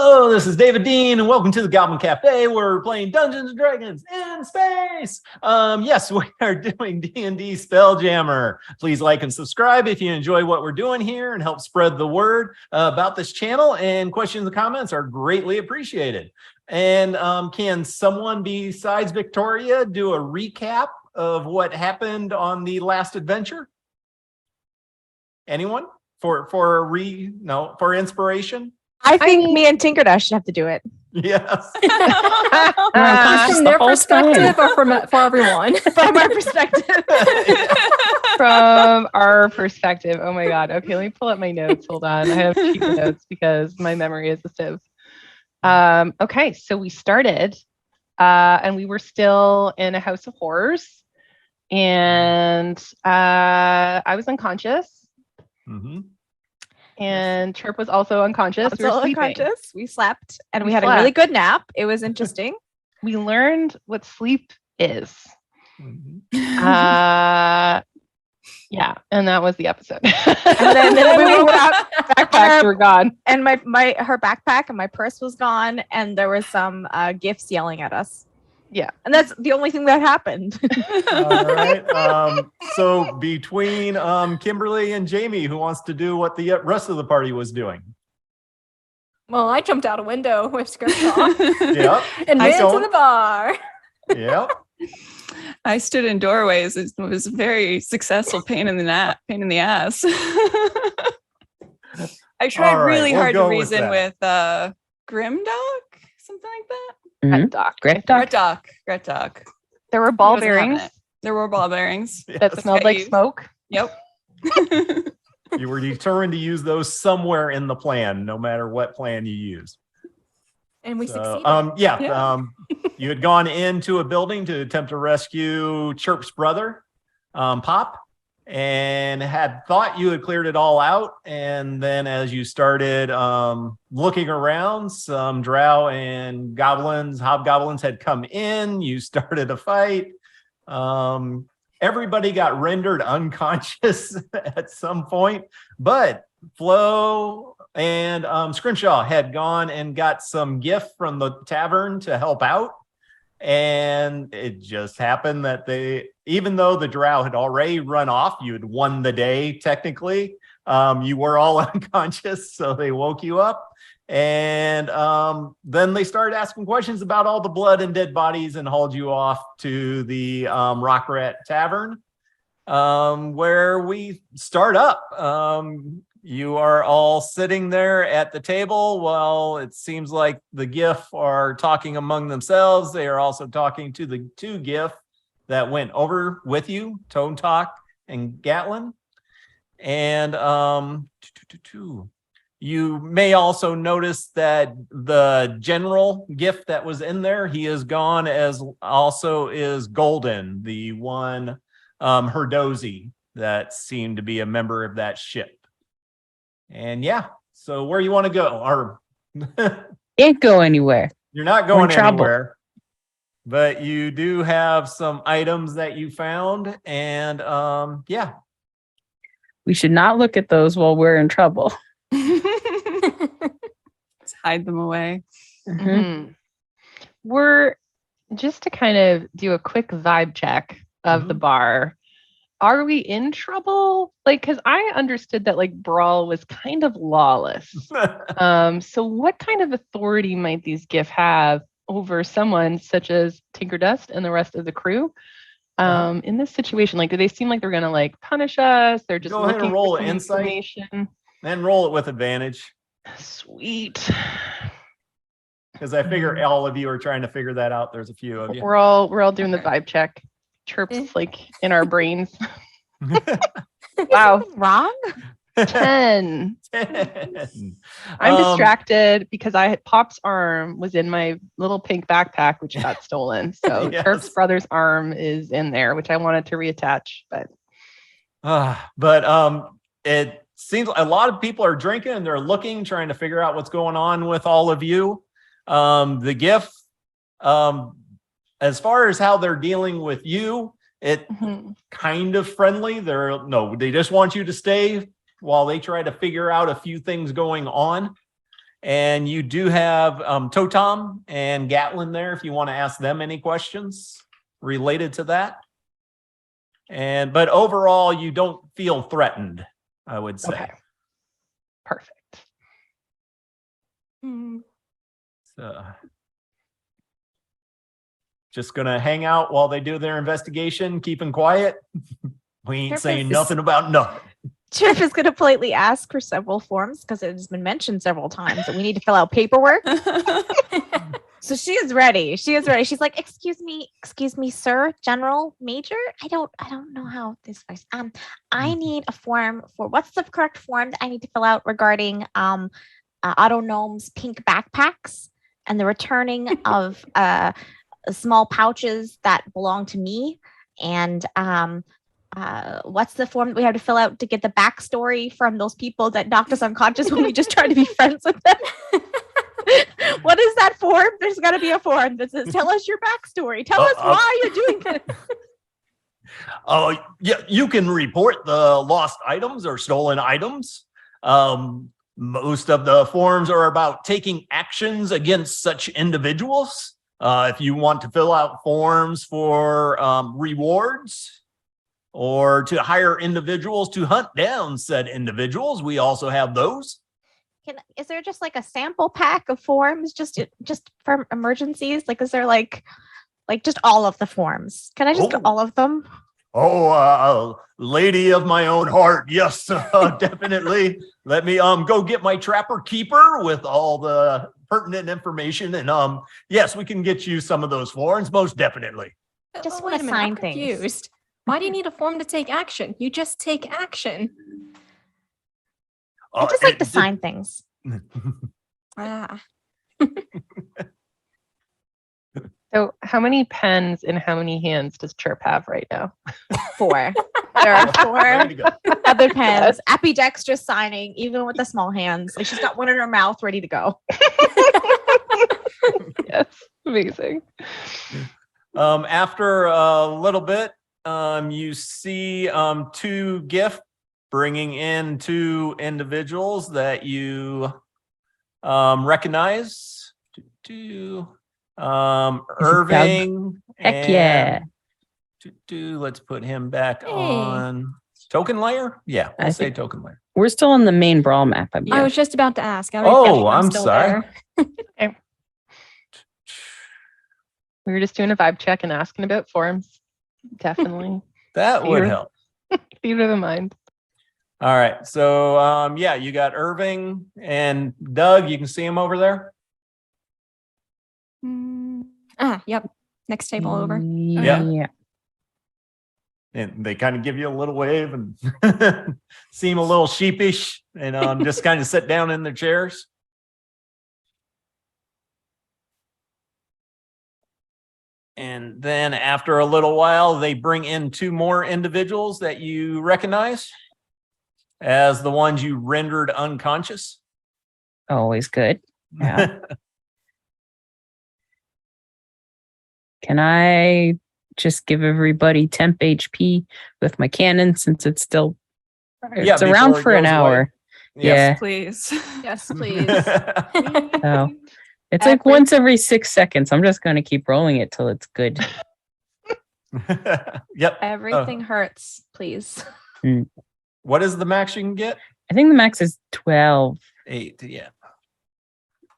Hello, this is David Dean, and welcome to the Goblin Cafe. We're playing Dungeons & Dragons in space. Yes, we are doing D&D Spelljammer. Please like and subscribe if you enjoy what we're doing here and help spread the word about this channel. And questions and comments are greatly appreciated. And can someone besides Victoria do a recap of what happened on the last adventure? Anyone? For inspiration? I think me and Tinkerdash should have to do it. Yes. From their perspective or for everyone? From our perspective. From our perspective. Oh my God. Okay, let me pull up my notes. Hold on. I have to keep the notes because my memory is a sieve. Okay, so we started and we were still in a house of horrors. And I was unconscious. Mm-hmm. And Chirp was also unconscious. We were unconscious. We slept and we had a really good nap. It was interesting. We learned what sleep is. Mm-hmm. Yeah, and that was the episode. And then we woke up. Backpacks were gone, and her backpack and my purse was gone, and there was some gifts yelling at us. Yeah, and that's the only thing that happened. All right. So between Kimberly and Jamie, who wants to do what the rest of the party was doing? Well, I jumped out a window with Scrimshaw. Yep. And ran to the bar. Yep. I stood in doorways. It was a very successful pain in the ass. I tried really hard to reason with Grimdock, something like that. Gret Doc. There were ball bearings. There were ball bearings that smelled like smoke. Yep. You were determined to use those somewhere in the plan, no matter what plan you use. And we succeeded. You had gone into a building to attempt to rescue Chirp's brother, Pop, and had thought you had cleared it all out. And then as you started looking around, some drow and hobgoblins had come in. You started a fight. Everybody got rendered unconscious at some point, but Flo and Scrimshaw had gone and got some gift from the tavern to help out. And it just happened that even though the drow had already run off, you had won the day technically. You were all unconscious, so they woke you up. And then they started asking questions about all the blood and dead bodies and hauled you off to the Rock Rat Tavern, where we start up. You are all sitting there at the table while it seems like the GIF are talking among themselves. They are also talking to the two GIF that went over with you, Tone Talk and Gatlin. And you may also notice that the general GIF that was in there, he is gone, as also is Golden, the one Herdozi that seemed to be a member of that ship. And yeah, so where you want to go? Or can't go anywhere. You're not going anywhere, but you do have some items that you found, and yeah. We should not look at those while we're in trouble. Let's hide them away. Mm-hmm. We're just to kind of do a quick vibe check of the bar. Are we in trouble? Like, because I understood that like Brawl was kind of lawless. So what kind of authority might these GIF have over someone such as Tinkerdust and the rest of the crew? In this situation, like, do they seem like they're gonna like punish us? They're just go ahead and roll insight and roll it with advantage. Sweet. Because I figure all of you are trying to figure that out. There's a few of you. We're all doing the vibe check. Chirps like in our brains. Wow. Wrong? 10. I'm distracted because Pop's arm was in my little pink backpack, which got stolen. So yes. Chirp's brother's arm is in there, which I wanted to reattach, but it seems a lot of people are drinking and they're looking, trying to figure out what's going on with all of you. The GIF, as far as how they're dealing with you, it kind of friendly. They just want you to stay while they try to figure out a few things going on. And you do have Totom and Gatlin there if you want to ask them any questions related to that. But overall, you don't feel threatened, I would say. Okay. Perfect. So, just gonna hang out while they do their investigation, keeping quiet. We ain't Purpose saying is- nothing about nothing. Sheriff is going to politely ask for several forms because it has been mentioned several times that we need to fill out paperwork. So she is ready. She is ready. She's like, excuse me, sir, general, major. I don't know how this works. I need a form for what's the correct form that I need to fill out regarding Auto Gnome's pink backpacks and the returning of small pouches that belong to me. And what's the form that we have to fill out to get the backstory from those people that knocked us unconscious when we just tried to be friends with them? What is that form? There's got to be a form that says, tell us your backstory. Tell us why you're doing this. Oh, yeah, you can report the lost items or stolen items. Most of the forms are about taking actions against such individuals. If you want to fill out forms for rewards or to hire individuals to hunt down said individuals, we also have those. Is there just like a sample pack of forms just for emergencies? Like, is there like just all of the forms? Can I just get all of them? Lady of my own heart. Yes, definitely. Let me go get my trapper keeper with all the pertinent information. And yes, we can get you some of those forms, most definitely. Just wait want a to minute, sign I'm things. confused. Why do you need a form to take action? You just take action. I just like to sign things. Ah. So how many pens in how many hands does Chirp have right now? 4. There are 4 Ready to go. other pens. Ambidextrous signing, even with the small hands. Like she's got one in her mouth ready to go. Yes, amazing. After a little bit, you see 2 gift bringing in 2 individuals that you recognize. Irving. Heck yeah. Let's put him back Hey. on token layer. Yeah, we'll I say think- token layer. We're still on the main brawl map, I believe. I was just about to ask. Oh, I'm sorry. We were just doing a vibe check and asking about forms. Definitely. That would Here. help. Theater of the mind. All right. So yeah, you got Irving and Doug. You can see him over there. Yep. Next table over. Yeah. And they kind of give you a little wave and seem a little sheepish and just kind of sit down in their chairs. And then after a little while, they bring in 2 more individuals that you recognize as the ones you rendered unconscious. Always good. Yeah. Can I just give everybody temp HP with my cannon since it's still Yeah, it's around before it for an goes away. hour? Yeah. Please. Yes, please. So it's like once every 6 seconds. I'm just going to keep rolling it till it's good. Yep. Everything hurts, please. What is the max you can get? I think the max is 12. 8. Yeah.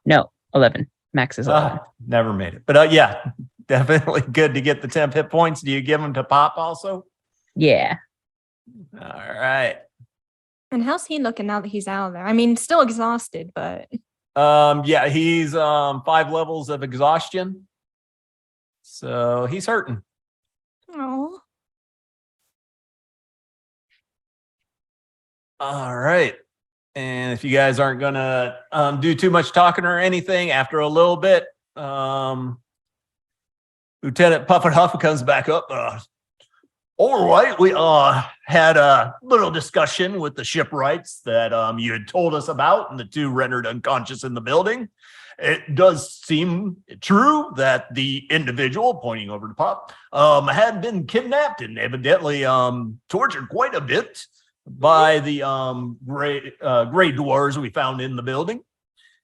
No, 11. Max is 11. Never made it. But yeah, definitely good to get the temp hit points. Do you give them to Pop also? Yeah. All right. And how's he looking now that he's out of there? I mean, still exhausted, but Yeah, he's 5 levels of exhaustion. So he's hurting. oh, All right. And if you guys aren't gonna do too much talking or anything, after a little bit, Lieutenant Puffin Huff comes back up. All right, we had a little discussion with the shipwrights that you had told us about, and the 2 rendered unconscious in the building. It does seem true that the individual, pointing over to Pop, had been kidnapped and evidently tortured quite a bit by the gray dwarves we found in the building.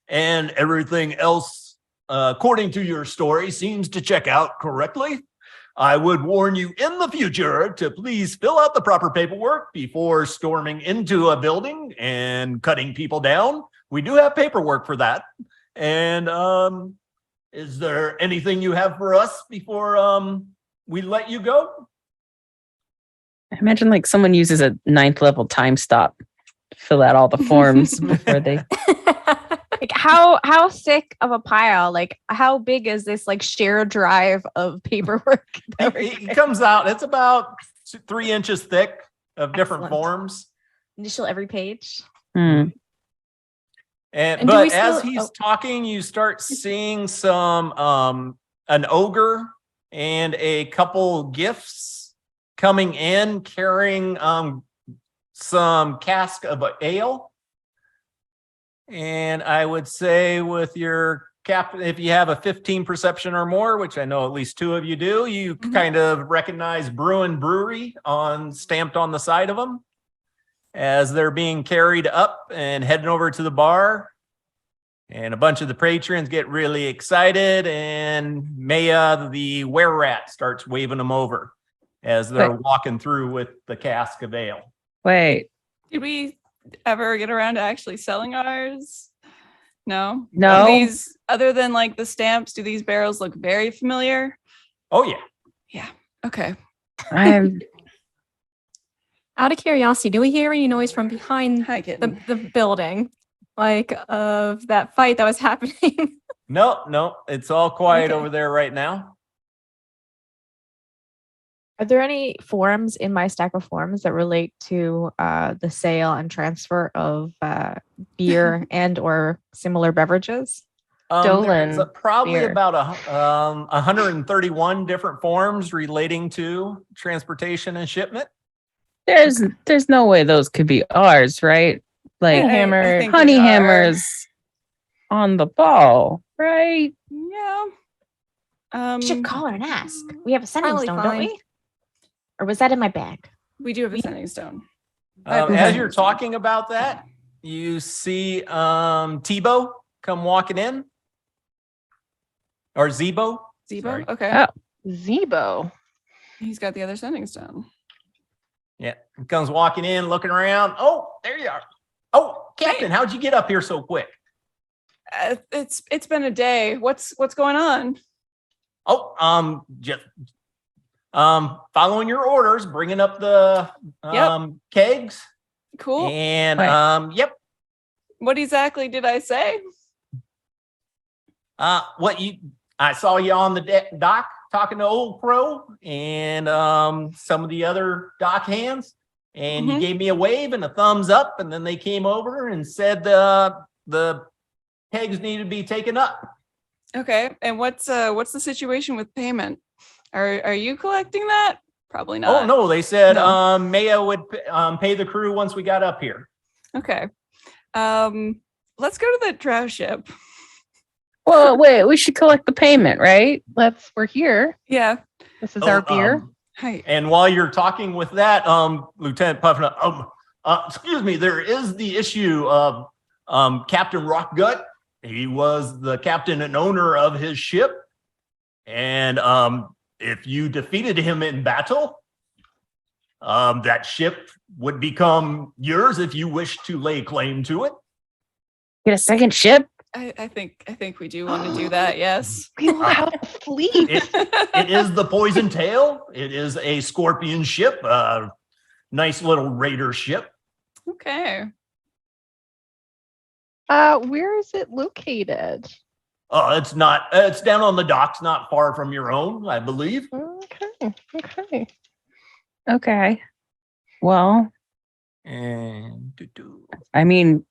and everything else, according to your story, seems to check out correctly. I would warn you in the future to please fill out the proper paperwork before storming into a building and cutting people down. We do have paperwork for that. And is there anything you have for us before we let you go? I imagine like someone uses a 9th level time stop to fill out all the forms before they. Like how thick of a pile? Like how big is this like shared drive of paperwork? It comes out. It's about 3 inches thick of different Excellent. forms. Initial every page. And And do but we as still- he's talking, you start seeing some an ogre and a couple gifts coming in carrying some cask of ale. And I would say with your captain, if you have a 15 perception or more, which I know at least 2 of you do, you kind of recognize Bruin Brewery stamped on the side of them as they're being carried up and heading over to the bar. And a bunch of the patrons get really excited, and Maya, the were-rat, starts waving them over as they're walking through with the cask of ale. Wait, Did we ever get around to actually selling ours? No. No. Do these, other than like the stamps, do these barrels look very familiar? Oh, yeah. Okay. I'm Out of curiosity, do we hear any noise from behind Hi, kitten. the building? Like of that fight that was happening? No, it's all quiet Okay. over there right now. Are there any forms in my stack of forms that relate to the sale and transfer of beer and or similar beverages? There's Stolen probably beer. about 131 different forms relating to transportation and shipment. there's no way those could be ours, right? Like I Hammer- think they honey are. hammers on the ball, right? Yeah. We should call her and ask. We have a sending Probably stone, fine. don't we? Or was that in my bag? We do have a sending stone. As you're talking about that, you see Tebow come walking in. Or Zebo. Zebo? Sorry. Okay. Oh. Zebo. He's got the other sending stone. Yeah, he comes walking in, looking around. Oh, there you are. Oh, Captain, how'd you get up here so quick? It's been a day. What's going on? Oh, just following your orders, bringing up the kegs. Cool. And Right. yep. What exactly did I say? I saw you on the dock talking to Old Crow and some of the other dock hands, and you Mhm. gave me a wave and a thumbs up, and then they came over and said the kegs need to be taken up. Okay. And what's the situation with payment? Are you collecting that? Probably not. Oh no, they said No. Maya would pay the crew once we got up here. Okay. Let's go to the drow ship. Well, wait, we should collect the payment, right? We're here. Yeah. This is our beer. Hi. And while you're talking with that, Lieutenant Puffin, excuse me, there is the issue of Captain Rockgut. He was the captain and owner of his ship. And if you defeated him in battle, that ship would become yours if you wish to lay claim to it. Get a second ship? I think we do want to do that. Yes. We will have a fleet. It is the Poison Tail. It is a scorpion ship, nice little raider ship. Okay. Where is it located? It's down on the docks, not far from your own, I believe. Okay. Okay. Well, And I mean,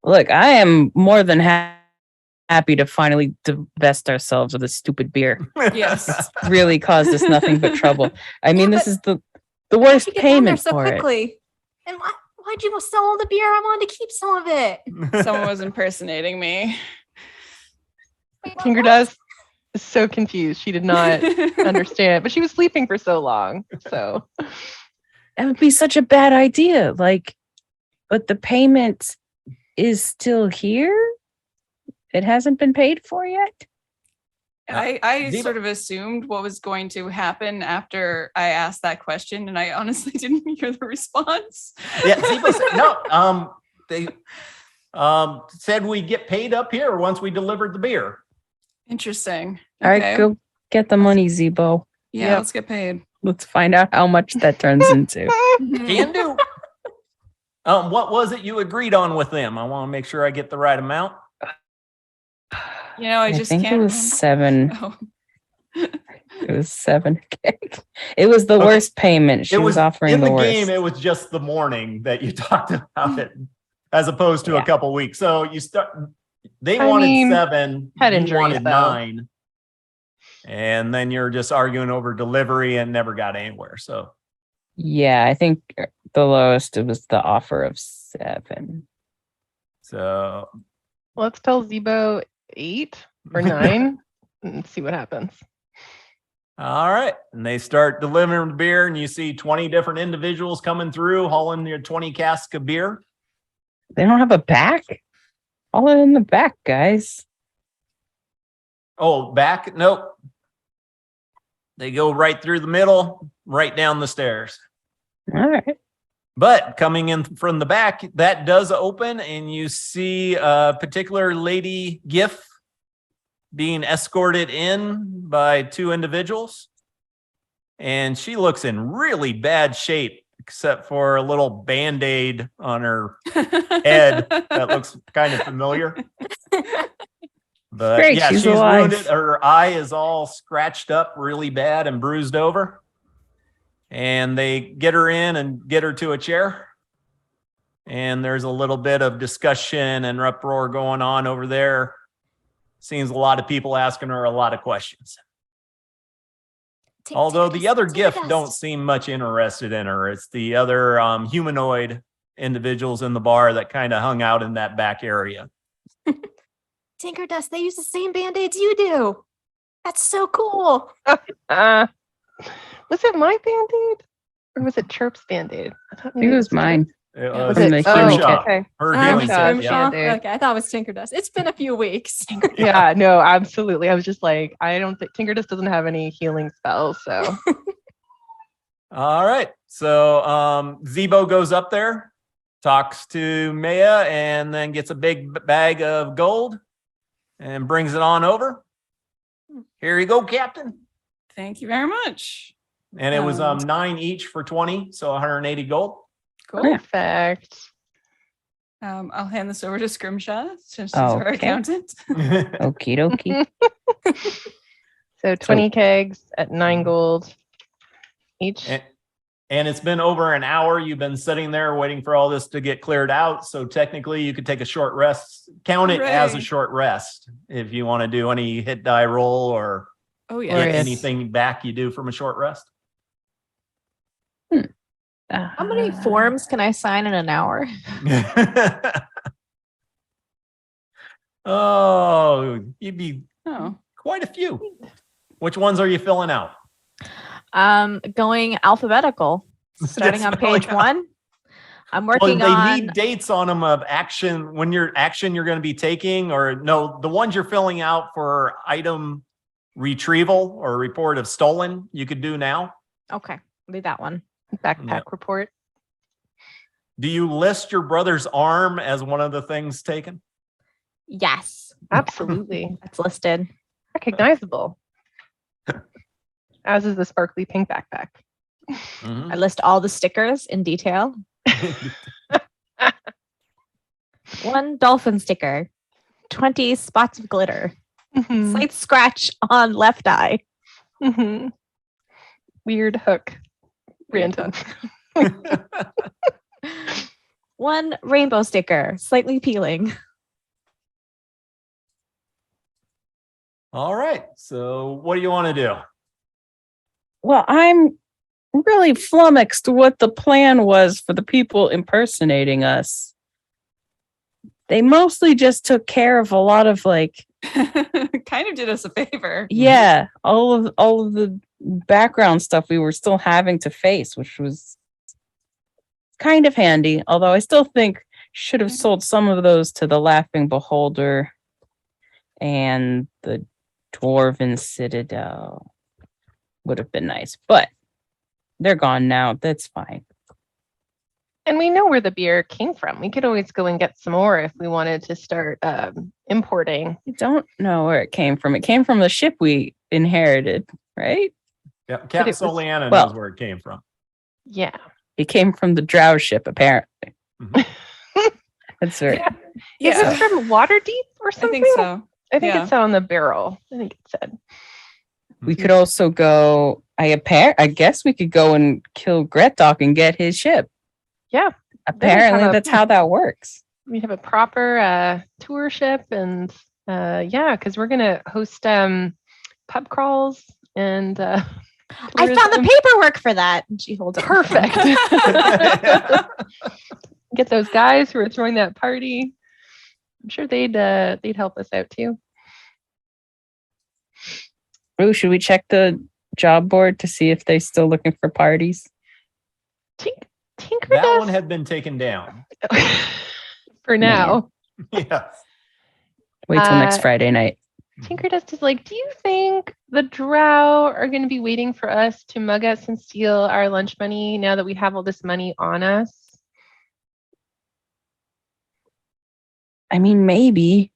look, I am more than happy to finally divest ourselves of this stupid beer. Yes. It's really caused us nothing but trouble. I mean, Yeah, this but is the worst How'd you get down there payment so for it. quickly? And why'd you sell all the beer? I wanted to keep some of it. Someone was impersonating me. Kinger Dust is so confused. She did not understand, but she was sleeping for so long. So That would be such a bad idea. Like, but the payment is still here. it hasn't been paid for yet? I Ziva- sort of assumed what was going to happen after I asked that question, and I honestly didn't hear the response. Yeah, Ziva said, no, they said we get paid up here once we delivered the beer. Interesting. All right, Okay. go get the money, Zebo. Yeah, Yep. let's get paid. Let's find out how much that turns into. Can do. What was it you agreed on with them? I want to make sure I get the right amount. You know, I just think can't it was remember. 7. Oh. It was 7K. It was the Okay. worst payment. She was offering in the the worst. game. It was just the morning that you talked about it, as opposed to Yeah. a couple weeks. So you start. They I wanted mean, 7. head you injuries, wanted though. 9, and then you're just arguing over delivery and never got anywhere. So Yeah, I think the lowest it was the offer of 7. so Let's tell Zebo 8 or 9 and see what happens. all right, and they start delivering the beer, and you see 20 different individuals coming through, hauling their 20 casks of beer. They don't have a back? All in the back, guys. Oh, back? Nope. They go right through the middle, right down the stairs. All right. But coming in from the back, that does open, and you see a particular lady GIF being escorted in by 2 individuals. And she looks in really bad shape, except for a little Band-Aid on her head that looks kind of familiar. But Great, yeah, she's she's alive. wounded. Her eye is all scratched up really bad and bruised over. And they get her in and get her to a chair. And there's a little bit of discussion and uproar going on over there. Seems a lot of people asking her a lot of questions. Although the other GIF don't seem much interested in her. It's the other humanoid individuals in the bar that kind of hung out in that back area. Tinker Dust, they use the same band-aids you do. That's so cool. Was it my Band-Aid? Or was it Chirp's Band-Aid? I think it was mine. It Was From it? the Scrimshaw. human kit. Okay. Her Oh, healing Scrimshaw. kit, yeah. Band-Aid. Okay, I thought it was Tinker Dust. It's been a few weeks. Yeah, no, absolutely. I was just like, I don't think Tinker just doesn't have any healing spells, so All right. So Zebo goes up there, talks to Maya, and then gets a big bag of gold and brings it on over. Here you go, Captain. Thank you very much. And it was 9 each for 20, so 180 gold. Cool. perfect. I'll hand this over to Scrimshaw since she's our Okay. accountant. Okie dokie. So 20 kegs at 9 gold each. And it's been over an hour. You've been sitting there waiting for all this to get cleared out. So technically you could take a short rest, count it as a Hooray. short rest. If you want to do any hit die roll or Oh get yeah. Glorious. anything back you do from a short rest. How many forms can I sign in an hour? Oh, you'd be Oh. quite a few. Which ones are you filling out? Going alphabetical, starting Just on filling page out. 1. I'm Well, working they on. need dates on them of action when you're going to be taking, or no, the ones you're filling out for item retrieval or report of stolen, you could do now. Okay, do that one. Backpack Yeah. report. Do you list your brother's arm as one of the things taken? Yes, Absolutely. that's listed. Recognizable. As is the sparkly pink backpack. Mhm. I list all the stickers in detail. 1 dolphin sticker, 20 spots of glitter, Mhm. slight scratch on left eye. Mhm. Weird hook. Random. 1 rainbow sticker, slightly peeling. All right. So what do you want to do? Well, I'm really flummoxed what the plan was for the people impersonating us. They mostly just took care of a lot of Kind of did us a favor. yeah, all of the background stuff we were still having to face, which was kind of handy. Although I still think should have sold some of those to the Laughing Beholder. and the Dwarven Citadel would have been nice, but they're gone now. That's fine. And we know where the beer came from. We could always go and get some more if we wanted to start importing. I don't know where it came from. It came from the ship we inherited, right? Yeah, Captain it was- Soliana well- knows where it came from. Yeah. It came from the Drow ship, apparently. Mhm. That's right. Yeah. Is Yeah. it from Waterdeep or I something? think so. I think Yeah. it said on the barrel. I think it said. We could also go. I guess we could go and kill Gretdock and get his ship. Yeah. Apparently, have a- that's how that works. We have a proper tour ship and yeah, because we're gonna host pub crawls and I found tourism. the paperwork for that. And she holds it. Perfect. Get those guys who are throwing that party. I'm sure they'd help us out too. Ooh, should we check the job board to see if they're still looking for parties? Tinker That does one had been taken down. for now. Yeah. Wait till next Uh, Friday night. Tinker Dust is like, do you think the drow are going to be waiting for us to mug us and steal our lunch money now that we have all this money on us? I mean, maybe.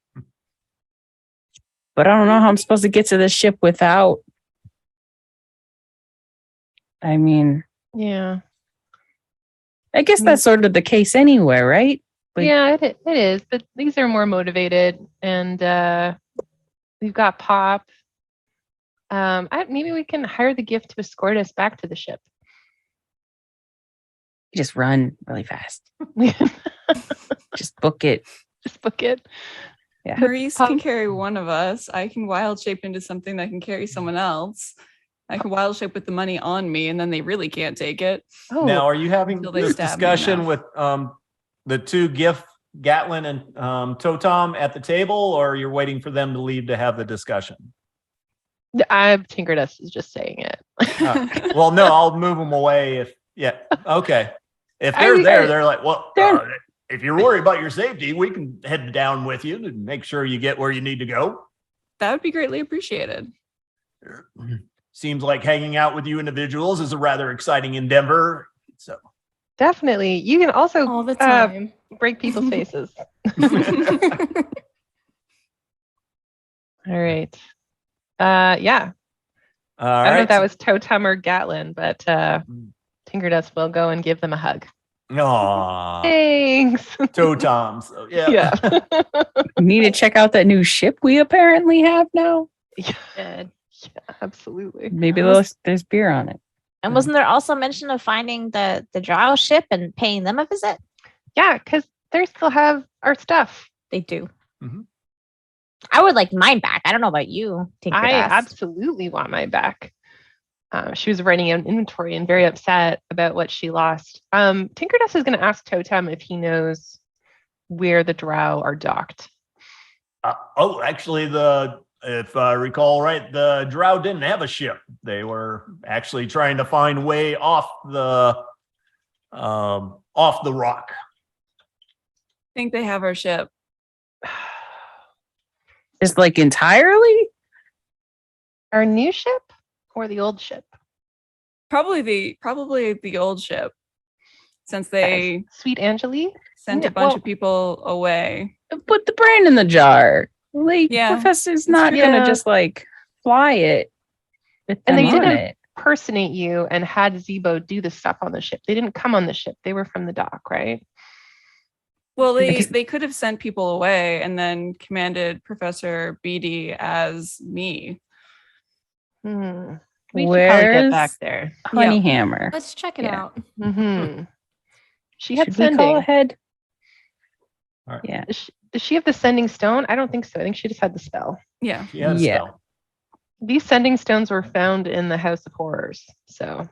But I don't know how I'm supposed to get to the ship without. I mean, Yeah. I guess that's sort of the case anywhere, right? Like- Yeah, it is. But these are more motivated, and we've got Pop. Maybe we can hire the gift to escort us back to the ship. Just run really fast. Just Just book it. book it. Yeah. Maurice Pop- can carry one of us. I can wild shape into something that can carry someone else. I can wild shape with the money on me, and then they really can't take it. Oh, Now, are you having Until they this stab me discussion enough. with the two GIF, Gatlin and Totom at the table, or you're waiting for them to leave to have the discussion? Tinker Dust is just saying it. Well, no, I'll move them away if, yeah, okay. If I they're mean, there, they're like, well, they're- if you're worried about your safety, we can head down with you to make sure you get where you need to go. That would be greatly appreciated. Seems like hanging out with you individuals is a rather exciting endeavor. So, Definitely. You can also All the time. break people's faces. All right. Yeah. all I don't know right. if that was Totem or Gatlin, but Tinker Dust will go and give them a hug. Aw, Thanks. Totoms. So, yeah. Yeah. Need to check out that new ship we apparently have now. Yeah, Good. absolutely. Maybe there's beer on it. And wasn't there also mention of finding the drow ship and paying them a visit? Yeah, because they still have our stuff. They do. Mhm. I would like mine back. I don't know about you, Tinker I Dust. absolutely want mine back. She was writing an inventory and very upset about what she lost. Tinker Dust is going to ask Totem if he knows where the drow are docked. Actually, if I recall right, the Drow didn't have a ship. They were actually trying to find a way off the rock. I think they have our ship. Just like entirely? Our new ship or the old ship? Probably the old ship, since they Sweet Angelique? sent Yeah, a bunch well- of people away. Put the brain in the jar. Like, Yeah, Professor's not true. gonna Yeah. just like fly it. With And them they on didn't- it. Personate you and had Zebo do the stuff on the ship. They didn't come on the ship. They were from the dock, right? Well, Because- they could have sent people away and then commanded Professor Beatty as me. We should probably get Where's back there. Honeyhammer? Let's check it Yeah. out. Mm-hmm. She had Should we call sending. ahead? All right. Yeah. Does she have the sending stone? I don't think so. I think she just had the spell. Yeah. She had a Yeah. spell. These sending stones were found in the House of Horrors. So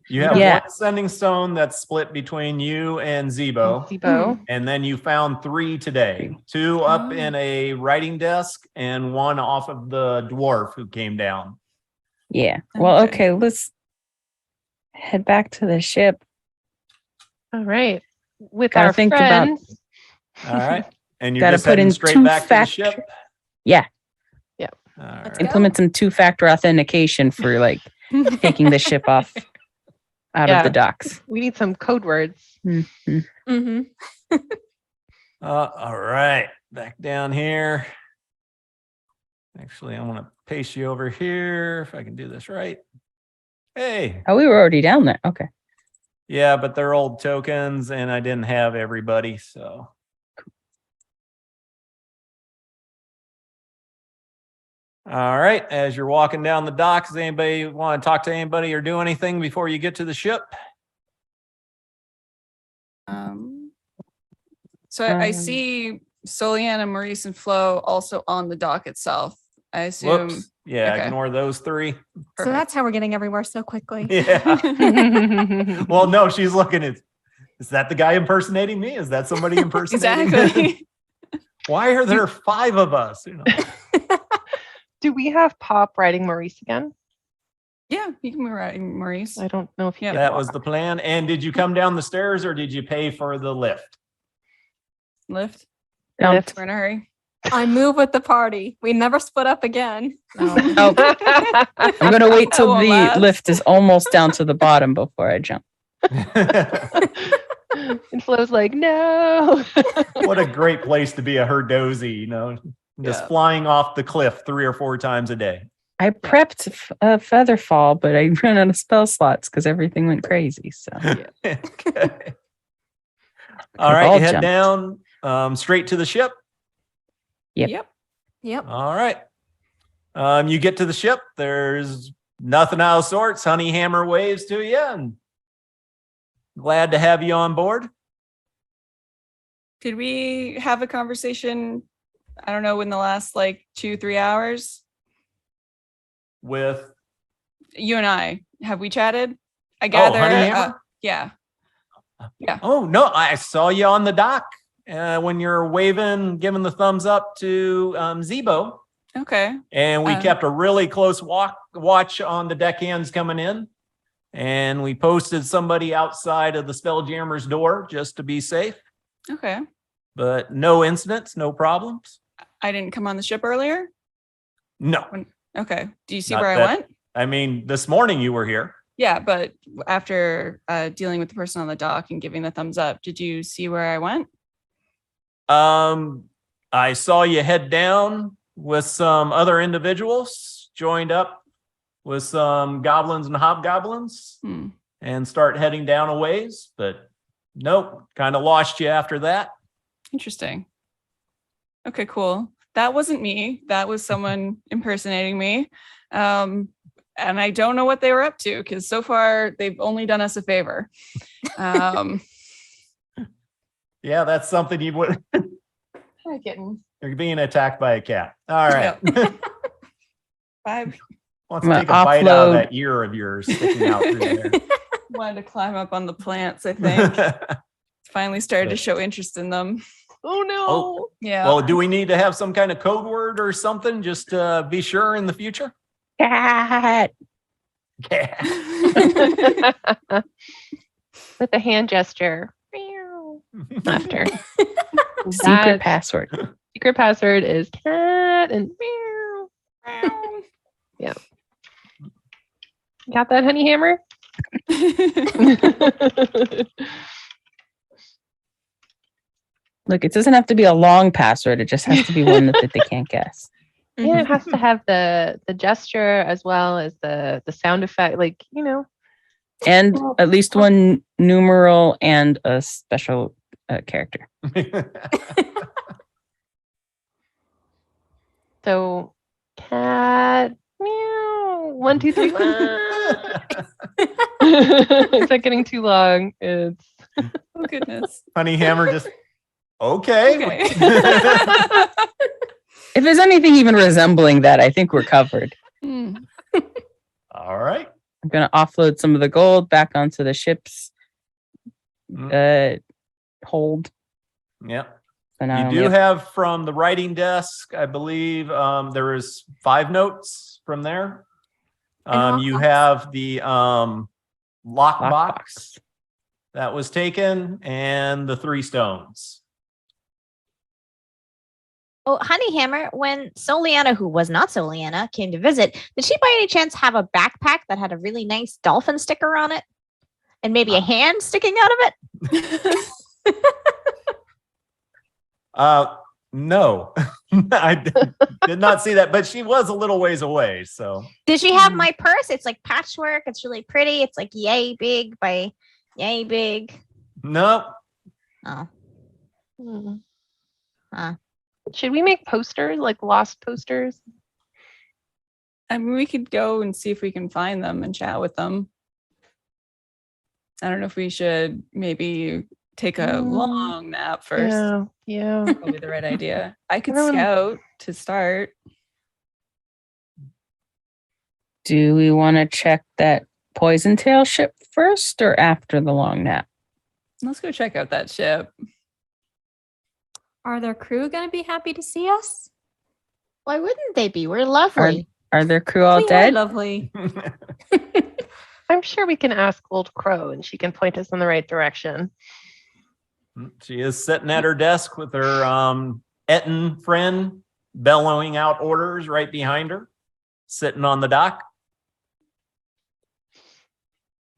You have Yeah. one sending stone that's split between you and Zebo. Zebo. And then you found 3 today, 2 up Oh. in a writing desk and 1 off of the dwarf who came down. Yeah. Well, Okay. okay, let's head back to the ship. All right. With Gotta our think about- friends. All right. And you're Gotta just put heading in straight two back to the ship? Yeah. All Let's right. go. Implement some 2-factor authentication for like taking the ship off out of Yeah. the docks. We need some code words. Mhm. Mm-hmm. All right. Back down here. Actually, I want to paste you over here if I can do this right. Hey. Oh, we were already down there. Okay. Yeah, but they're old tokens and I didn't have everybody, so. All right, as you're walking down the docks, does anybody want to talk to anybody or do anything before you get to the ship? So I Um, see Soliana, Maurice, and Flo also on the dock itself. I assume. Whoops. Yeah, okay. ignore those three. So that's how we're getting everywhere so quickly. Yeah. Well, no, she's looking at, is that the guy impersonating me? Is that somebody impersonating me? Exactly. Why are there 5 of us? You know? Do we have Pop riding Maurice again? Yeah, you can be right, Maurice. I don't know if you Yeah. can That was walk. the plan. And did you come down the stairs or did you pay for the lift? Lift. Jumped. We're in a hurry. I move with the party. We never split up again. Oh, I'm gonna wait till That won't the last. lift is almost down to the bottom before I jump. And Flo's like, no. What a great place to be a herdozy, you know, just Yeah. flying off the cliff 3 or 4 times a day. I prepped a feather fall, but I ran out of spell slots because everything went crazy. So Okay. All Could've right, all you head jumped. down straight to the ship. Yep. Yep. All right. You get to the ship. There's nothing out of sorts. Honey Hammer waves to you and glad to have you on board. Did we have a conversation? I don't know, in the last like 2-3 hours? With You and I, have we chatted? I gather. Honey Hammer? Yeah. Oh, no, I saw you on the dock when you're waving, giving the thumbs up to Zebo. Okay. And we kept a really close watch on the deckhands coming in. And we posted somebody outside of the Spelljammer's door just to be safe. Okay. But no incidents, no problems. I didn't come on the ship earlier. No. Okay. Do you see Not where I that- went? I mean, this morning you were here. Yeah, but after dealing with the person on the dock and giving the thumbs up, did you see where I went? I saw you head down with some other individuals, joined up with some goblins and hobgoblins, Hmm. and start heading down a ways. But nope, kind of lost you after that. Interesting. Okay, cool. That wasn't me. That was someone impersonating me. And I don't know what they were up to because so far they've only done us a favor. Yeah, that's something you would. Hi, kitten. You're being attacked by a cat. All right. Five. Wants to I'm take a gonna bite out of offload- that ear of yours sticking out through there. Wanted to climb up on the plants, I think. Finally started to show interest in them. Oh no. Oh. Yeah. Well, do we need to have some kind of code word or something just to be sure in the future? cat. With a hand gesture. Meow. After. Secret That password. secret password is cat and meow. Yeah. Got that, Honey Hammer? Look, it doesn't have to be a long password. It just has to be one that they can't guess. Yeah, it has to have the gesture as well as the sound effect, like, you know. And at least one numeral and a special character. So cat meow 1 2 3 Is that getting too long? It's Oh goodness. Honey Hammer just okay. Okay. If there's anything even resembling that, I think we're covered. Hmm. All right. I'm going to offload some of the gold back onto the ship's hold. Yep. So now I You only do have- have from the writing desk, I believe there is 5 notes from there. You lockbox. have the lockbox Lockbox. that was taken and the 3 stones. Oh, Honeyhammer, when Soliana, who was not Soliana, came to visit, did she by any chance have a backpack that had a really nice dolphin sticker on it? And maybe a hand sticking out of it? No, I did not see that, but she was a little ways away. So Did she have my purse? It's like patchwork. It's really pretty. It's like yay big by yay big. no, Oh. Hmm. Huh. Should we make posters, like lost posters? I mean, we could go and see if we can find them and chat with them. I don't know if we should maybe take a long nap first. Yeah. Probably the right idea. I could Everyone- scout to start. Do we want to check that poison tail ship first or after the long nap? Let's go check out that ship. Are their crew going to be happy to see us? Why wouldn't they be? We're lovely. Are their crew all We are dead? lovely. I'm sure we can ask Old Crow and she can point us in the right direction. she is sitting at her desk with her Etten friend bellowing out orders right behind her, sitting on the dock.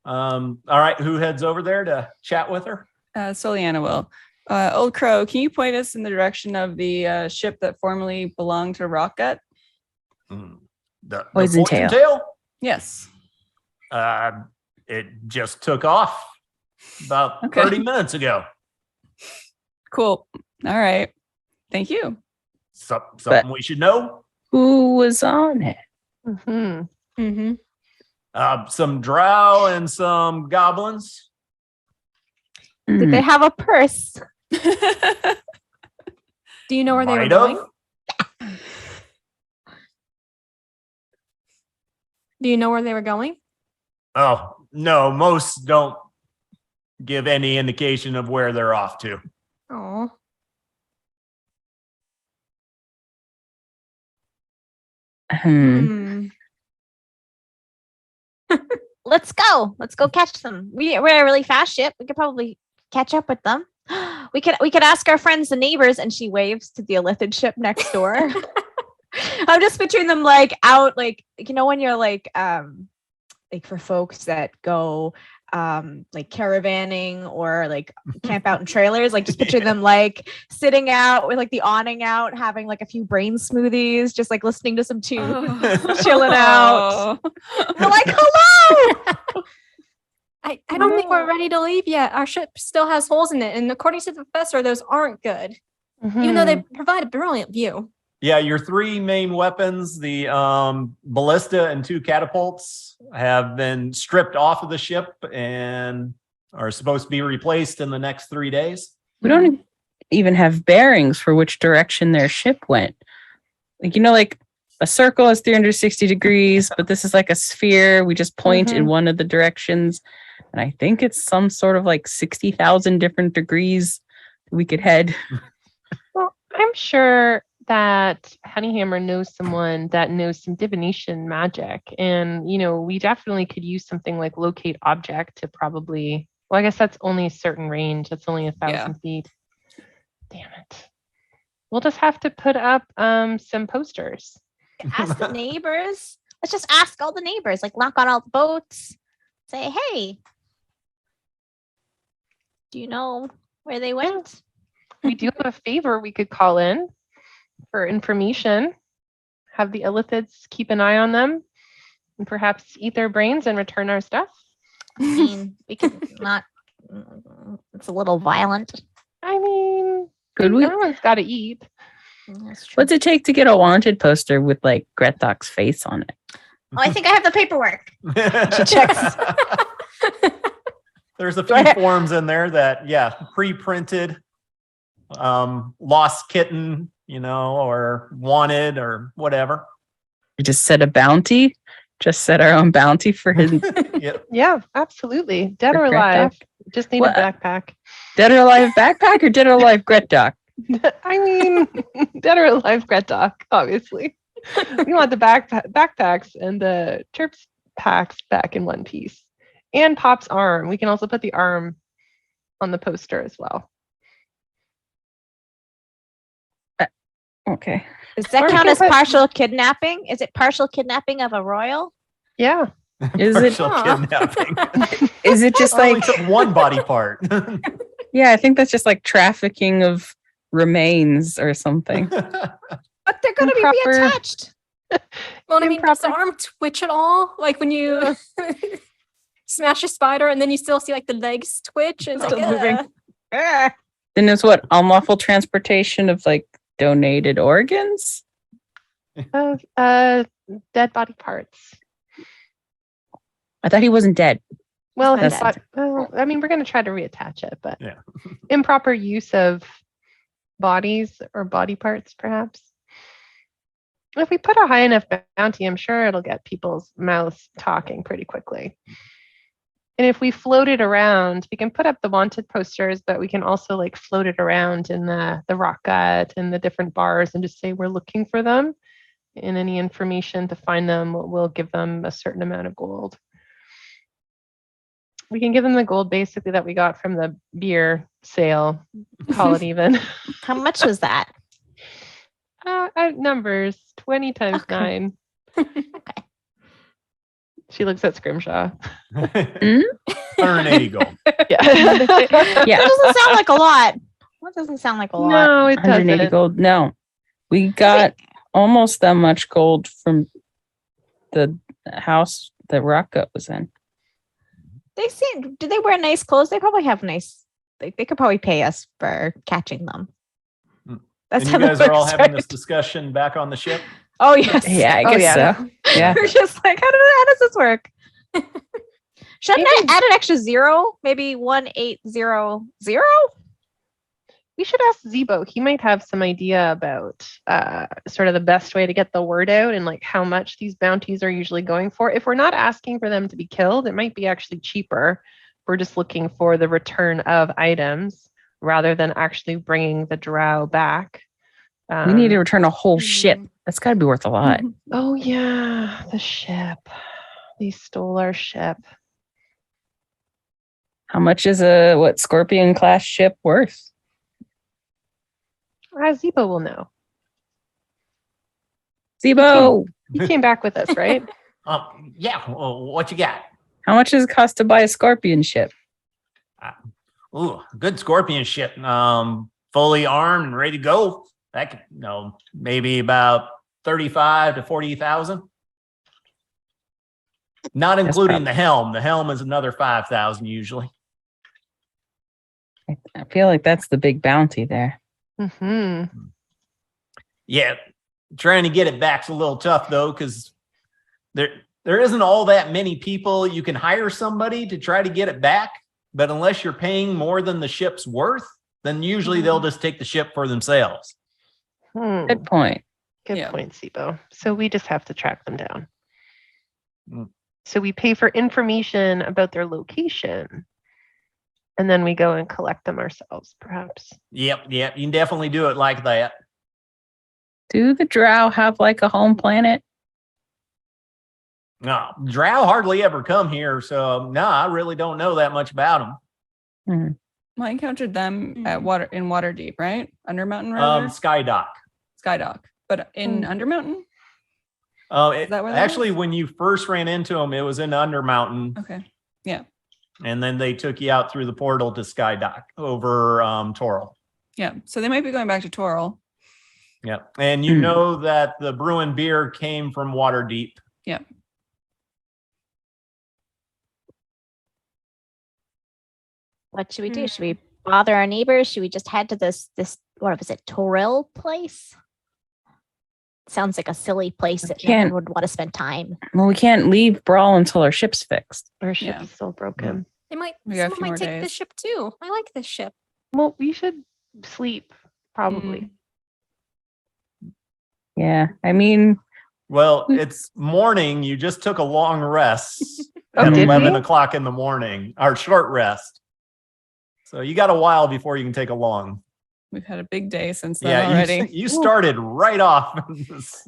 All right, who heads over there to chat with her? Soliana will. Old Crow, can you point us in the direction of the ship that formerly belonged to Rockgut? The Poison tail. Yes. It just took off about Okay. 30 minutes ago. Cool. All right. Thank you. Something we should know. Who was on it? Mm-hmm. Mm-hmm. Some drow and some goblins. Did they have a purse? Do you know where they were Might going? have. Do you know where they were going? Oh, no, most don't give any indication of where they're off to. Oh. Hmm. Let's go. Let's go catch them. We're a really fast ship. We could probably catch up with them. We could ask our friends, the neighbors, and she waves to the Illithid ship next door. I'm just picturing them like out, like when you're like for folks that go like caravanning or like camp out in trailers, like just picture them like sitting out with like the awning out, having like a few brain smoothies, just like listening to some tunes, chilling out. They're like, hello. I don't think we're ready to leave yet. Our ship still has holes in it. And according to the professor, those aren't good. Even though they provide a brilliant view. Yeah, your three main weapons, the ballista and two catapults, have been stripped off of the ship and are supposed to be replaced in the next 3 days. We don't even have bearings for which direction their ship went. Like a circle is 360 degrees, but this is like a sphere. We just point in one of the directions. And I think it's some sort of like 60,000 different degrees we could head. Well, I'm sure that Honeyhammer knows someone that knows some divination magic. And, we definitely could use something like locate object to probably, well, I guess that's only a certain range. That's only 1,000 feet. Damn it. We'll just have to put up some posters. Ask the neighbors. Let's just ask all the neighbors, like knock on all the boats. Say, hey, do you know where they went? We do have a favor we could call in for information. Have the Illithids keep an eye on them and perhaps eat their brains and return our stuff. I mean, we could not. It's a little violent. I mean, Could we? everyone's got to eat. That's true. What's it take to get a wanted poster with like Gretok's face on it? Oh, I think I have the paperwork. She checks. There's a few forms in there that, pre-printed, lost kitten, or wanted or whatever. We just set a bounty. Just set our own bounty for his Yep. Yeah, absolutely. Dead or For alive. Gretok? Just need What? a backpack. dead or alive backpack or dead or alive Gretok. I mean, dead or alive Gretok, obviously. We want the backpacks and the Chirps packs back in one piece. And Pop's arm. We can also put the arm on the poster as well. Okay. Does that Or we count can as put- partial kidnapping? Is it partial kidnapping of a royal? Yeah. Is it- Partial kidnapping. Is it just I only like, took one body part. yeah, I think that's just like trafficking of remains or something. But they're going to be Improper- reattached. Well, I mean, does the Improper- arm twitch at all? Like when you smash a spider and then you still see like the legs twitch? It's Still like, moving. Then it's what? Unlawful transportation of like donated organs? Of dead body parts. I thought he wasn't dead. Well, That's his well, I mean, we're going to try to reattach it, but Yeah. improper use of bodies or body parts, perhaps. If we put a high enough bounty, I'm sure it'll get people's mouths talking pretty quickly. And if we float it around, we can put up the wanted posters, but we can also like float it around in the rock gut and the different bars and just say we're looking for them. And any information to find them, we'll give them a certain amount of gold. We can give them the gold basically that we got from the beer sale. Call it even. How much was that? Numbers 20 times Okay. 9. She looks at Scrimshaw. 180 gold. Yeah. Yeah. That doesn't sound like a lot. That doesn't sound like a lot. No, it 180 doesn't. gold. No. We got almost that much gold from the house that Rockgut was in. They seem. Do they wear nice clothes? They probably have nice. They could probably pay us for catching them. Hmm. That's And how you guys that are all works, having right? this discussion back on the ship. Oh yes. Yeah, I Oh, guess yeah. so. Yeah. We're just like, how does this work? Shouldn't I Maybe- add an extra 0? Maybe 1800? We should ask Zebo. He might have some idea about sort of the best way to get the word out and like how much these bounties are usually going for. If we're not asking for them to be killed, it might be actually cheaper. We're just looking for the return of items rather than actually bringing the drow back. We need to return a whole ship. Mm. That's got to be worth a lot. Oh yeah, the ship. They stole our ship. How much is a Scorpion class ship worth? Zebo will know. Zebo, He came back with us, right? Yeah. Well, what you got? how much does it cost to buy a Scorpion ship? Ooh, good scorpion ship. Fully armed and ready to go. That could, maybe about 35 to 40,000. Not including the helm. The helm is another 5,000 usually. I feel like that's the big bounty there. Mm-hmm. Yeah, trying to get it back's a little tough though, because there isn't all that many people. You can hire somebody to try to get it back, but unless you're paying more than the ship's worth, then usually they'll just take the ship for themselves. Good point. Good Yeah. point, Sibo. So we just have to track them down. Mm. So we pay for information about their location, and then we go and collect them ourselves, perhaps. Yep, you can definitely do it like that. Do the drow have like a home planet? No, drow hardly ever come here, so no, I really don't know that much about them. Well, I encountered them at Waterdeep, right? Undermountain rather? Skydock. Skydock. But in Undermountain? Is that where that actually, when you first ran into them, it was in Undermountain, Okay. and then they took you out through the portal to Skydock over Toril. Yeah. So they might be going back to Toril. Yeah, and you know that the Bruin beer came from Waterdeep. Yeah. What should we do? Should we bother our neighbors? Should we just head to this what was it, Toril place? Sounds like a silly place that no one can't- would want to spend time. Well, we can't leave Brawl until our ship's fixed. Our ship Yeah. is still broken. They might. We got a Someone few might more take this days. ship too. I like this ship. Well, we should sleep, probably. Yeah. I mean, Well, it's morning. You just took a long rest Oh, at did 11 we? o'clock in the morning, or short rest. So you got a while before you can take a long. We've had a big day since then Yeah, already. you started right off.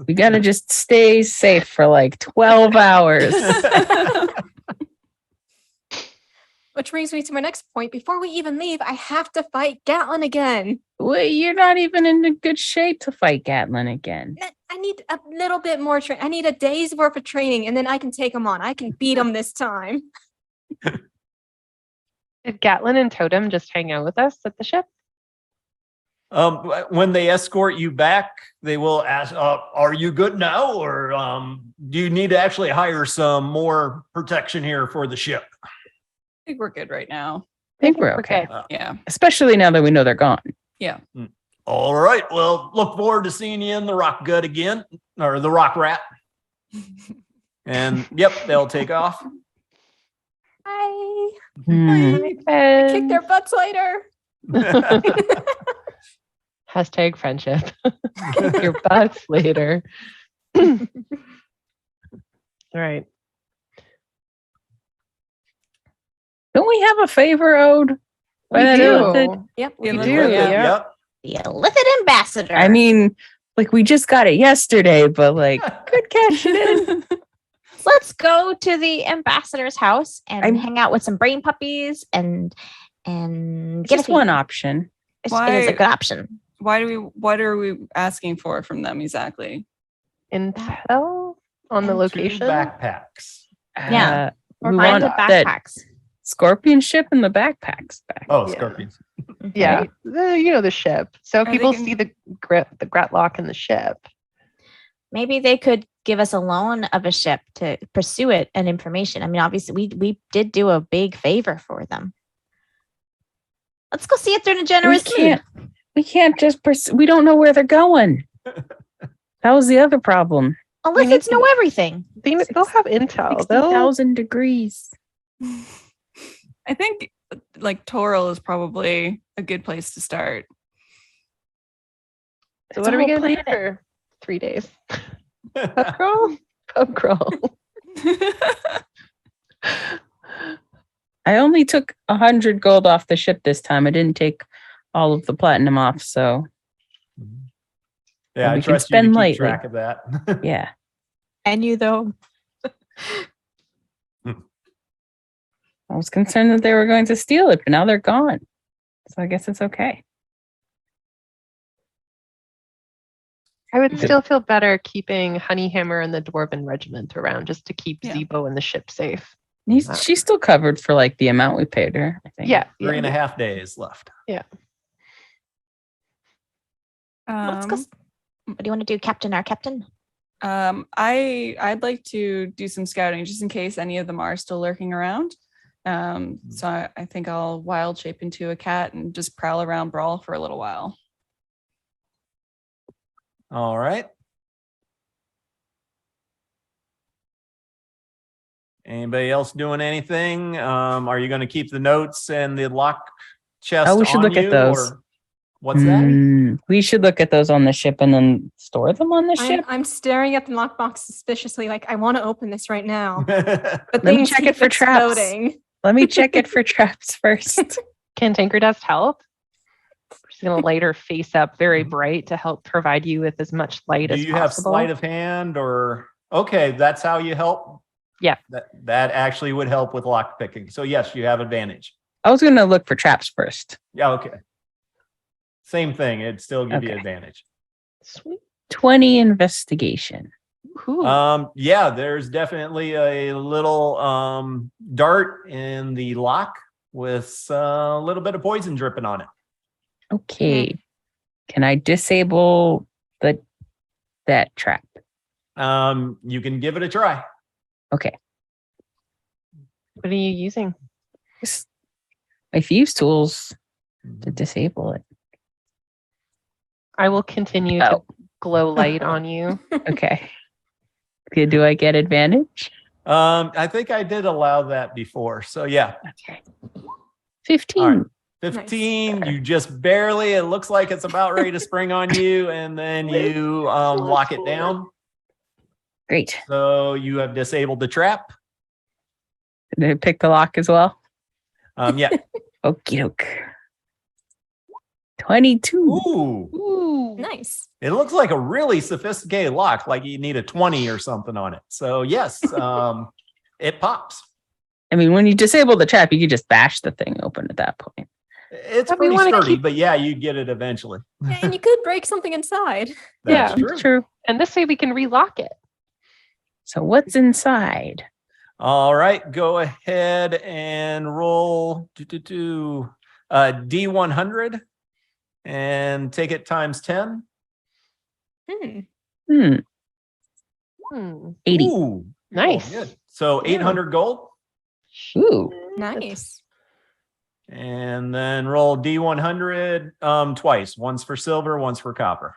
we got to just stay safe for like 12 hours. Which brings me to my next point. Before we even leave, I have to fight Gatlin again. Wait, you're not even in a good shape to fight Gatlin again. I need a little bit more training. I need a day's worth of training, and then I can take him on. I can beat him this time. Did Gatlin and Totem just hang out with us at the ship? When they escort you back, they will ask, are you good now? Or do you need to actually hire some more protection here for the ship? I think we're good right now. I think we're okay. Yeah. Especially now that we know they're gone. Yeah. All right. Well, look forward to seeing you in the rock gut again, or the rock rat. And yep, they'll take off. Bye. And Kick their butts later. hashtag friendship. Kick your butts later. All right. Don't we have a favor owed? We By that do. illithid? Yep. We do, yeah. Yep. The illithid ambassador. I mean, like we just got it yesterday, but like good cash it in. Let's go to the ambassador's house and I'm- hang out with some brain puppies and get Just a one feed. option. It is a Why- good option. What are we asking for from them exactly? Intel on the Two location. backpacks. Yeah. We Find want the that backpacks. scorpion ship and the backpacks back. Oh, Yeah. scorpions. Yeah, Right? you know the ship. So they people gonna- see the Gratlock in the ship. Maybe they could give us a loan of a ship to pursue it and information. I mean, obviously, we did do a big favor for them. Let's go see if they're in a generous mood. We can't just we don't know where they're going. That was the other problem. Illithids know everything. They'll have intel. 60,000 degrees. I think like Toril is probably a good place to start. So It's what a are we whole gonna do planet. for 3 days? Pub crawl? Pub crawl. I only took 100 gold off the ship this time. I didn't take all of the platinum off, so Yeah, I we can trust you to spend keep lightly. track of that. yeah. And you, though. I was concerned that they were going to steal it, but now they're gone. So I guess it's okay. I would Okay. still feel better keeping Honeyhammer and the Dwarven Regiment around just to keep Yeah. Zebo and the ship safe. She's still covered for like the amount we paid her, I think. Yeah. 3.5 days left. Let's go. What do you want to do, Captain? Our captain? I'd like to do some scouting just in case any of them are still lurking around. So I think I'll wild shape into a cat and just prowl around Brawl for a little while. All right. Anybody else doing anything? Are you going to keep the notes and the lock chest? Oh, we should on look at you, those. or what's that? We should look at those on the ship and then store them on the ship. I'm staring at the lockbox suspiciously, like I want to open this right now. But Let me things check keep it for traps. exploding. Let me check it for traps first. Can Tinker Dust help? She's going to light her face up very bright to help provide you with as much light Do as you have possible. sleight of hand, or okay, that's how you help? Yeah. That actually would help with lock picking. So yes, you have advantage. I was going to look for traps first. Yeah, okay. Same thing. It'd still give you Okay. advantage. Sweet. 20 investigation. Ooh. Yeah, there's definitely a little dart in the lock with a little bit of poison dripping on it. Okay. Can I disable that trap? You can give it a try. Okay. What are you using? Just my thieves tools to disable it. I will continue to glow light on you. Okay. Okay, do I get advantage? I think I did allow that before. So yeah, Okay. 15. All right. 15, you just barely, it looks like it's about ready to spring on you, and then you lock it down. Great. So you have disabled the trap. Did I pick the lock as well? Yeah. Okie doke. 22. Ooh. Ooh. Nice. It looks like a really sophisticated lock, like you need a 20 or something on it. So yes, it pops. I mean, when you disable the trap, you can just bash the thing open at that point. It's But we pretty wanna sturdy, keep- but yeah, you get it eventually. Yeah, and you could break something inside. That's Yeah. true. True. And this way we can relock it. So what's inside? All right, go ahead and roll D100 and take it times 10. Hmm. Hmm. 80. Ooh, Nice. good. So 800 gold. Ooh. Nice. And then roll D100 twice. Once for silver, once for copper.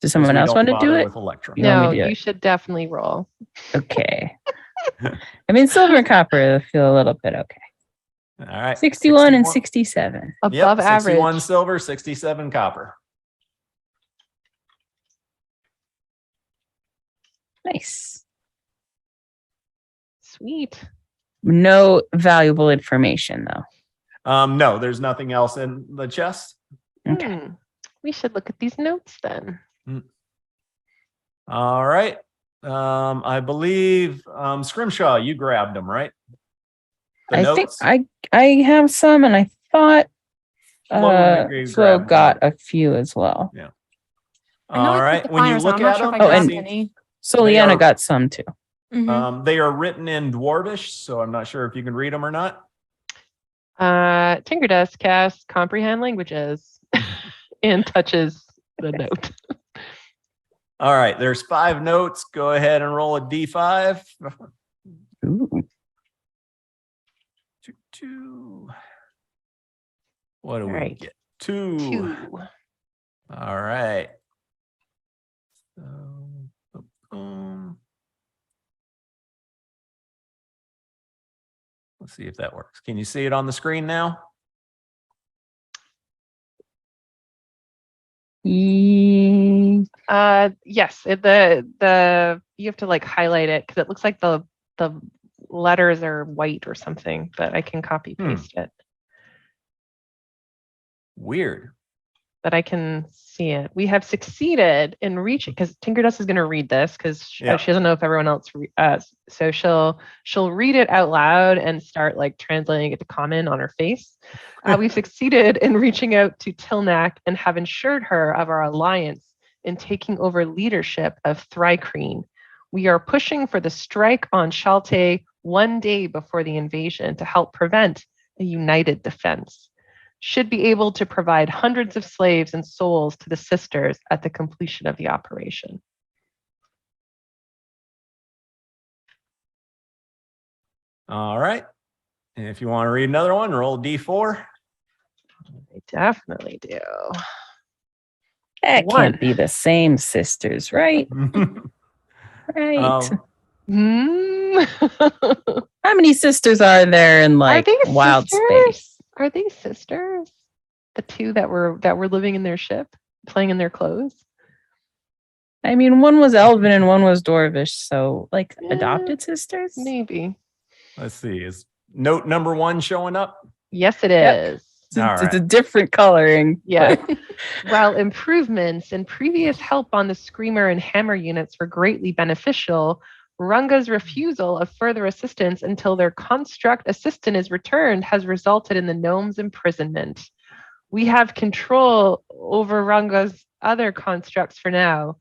Does someone 'Cause we else don't want to do bother it? with Electrum. You want me No, to do you it? should definitely roll. Okay. I mean, silver and copper feel a little bit okay. All right. 61 and 67. Above average. 61 silver, 67 copper. Nice. Sweet. No valuable information, though. No, there's nothing else in the chest. Okay. We should look at these notes then. All right. I believe Scrimshaw, you grabbed them, right? The I think notes? I have some, and I thought Flo Flo grabbed got one. a few as well. I know All I right. put the When you flyers on. look I'm not at sure them, if I Oh, grabbed and- any. Soliana are- got some too. Mhm. they are written in Dwarvish, so I'm not sure if you can read them or not. Tinkerdesk casts comprehend languages and touches the note. All right. There's 5 notes. Go ahead and roll a D5. Ooh. Two. What do we Right. get? 2. 2. All right. So, boom. Let's see if that works. Can you see it on the screen now? Yes, the you have to like highlight it because it looks like the letters are white or something, but I can copy paste it. Weird. But I can see it. We have succeeded in reaching because Tinkerdesk is going to read this because she doesn't know if everyone else. So she'll read it out loud and start like translating it to common on her face. We've succeeded in reaching out to Tilnak and have ensured her of our alliance in taking over leadership of thri-kreen. We are pushing for the strike on Shaltay one day before the invasion to help prevent a united defense. Should be able to provide hundreds of slaves and souls to the sisters at the completion of the operation. All right. And if you want to read another one, roll D4. I definitely do. That One. can't be the same sisters, right? Right. Hmm. How many sisters are there in Are like they wild sisters? space? Are they sisters? The two that were living in their ship, playing in their clothes. I mean, one was Elven and one was Dwarvish, so like Yeah. adopted sisters. Maybe. Let's see. Is note number 1 showing up? Yes, it Yep. is. It's, All it's a right. different coloring. Yeah. While improvements and previous help on the Screamer and Hammer units were greatly beneficial, Runga's refusal of further assistance until their construct assistant is returned has resulted in the gnome's imprisonment. We have control over Runga's other constructs for now,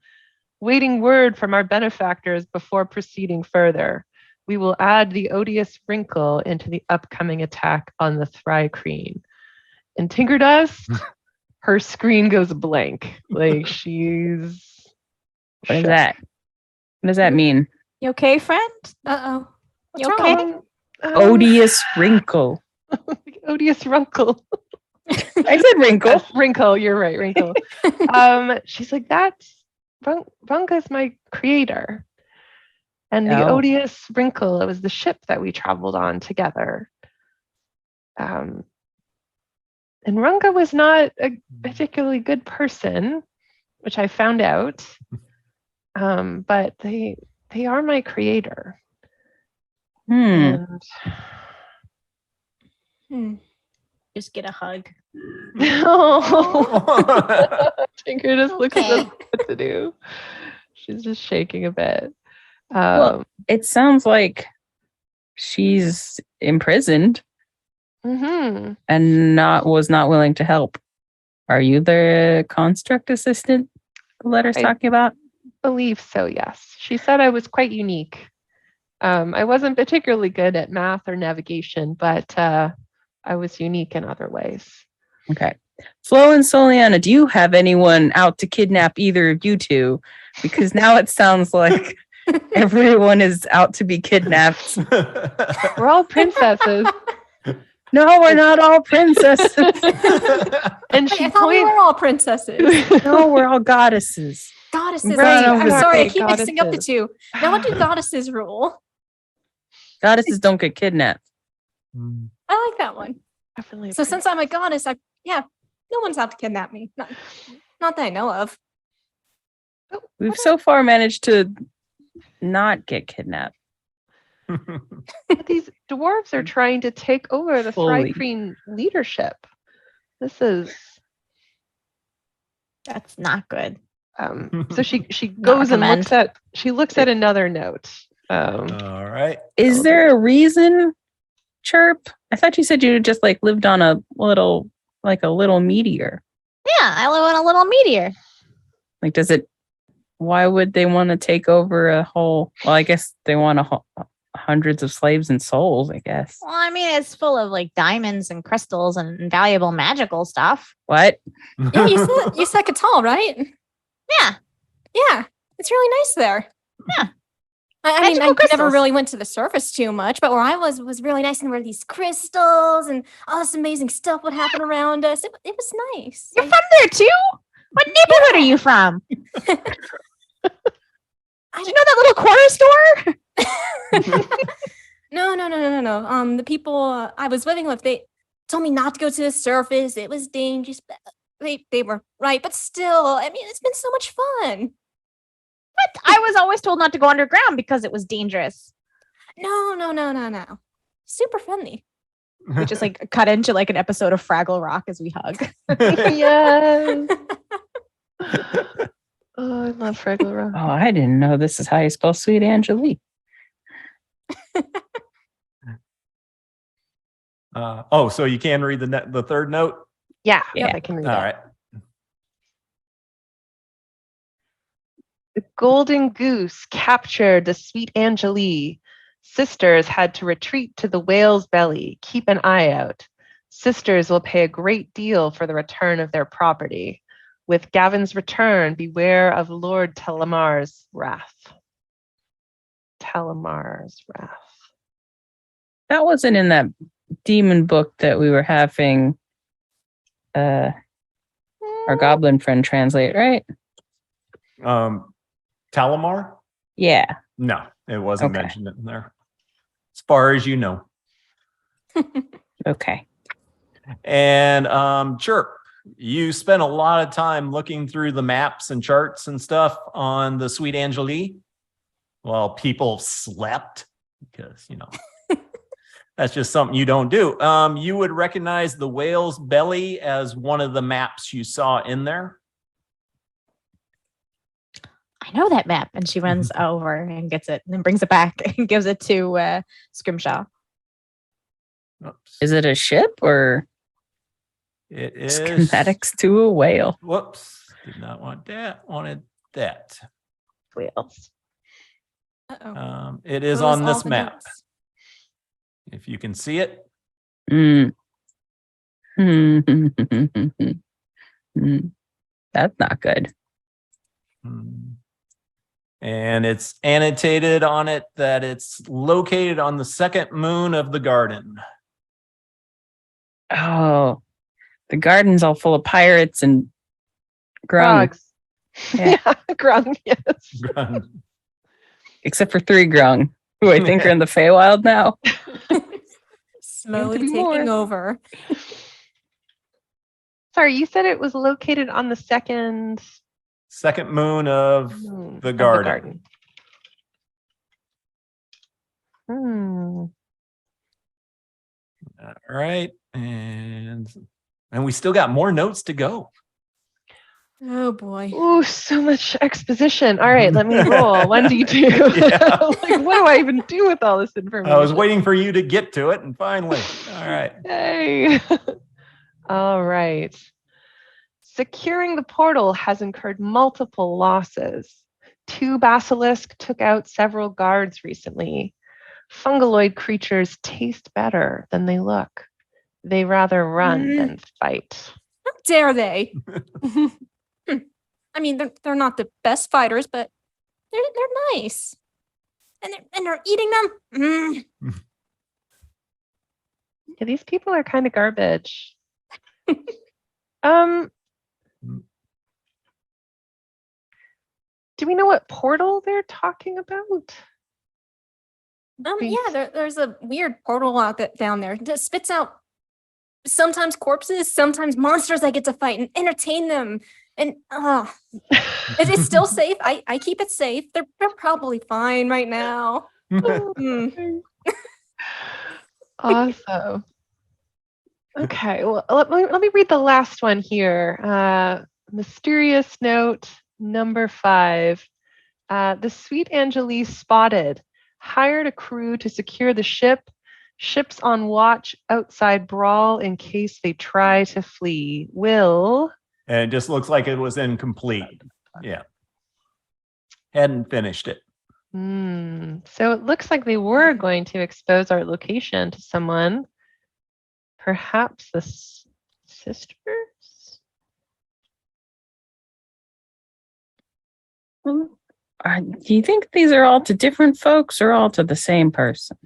waiting word from our benefactors before proceeding further. We will add the odious wrinkle into the upcoming attack on the thri-kreen. And Tinkerdesk, her screen goes blank. Like she's. What is shook. that? What does that mean? You okay, friend? Uh-oh. You What's okay? wrong? Odious wrinkle. Odious wrinkle. I said wrinkle. Yes, wrinkle. You're right, wrinkle. She's like, that's Runga's my creator. And the Oh. odious wrinkle, it was the ship that we traveled on together. And Runga was not a particularly good person, which I found out. But they are my creator. And Just get a hug. Tinker just looks Okay. at what to do. She's just shaking a bit. Well, it sounds like she's imprisoned Mm-hmm. and was not willing to help. Are you the construct assistant the letter's I- talking about? Believe so, yes. She said I was quite unique. I wasn't particularly good at math or navigation, but I was unique in other ways. Okay. Flo and Soliana, do you have anyone out to kidnap either of you two? Because now it sounds like everyone is out to be kidnapped. We're all princesses. No, we're not all princesses. And Wait, she I thought we points. were all princesses. No, we're all goddesses. Goddesses. Right, I'm over sorry, I there. keep mixing up the Goddesses. two. Now what do goddesses rule? Goddesses don't get kidnapped. I like that one. Definitely a So since I'm a goddess, no one's out to kidnap me. Not that I know of. We've so far managed to not get kidnapped. But these dwarves are trying to take over the Fully. thri-kreen leadership. This is That's not good. so she goes and looks at another note. All right. Is there a reason, Chirp? I thought you said you just like lived on a little meteor. Yeah, I live on a little meteor. Like, why would they want to take over a whole, well, I guess they want hundreds of slaves and souls, I guess. Well, I mean, it's full of like diamonds and crystals and valuable magical stuff. What? Yeah, you said Catal, right? Yeah. Yeah, it's really nice there. Yeah. I mean, Magical I never crystals. really went to the surface too much, but where I was really nice, and where these crystals and all this amazing stuff would happen around us. It was nice. You're from there too? What neighborhood are you from? Do you know that little corner store? No. The people I was living with, they told me not to go to the surface. It was dangerous. But they were right, but still, I mean, it's been so much fun. But I was always told not to go underground because it was dangerous. No. Super friendly. We just like cut into like an episode of Fraggle Rock as we hug. Yes. Oh, I love Fraggle Rock. Oh, I didn't know this is how you spell Sweet Angelique. So you can read the third note? Yeah, Yeah. I can read All that. right. The golden goose captured the sweet Angelie. Sisters had to retreat to the whale's belly. Keep an eye out. Sisters will pay a great deal for the return of their property. With Gavin's return, beware of Lord Telemar's wrath. Telemar's wrath. That wasn't in that demon book that we were having our goblin friend translate, right? Talamar? Yeah. No, it wasn't Okay. mentioned in there. As far as you know. Okay. And Chirp, you spent a lot of time looking through the maps and charts and stuff on the Sweet Angelie while people slept, because, that's just something you don't do. You would recognize the whale's belly as one of the maps you saw in there. I know that map. And she runs over and gets it and then brings it back and gives it to Scrimshaw. Oops. Is it a ship or It is. schematics to a whale? Whoops. Did not want that. Wanted that. Whales. Uh-oh. It is Close on all this the map. notes. If you can see it. Mm. That's not good. And it's annotated on it that it's located on the second moon of the garden. Oh, the garden's all full of pirates and grung, Frogs. Yeah. Yeah, grung, yes. except for 3 grung, who I think are in the Feywild now. Slowly be taking more. over. Sorry, you said it was located on the second Second moon of moon the of garden. Hmm. All right. And we still got more notes to go. Oh boy. Ooh, so much exposition. All right, let me roll. 1d2. Yeah. Like, what do I even do with all this information? I was waiting for you to get to it, and finally, all right. Yay. All right. Securing the portal has incurred multiple losses. 2 basilisk took out several guards recently. Fungaloid creatures taste better than they look. They rather run than fight. How dare they? I mean, they're not the best fighters, but they're nice. And they're eating them. Yeah, these people are kind of garbage. Do we know what portal they're talking about? Yeah, there's a weird portal out down there that spits out sometimes corpses, sometimes monsters I get to fight and entertain them. And it is still safe. I keep it safe. They're probably fine right now. Awesome. Okay, well, let me read the last one here. Mysterious note number 5. The Sweet Angelie spotted, hired a crew to secure the ship. Ships on watch outside Brawl in case they try to flee. Will. And it just looks like it was incomplete. Yeah. Hadn't finished it. So it looks like they were going to expose our location to someone. Perhaps the sisters? Do you think these are all to different folks or all to the same person?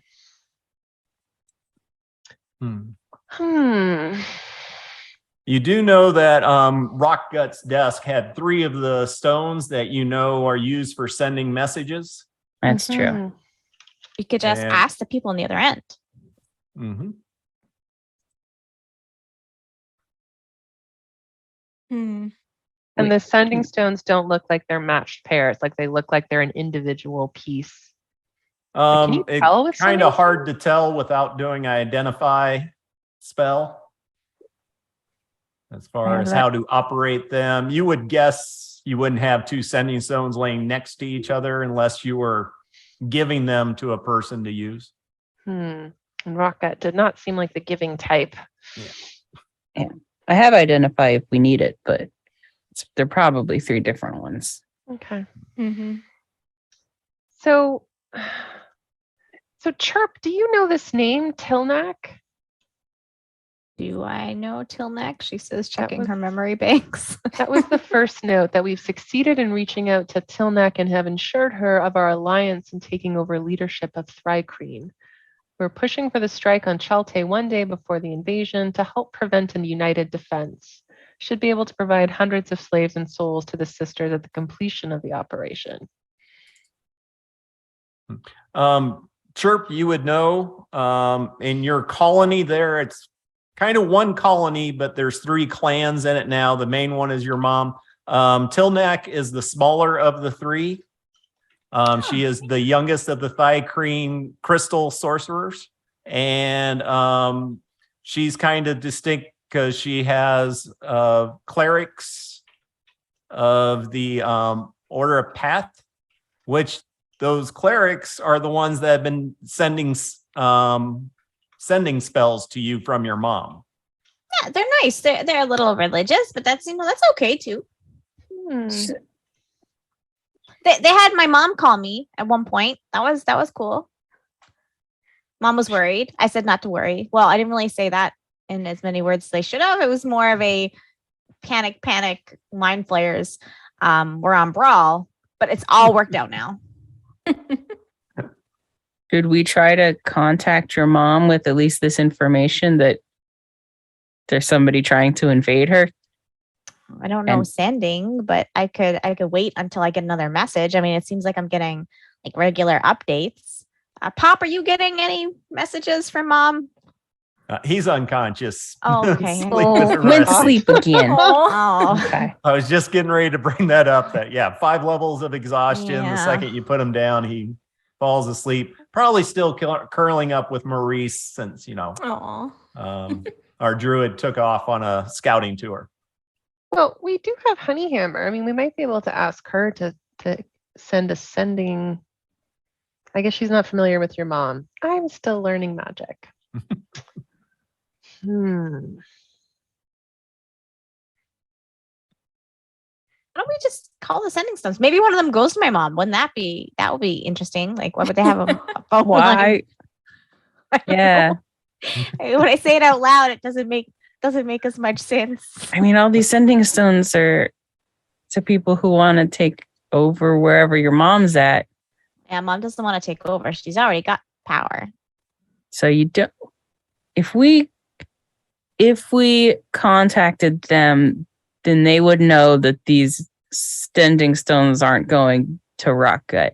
You do know that Rockgut's desk had 3 of the stones that you know are used for sending messages. That's true. You could just And- ask the people on the other end. And the sending stones don't look like they're matched pairs. Like they look like they're an individual piece. Can you tell with kind some of of hard to tell without doing an identify spell. As far Yeah, as that- how to operate them, you would guess you wouldn't have 2 sending stones laying next to each other unless you were giving them to a person to use. And Rockgut did not seem like the giving type. I have identify if we need it, but they're probably 3 different ones. Okay. Mm-hmm. So Chirp, do you know this name, Tilnak? Do I know Tilnak? She says, That checking was- her memory banks. That was the first note, that we've succeeded in reaching out to Tilnak and have assured her of our alliance in taking over leadership of thri-kreen. We're pushing for the strike on Chalte one day before the invasion to help prevent a united defense. Should be able to provide hundreds of slaves and souls to the sisters at the completion of the operation. Chirp, you would know in your colony there, it's kind of one colony, but there's 3 clans in it now. The main one is your mom. Tilnak is the smaller of the 3. She is the youngest of the thri-kreen crystal sorcerers. And she's kind of distinct because she has clerics of the Order of Path, which those clerics are the ones that have been sending spells to you from your mom. Yeah, they're nice. They're a little religious, but that's okay too. They had my mom call me at one point. That was cool. Mom was worried. I said not to worry. Well, I didn't really say that in as many words as I should have. It was more of a panic, mind flares. We're on Brawl, but it's all worked out now. Should we try to contact your mom with at least this information that there's somebody trying to invade her? I don't know And- sending, but I could wait until I get another message. I mean, it seems like I'm getting like regular updates. Pop, are you getting any messages from Mom? He's unconscious. Oh, okay. Sleep with the Went to rest. sleep again. Oh, Okay. I was just getting ready to bring that up. That 5 levels of exhaustion. The Yeah. second you put him down, he falls asleep. Probably still curling up with Maurice, since Aw. our druid took off on a scouting tour. Well, we do have Honeyhammer. I mean, we might be able to ask her to send a sending. I guess she's not familiar with your mom. I'm still learning magic. Hmm. Why don't we just call the sending stones? Maybe one of them goes to my mom. Wouldn't that would be interesting? Like, why would they have a phone line? Why? Yeah. When I say it out loud, it doesn't make as much sense. I mean, all these sending stones are to people who want to take over wherever your mom's at. Yeah, mom doesn't want to take over. She's already got power. So you don't. If we contacted them, then they would know that these sending stones aren't going to Rockgut.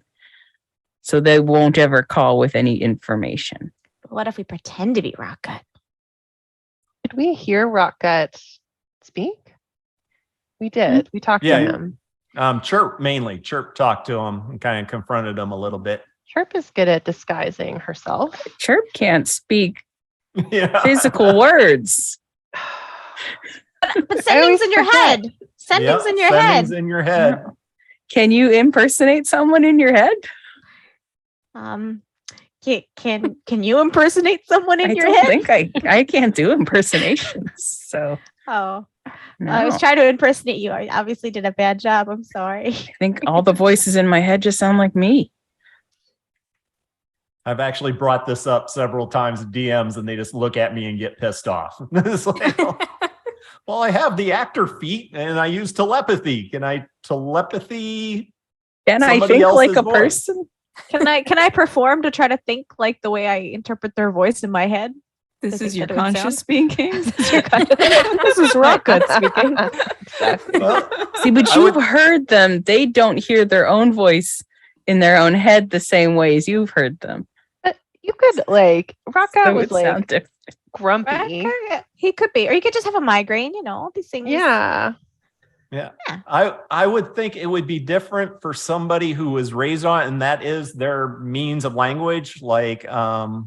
So they won't ever call with any information. But what if we pretend to be Rockgut? Did we hear Rockgut speak? We did. We talked Yeah. to him. Chirp mainly. Chirp talked to him and kind of confronted him a little bit. Chirp is good at disguising herself. Chirp can't speak Yeah. physical words. But sending's in your head. Sending's in your head. Sending's in your head. Can you impersonate someone in your head? Can you impersonate someone in I your don't head? think I can't do impersonations. So Oh, no. I was trying to impersonate you. I obviously did a bad job. I'm sorry. I think all the voices in my head just sound like me. I've actually brought this up several times to DMs and they just look at me and get pissed off. It's like, well, I have the actor feat and I use telepathy. Can I telepathy? Can I Somebody think like else's a voice. person? Can I perform to try to think like the way I interpret their voice in my head? This I is think your that it would conscious sound- speaking. This is Rockgut speaking. Well, See, but I would- you've heard them. They don't hear their own voice in their own head the same way as you've heard them. You could Rockgut So was it sound like different. grumpy. He could be, or he could just have a migraine. You know, these things. Yeah. I would think it would be different for somebody who was raised on it, and that is their means of language, like a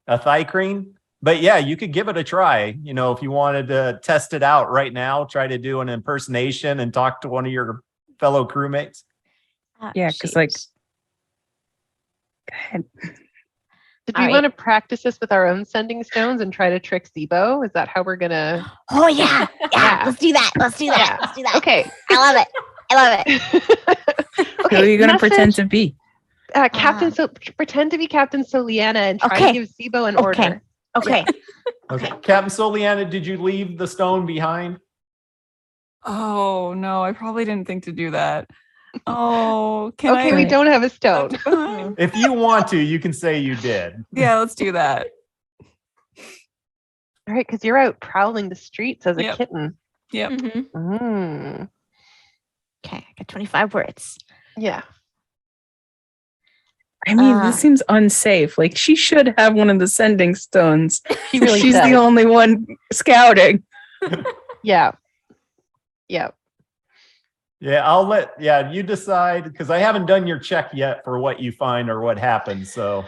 thri-kreen. But yeah, you could give it a try. You know, if you wanted to test it out right now, try to do an impersonation and talk to one of your fellow crewmates. Yeah, because like, go ahead. Did All we right. want to practice this with our own sending stones and try to trick Zebo? Is that how we're gonna? Oh yeah, Yeah. Let's do that. Let's do that. Yeah. Let's do that. Okay. I love it. I love it. Who are you going to pretend to be? Captain? So pretend to be Captain Soliana and try Okay. to give Zebo an Okay. order. Okay. Okay, Captain Soliana, did you leave the stone behind? Oh no, I probably didn't think to do that. Oh, can Okay, I? we don't have a stone. left it behind? If you want to, you can say you did. Yeah, let's do that. All right, because you're out prowling the streets as a Yep. kitten. Yep. Mhm. Mm. Okay. I got 25 words. Yeah. I mean, Uh, this seems unsafe. Like, she should have one of the sending stones. She really She's does. the only one scouting. Yeah. Yeah. Yeah, you decide, because I haven't done your check yet for what you find or what happens. So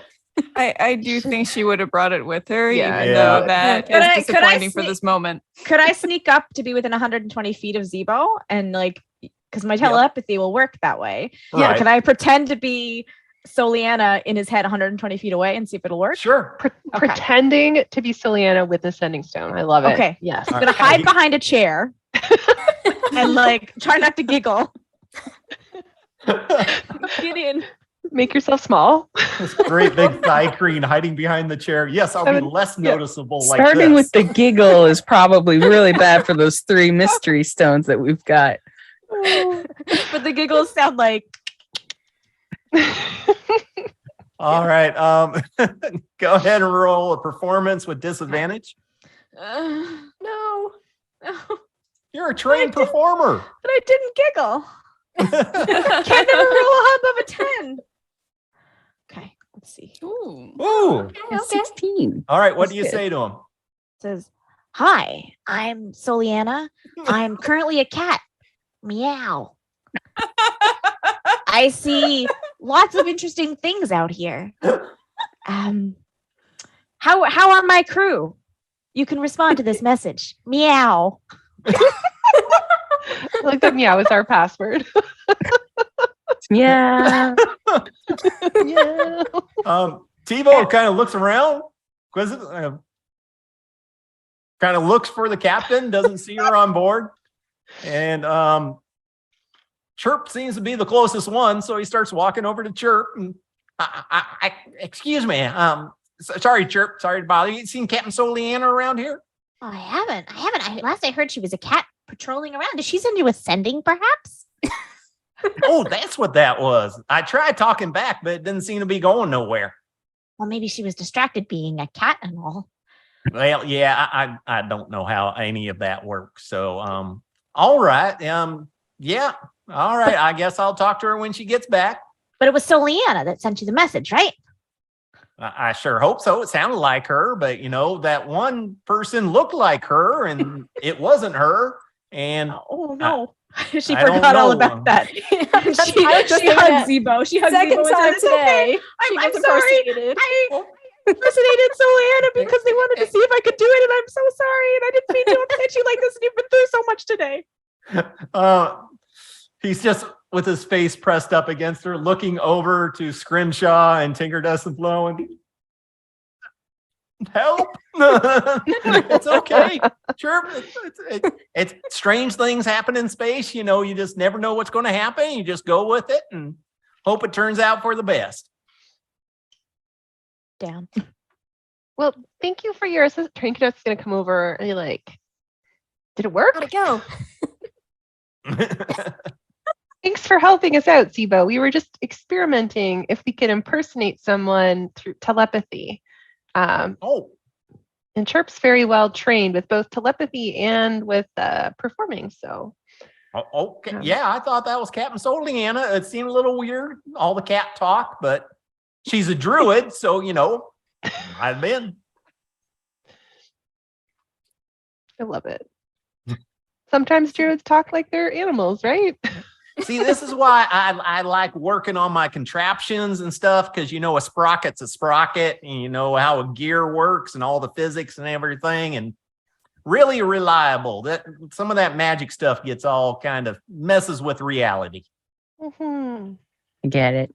I do think she would have brought it with her, Yeah. even Yeah. though that Could I- is could I disappointing for sneak- this moment. Could I sneak up to be within 120 feet of Zebo and like, because my telepathy will work that way. right. Can I pretend to be Soliana in his head 120 feet away and see if it'll work? Sure. Pretending to be Soliana with a sending stone. I love it. Okay. Yes. I'm gonna hide behind a chair and like try not to giggle. Get in. Make yourself small. This great big thri-kreen hiding behind the chair. Yes, I'll be Seven- less yeah. noticeable like Starting with this. the giggle is probably really bad for those 3 mystery stones that we've got. But the giggles sound like All right. Go ahead and roll a performance with disadvantage. no. No. You're a trained performer. But I didn't giggle. Can't never roll above a 10. Okay, let's see. Ooh. Ooh. Okay. 16. All right. What That's do you good. say to him? Says, "Hi, I'm Soliana. I'm currently a cat. Meow. I see lots of interesting things out here. How are my crew? You can respond to this message. Meow." like that meow is our password. Yeah. Yeah. Tivo kind of looks around, kind of looks for the captain, doesn't see her on board, and Chirp seems to be the closest one, so he starts walking over to Chirp. And excuse me, sorry, Chirp, sorry to bother you. Seen Captain Soliana around here? Oh, I haven't. Last I heard, she was a cat patrolling around. Did she send you a sending, perhaps? Oh, that's what that was. I tried talking back, but it didn't seem to be going nowhere. Well, maybe she was distracted being a cat and all. Well, yeah, I don't know how any of that works. So, all right, yeah, all right. I guess I'll talk to her when she gets back. But it was Soliana that sent you the message, right? I sure hope so. It sounded like her, but that one person looked like her, and it wasn't her. And Oh no. She I don't forgot all know. about that. She She hugged Zebo. She hugged Second Zebo and said, time "It's okay. today. She I'm was sorry. impersonated. I impersonated Soliana because they wanted to see if I could do it, and I'm so sorry. And I didn't mean to upset you like this. And you've been through so much today." He's just with his face pressed up against her, looking over to Scrimshaw and Tinkerdust and Flo, and help. It's okay. Sure. It's strange things happen in space. You just never know what's going to happen. You just go with it and hope it turns out for the best. Down. Well, thank you for your assist. Tinkerdust's gonna come over and be like, "Did it work? How'd it go? Thanks for helping us out, Sibo. We were just experimenting if we could impersonate someone through telepathy." Oh, And Chirp's very well trained with both telepathy and with performing. So, okay. Yeah, I thought that was Captain Soliana. It seemed a little weird, all the cat talk, but she's a druid, so I've been. I love it. Sometimes druids talk like they're animals, right? See, this is why I like working on my contraptions and stuff, because a sprocket's a sprocket, and you know how a gear works and all the physics and everything, and really reliable. That some of that magic stuff gets all kind of messes with reality. Mm-hmm. I get it.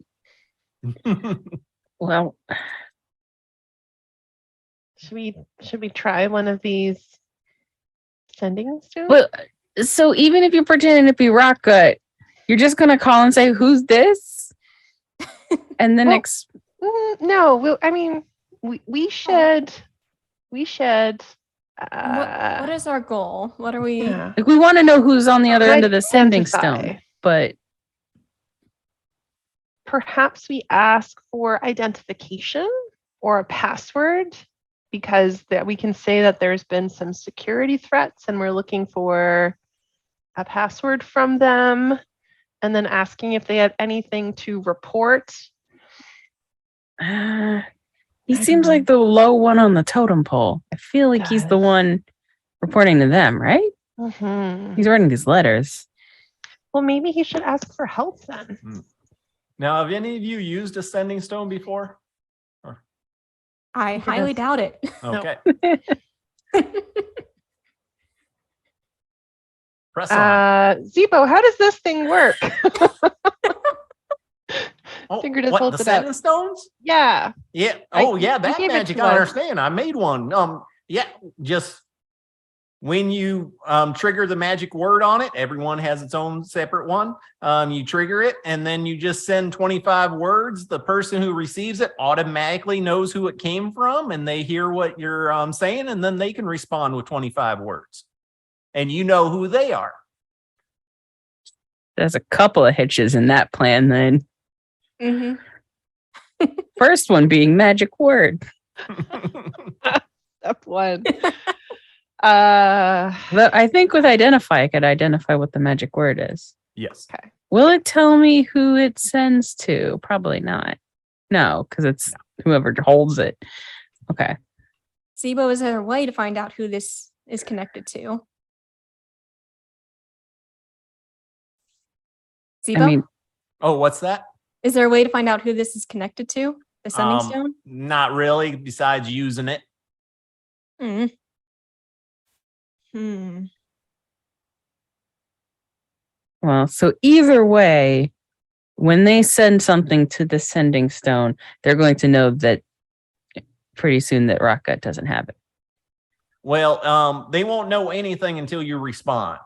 Well, Should we try one of these sending stones? well, so even if you're pretending to be Rock Gut, you're just gonna call and say, "Who's this?" And then Well, no, we should. What is our goal? What are we? Yeah. we want to know who's on the other end of the sending Identify. stone. But Perhaps we ask for identification or a password, because that we can say that there's been some security threats and we're looking for a password from them, and then asking if they have anything to report. he seems like the low one on the totem pole. I feel like he's the Does. one reporting to them, right? Mhm. He's writing these letters. Well, maybe he should ask for help then. Now, have any of you used a sending stone before? I highly doubt it. Okay. Press on. Zebo, how does this thing work? Finger just what, holds the it up. sending stones? Yeah. Yeah. I- Oh, yeah. you That gave it magic. to I us. understand. I made one. Yeah. Just when you trigger the magic word on it, everyone has its own separate one. You trigger it, and then you just send 25 words. The person who receives it automatically knows who it came from, and they hear what you're saying, and then they can respond with 25 words, and you know who they are. There's a couple of hitches in that plan then. Mhm. First one being magic word. Step one. But I think with identify, I could identify what the magic word is. Yes. Will it tell me who it sends to? Probably not. No, because it's whoever holds it. Okay. Zebo, is there a way to find out who this is connected to? Zebo, I mean, Oh, what's that? is there a way to find out who this is connected to? The sending Um, stone? Not really, besides using it. Mm. Hmm. Well, so either way, when they send something to the sending stone, they're going to know that pretty soon that Rockgut doesn't have it. Well, they won't know anything until you respond.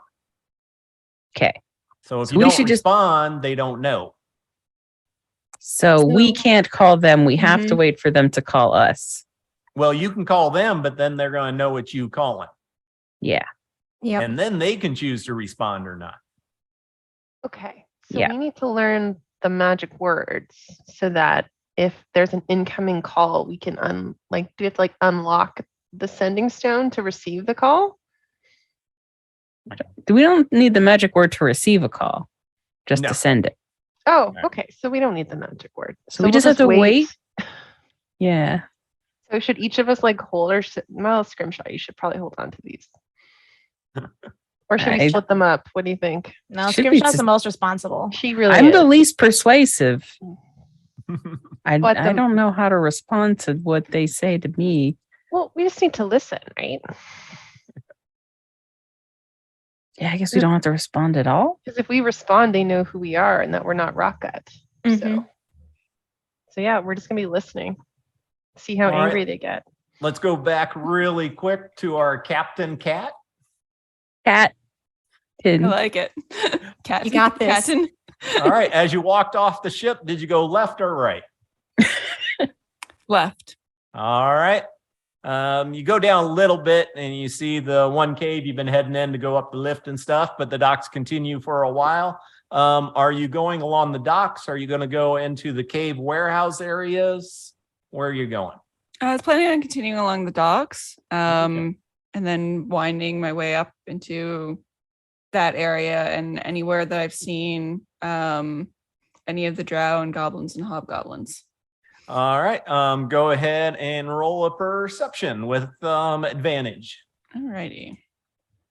Okay. So if So you we don't should just- respond, they don't know. So we So- can't call them. We have to Mhm. wait for them to call us. Well, you can call them, but then they're going to know it's you calling. Yeah. Yep. And then they can choose to respond or not. Okay. So Yeah. we need to learn the magic words so that if there's an incoming call, we can do we have to unlock the sending stone to receive the call? We don't need the magic word to receive a call, just No. to send it. Oh, Right. okay. So we don't need the magic word. So we just have to wait. Yeah. So should each of us hold our well, Scrimshaw, you should probably hold on to these. Or should we I- split them up? What do you think? No, Should we Scrimshaw's the just- most responsible. She really I'm the is. least persuasive. I But the- don't know how to respond to what they say to me. Well, we just need to listen, right? Yeah, I guess we don't have to respond at all. Because if we respond, they know who we are and that we're not Rockgut. Mhm. So yeah, we're just gonna be listening. See how All right. angry they get. Let's go back really quick to our Captain Cat. Cat. I like it. Cat, You got this. Captain. All right. As you walked off the ship, did you go left or right? Left. All right. You go down a little bit and you see the one cave you've been heading in to go up the lift and stuff, but the docks continue for a while. Are you going along the docks? Are you going to go into the cave warehouse areas? Where are you going? I was planning on continuing along the docks, and then winding my way up into that area and anywhere that I've seen any of the drow and goblins and hobgoblins. All right. Go ahead and roll a perception with advantage. Alrighty.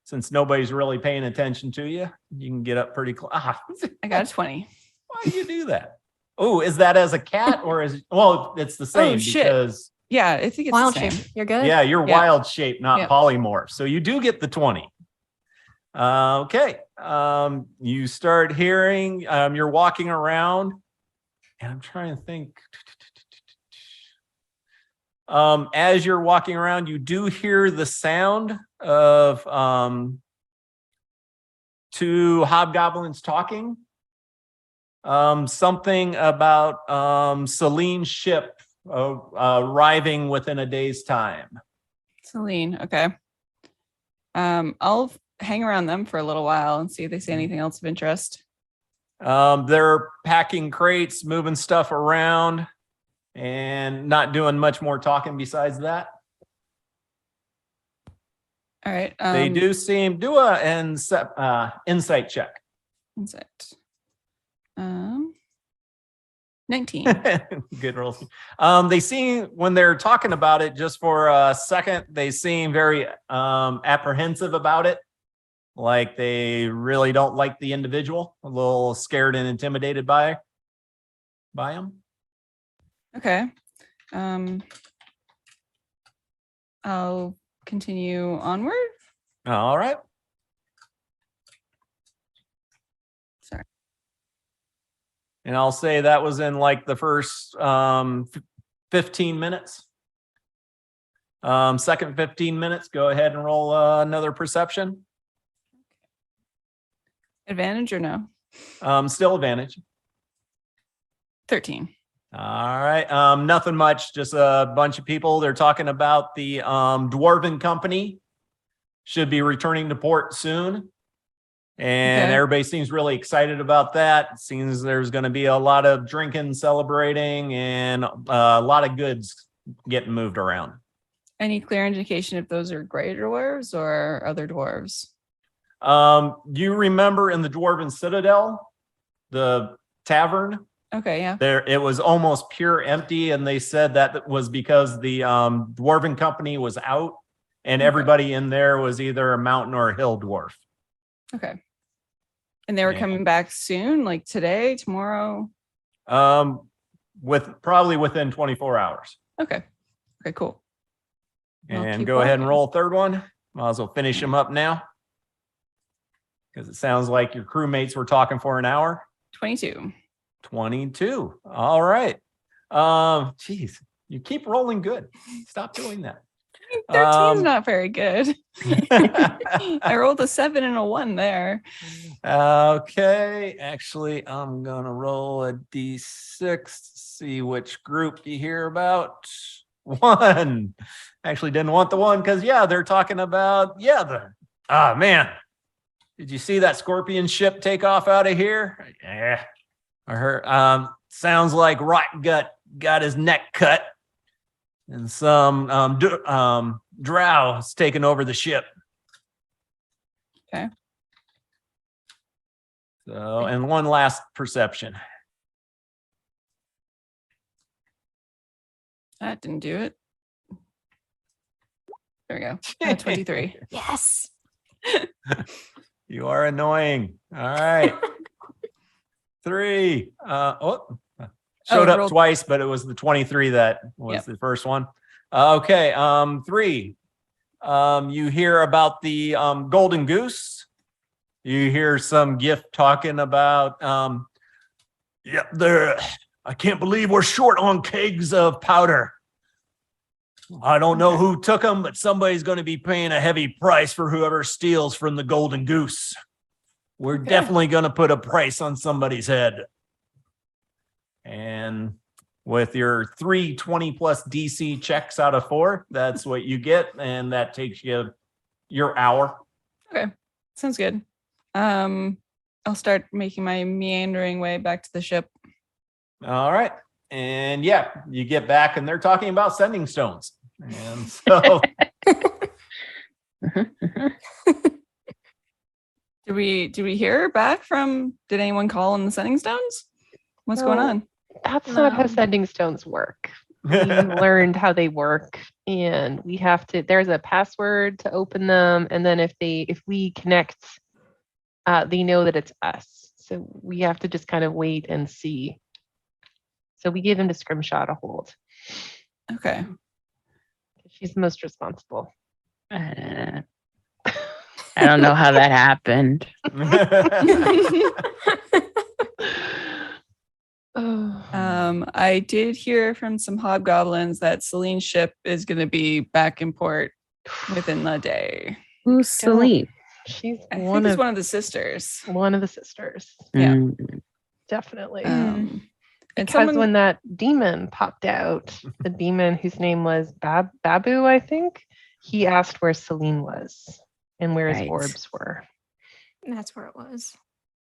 Since nobody's really paying attention to you, you can get up pretty close. I got a 20. Why do you do that? Oh, is that as a cat or is well? It's the same shit. because Yeah, I think it's Wild the same. shape. You're good. yeah, you're Yeah. wild shape, not Yeah. polymorph. So you do get the 20. Okay. You start hearing. You're walking around, and I'm trying to think. As you're walking around, you do hear the sound of two hobgoblins talking. Something about Celine's ship arriving within a day's time. Celine. Okay. I'll hang around them for a little while and see if they say anything else of interest. They're packing crates, moving stuff around, and not doing much more talking besides that. All right. They do seem do a insight check. Insight. 19. Good rolls. They seem when they're talking about it just for a second, they seem very apprehensive about it. Like they really don't like the individual, a little scared and intimidated by him. Okay. I'll continue onward. All right. Sorry. And I'll say that was in like the first 15 minutes. Second 15 minutes, go ahead and roll another perception. Advantage or no? Still advantage. 13. All right. Nothing much, just a bunch of people. They're talking about the Dwarven company should be returning to port soon. And Okay. everybody seems really excited about that. It seems there's going to be a lot of drinking, celebrating, and a lot of goods getting moved around. Any clear indication if those are gray dwarves or other dwarves? You remember in the Dwarven Citadel, the tavern? Okay, yeah. There, it was almost pure empty, and they said that was because the Dwarven company was out, and Okay. everybody in there was either a mountain or a hill dwarf. Okay. And they were Yeah. coming back soon, like today, tomorrow? With probably within 24 hours. Okay. Okay, cool. I'll And keep go ahead and walking. roll a third one. Might as well finish them up now. Because it sounds like your crewmates were talking for an hour. 22. 22. All right. Geez, you keep rolling good. Stop doing that. 13 is not very good. I rolled a 7 and a 1 there. Okay. Actually, I'm gonna roll a d6 to see which group you hear about. 1. Actually didn't want the 1 because they're talking about man. Did you see that scorpion ship take off out of here? Yeah. I heard sounds like Rotgut got his neck cut. And some drow has taken over the ship. Okay. So, and one last perception. That didn't do it. There we go. 23. Yes. You are annoying. All right. 3. Showed up rolled- twice, but it was the 23 that was the first one. Okay. 3. You hear about the golden goose. You hear some gift talking about I can't believe we're short on kegs of powder. I don't know who took them, but somebody's going to be paying a heavy price for whoever steals from the golden goose. We're definitely going to put a price on somebody's head. And with your 3 20+ DC checks out of 4, that's what you get. And that takes you your hour. Okay. Sounds good. I'll start making my meandering way back to the ship. All right. And you get back and they're talking about sending stones. And so Did we hear back from, did anyone call on the sending stones? What's going No. on? That's not how No. sending stones work. We learned how they work, and we have to, there's a password to open them, and then if we connect, they know that it's us. So we have to just kind of wait and see. So we gave them to Scrimshaw to hold. Okay. She's the most responsible. I don't know how that happened. I did hear from some hobgoblins that Celine's ship is going to be back in port within the day. Who's Celine? She's I think one it's of one of the sisters. the sisters. Yeah. Definitely. And Because someone, when that demon popped out, the demon whose name was Babu, I think, he asked where Celine was and where his Right. orbs were. That's where it was.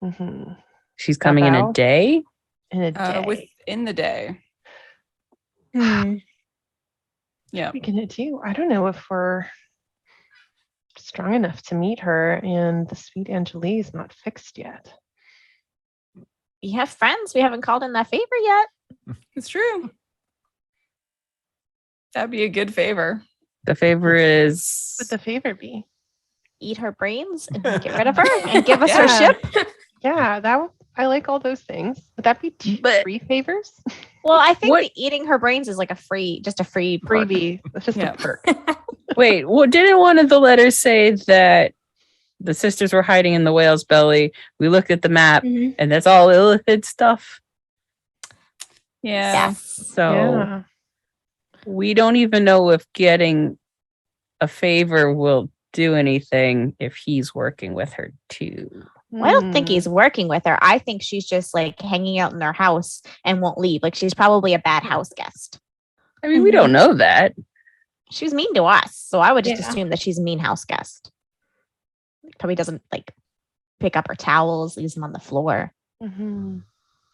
Mm-hmm. She's coming in a About- day? In a day. within the day. Hmm. Yeah. What are we gonna do? I don't know if we're strong enough to meet her, and the sweet Angelie is not fixed yet. We have friends. We haven't called in that favor yet. It's true. That'd be a good favor. The favor is Would the favor be? Eat her brains and get rid of her and give us her Yeah. ship. Yeah, I like all those things. Would that be But- 3 favors? Well, I think What- the eating her brains is like a free perk. Freebie. That's just Yeah. a perk. Wait, well, didn't one of the letters say that the sisters were hiding in the whale's belly? We looked at the map Mhm. and that's all Illithid stuff. Yeah. Yes. So Yeah. we don't even know if getting a favor will do anything if he's working with her too. Well, I don't think Hmm. he's working with her. I think she's just like hanging out in their house and won't leave. Like she's probably a bad house guest. I mean, we don't know that. She was mean to us, so I would just Yeah. assume that she's a mean house guest. Probably doesn't like pick up her towels, leaves them on the floor, Mhm.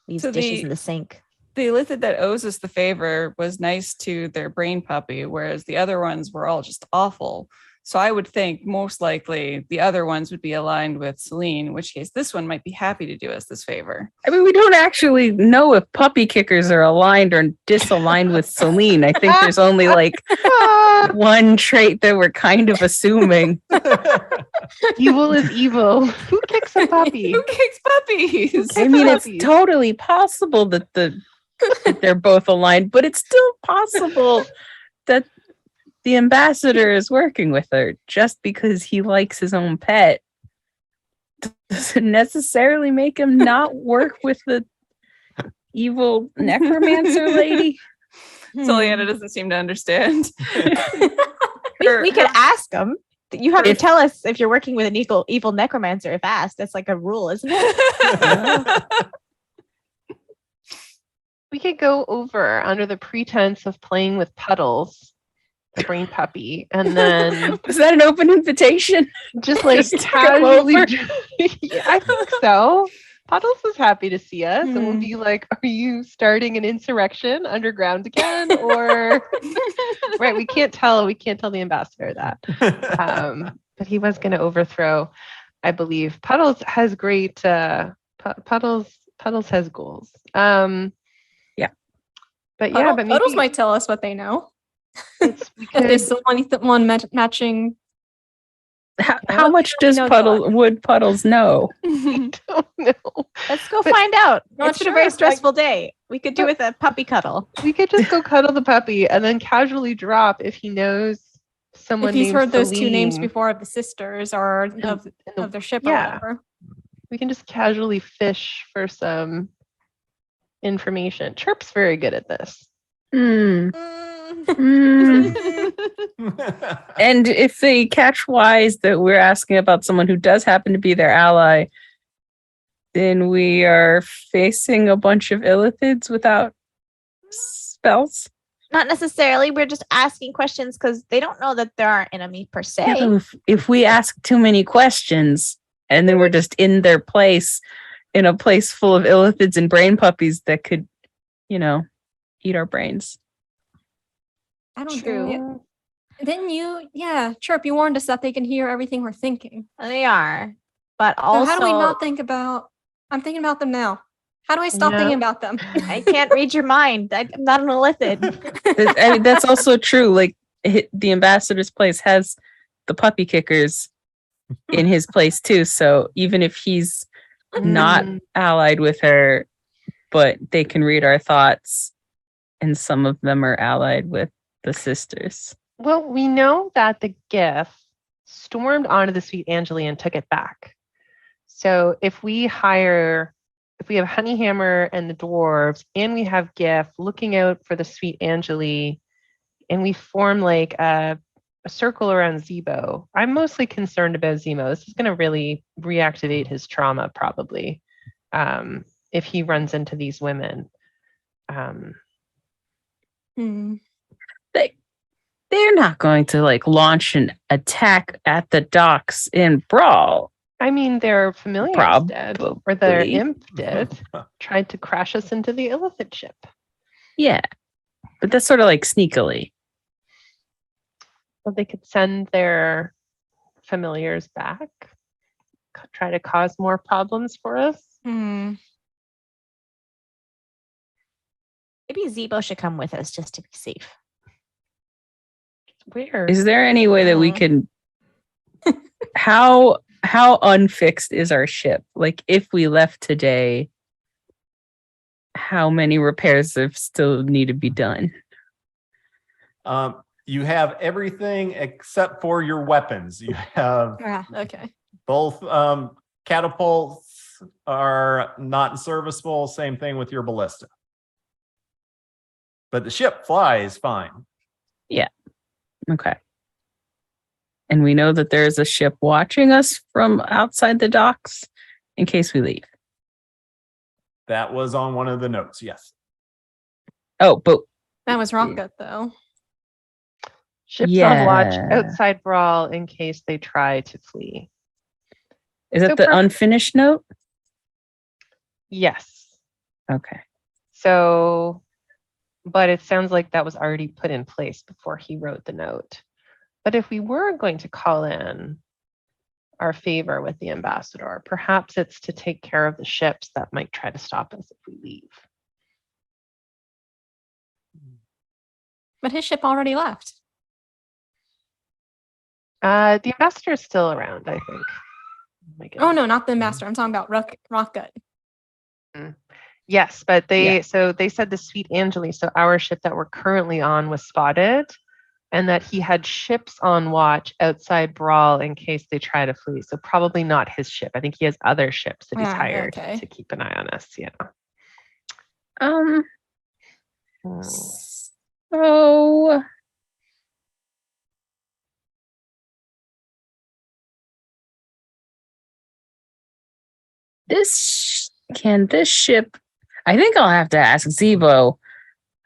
leaves So dishes the- in the sink. The Illithid that owes us the favor was nice to their brain puppy, whereas the other ones were all just awful. So I would think most likely the other ones would be aligned with Celine, in which case this one might be happy to do us this favor. I mean, we don't actually know if puppy kickers are aligned or disaligned with Celine. I think there's only like one trait that we're kind of assuming. Evil is evil. Who kicks a puppy? Who kicks puppies? I mean, it's Puppies. totally possible that that they're both aligned, but it's still possible that the ambassador is working with her just because he likes his own pet does it necessarily make him not work with the evil necromancer lady? Soliana doesn't seem to understand. We could ask him. You have to tell us if you're working with an evil necromancer if asked. That's like a rule, isn't it? We could go over under the pretense of playing with Puddles, the brain puppy, and then Was that an open invitation? just like Just to go casually. over? Yeah, I think so. Puddles is happy to see us, and we'll be like, "Are you starting an insurrection underground again?" Or right? We can't tell. We can't tell the ambassador that. But he was going to overthrow, I believe. Puddles has great. Puddles has goals. Yeah. But yeah, but Puddles maybe might tell us what they know. we If they could- still want matching. How much does would Puddles know? I don't know. Let's go But- find out. Not It's been a sure, very like- stressful day. We could do But- with a puppy cuddle. We could just go cuddle the puppy and then casually drop if he knows someone. If he's named heard those two names Celine. before of the sisters or of their ship or yeah. whatever. We can just casually fish for some information. Chirp's very good at this. Hmm. Hmm. And if they catch wise that we're asking about someone who does happen to be their ally, then we are facing a bunch of illithids without spells. Not necessarily. We're just asking questions because they don't know that they're our enemy per se. Yeah, but if we ask too many questions and then we're just in their place, in a place full of illithids and brain puppies that could, eat our brains. I don't True. know. Then Chirp, you warned us that they can hear everything we're thinking. They are. But So also, how do we not think about? I'm thinking about them now. How do I stop No. thinking about them? I can't read your mind. I'm not an illithid. I mean, that's also true. Like the ambassador's place has the puppy kickers in his place too. So even if he's not Mm. allied with her, but they can read our thoughts, and some of them are allied with the sisters. Well, we know that the GIF stormed onto the Sweet Angeli and took it back. So if we have Honeyhammer and the dwarves, and we have GIF looking out for the Sweet Angeli, and we form like a circle around Zebo, I'm mostly concerned about Zemo. This is going to really reactivate his trauma, probably, if he runs into these women. They're not going to launch an attack at the docks in Brawl. I mean, their familiars did, or their Probably. imp did, tried to crash us into the Illithid ship. Yeah, but that's sort of sneakily. Well, they could send their familiars back, try to cause more problems for us. Maybe Zebo should come with us just to be safe. Where? Is there any way that we can? How unfixed is our ship? If we left today, how many repairs still need to be done? You have everything except for your weapons. You have Okay. both catapults are not serviceable. Same thing with your ballista. But the ship flies fine. Okay. And we know that there's a ship watching us from outside the docks in case we leave. That was on one of the notes. Yes. Oh, but That was Rocket though. Ships on watch Yeah. outside Brawl in case they try to flee. is it So the unfinished note? Yes. Okay. So, but it sounds like that was already put in place before he wrote the note. But if we were going to call in our favor with the ambassador, perhaps it's to take care of the ships that might try to stop us if we leave. But his ship already left. The ambassador is still around, I think. My Oh goodness. no, not the master. I'm talking about Rocket. Yes, but they Yeah. so they said the Sweet Angeli, so our ship that we're currently on was spotted and that he had ships on watch outside Brawl in case they try to flee. So probably not his ship. I think he has other ships that he's hired okay. to keep an eye on us. Yeah. Um. Hmm. So this ship? I think I'll have to ask Zebo,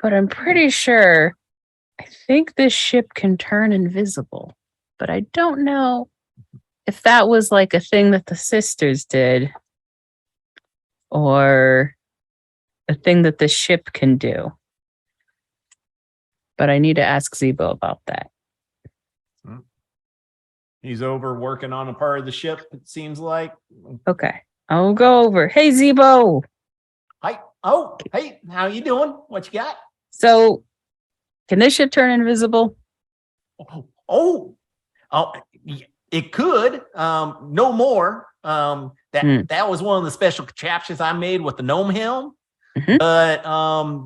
but I'm pretty sure. I think this ship can turn invisible, but I don't know if that was like a thing that the sisters did or a thing that the ship can do. But I need to ask Zebo about that. He's over working on a part of the ship, it seems like. Okay. I'll go over. Hey, Zebo. Hi. Oh, hey, how you doing? What you got? So, can this ship turn invisible? Oh, it could. No more. That was one of the special contraptions I made with the gnome helm. Mhm. But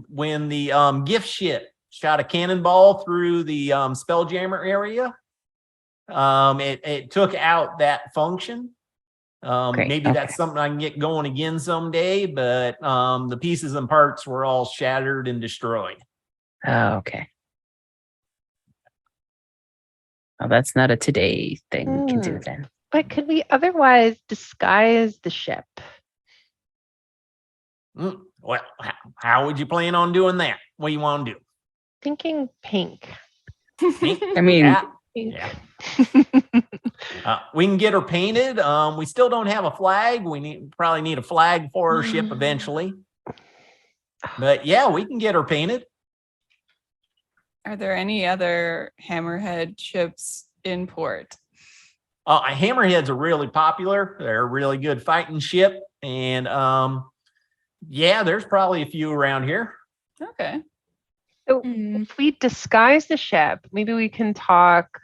when the gift ship shot a cannonball through the Spelljammer area, it took out that function. Great, Maybe that's something I can get going again someday, but the pieces and parts were all shattered and destroyed. Oh, okay. Well, that's not a today thing we can do then. But could we otherwise disguise the ship? Well, how would you plan on doing that? What do you want to do? Thinking pink. I mean, Yeah. We can get her painted. We still don't have a flag. We probably need a flag for her ship eventually. But yeah, we can get her painted. Are there any other hammerhead ships in port? Hammerheads are really popular. They're a really good fighting ship. And yeah, there's probably a few around here. Okay. So if we disguise the ship, maybe we can talk.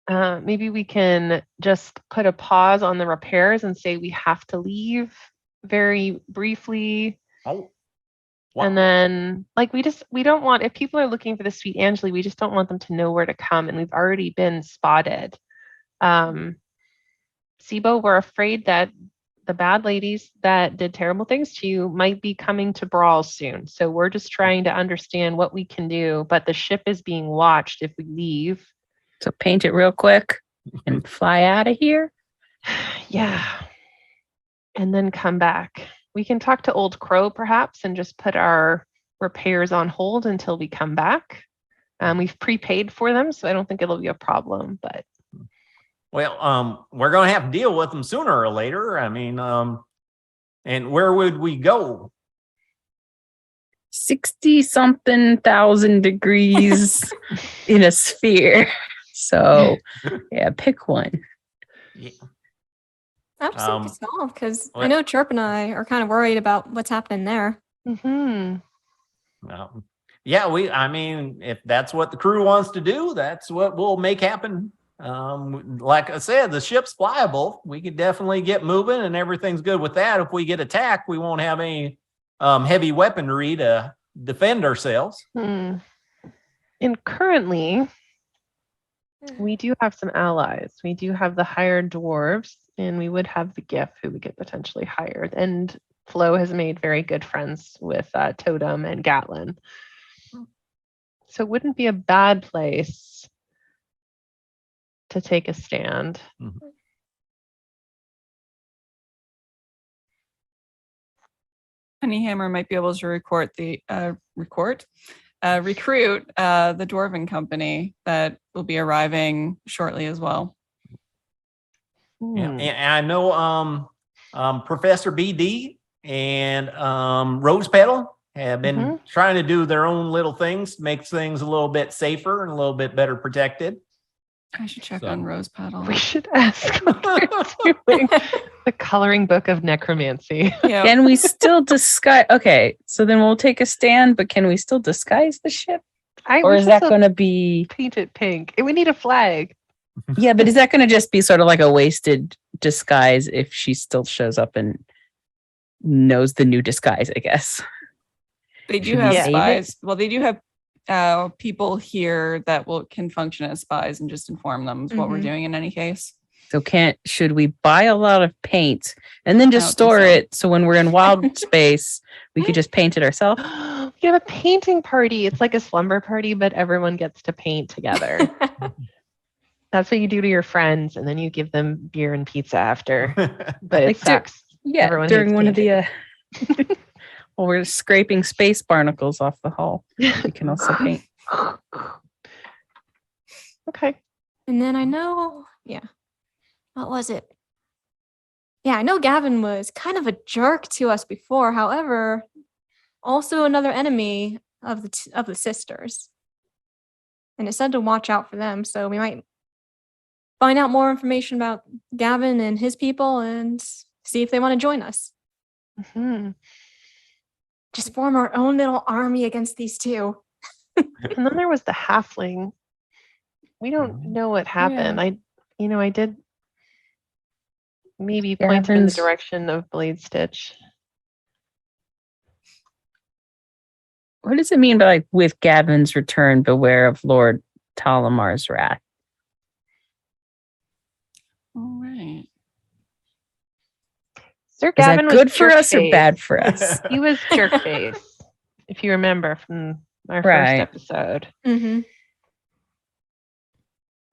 Maybe we can just put a pause on the repairs and say we have to leave very briefly. Oh. And then like we don't want, if people are looking for the sweet Angeli, we just don't want them to know where to come, and we've already been spotted. Sibo, we're afraid that the bad ladies that did terrible things to you might be coming to Brawl soon. So we're just trying to understand what we can do, but the ship is being watched if we leave. so paint it real quick and fly out of here. Yeah. And then come back. We can talk to Old Crow perhaps and just put our repairs on hold until we come back. We've prepaid for them, so I don't think it'll be a problem, but Well, we're going to have to deal with them sooner or later. I mean, and where would we go? 60-something thousand degrees in a sphere. So, yeah, pick one. Yeah. I would say it's small because I what- know Chirp and I are kind of worried about what's happening there. Yeah, I mean, if that's what the crew wants to do, that's what we'll make happen. Like I said, the ship's flyable. We could definitely get moving and everything's good with that. If we get attacked, we won't have any heavy weaponry to defend ourselves. And currently, we do have some allies. We do have the hired dwarves, and we would have the GIF who we could potentially hire. And Flo has made very good friends with Totem and Gatlin. So it wouldn't be a bad place to take a stand. Mm-hmm. Honeyhammer might be able to recruit the Dwarven company that will be arriving shortly as well. Yeah, and I know Professor BD and Rose Petal have been trying to do their own little things, make things a little bit safer and a little bit better protected. I should check on Rose Petal. We should ask what they're doing. The coloring book of necromancy. Yeah. Can we still disguise? Okay, so then we'll take a stand, but can we still disguise the ship? Or is that going to be paint it pink? We need a flag. Yeah, but is that going to just be sort of like a wasted disguise if she still shows up and knows the new disguise, I guess? They do have spies. Well, they do have people here that can function as spies and just inform them what we're doing in any case. So should we buy a lot of paint and then just I don't think store so. it so when we're in wild space, we could just paint it ourselves? We have a painting party. It's like a slumber party, but everyone gets to paint together. That's what you do to your friends, and then you give them beer and pizza after. But it Like, sucks. Yeah, Everyone during hates one of painting. the well, we're scraping space barnacles off the hull. We can also paint. Okay. And then I know, what was it? Yeah, I know Gavin was kind of a jerk to us before. However, also another enemy of the sisters. And it said to watch out for them. So we might find out more information about Gavin and his people and see if they want to join us. Mhm. Just form our own little army against these two. And then there was the halfling. We don't know what happened. I did maybe point him in the Gavin's- direction of Blade Stitch. What does it mean by like with Gavin's return, beware of Lord Talamar's wrath? All right. Sir Is Gavin that was good for us or jerk-faced. bad for us? He was jerk face, if you remember from our Right. first episode. Mm-hmm.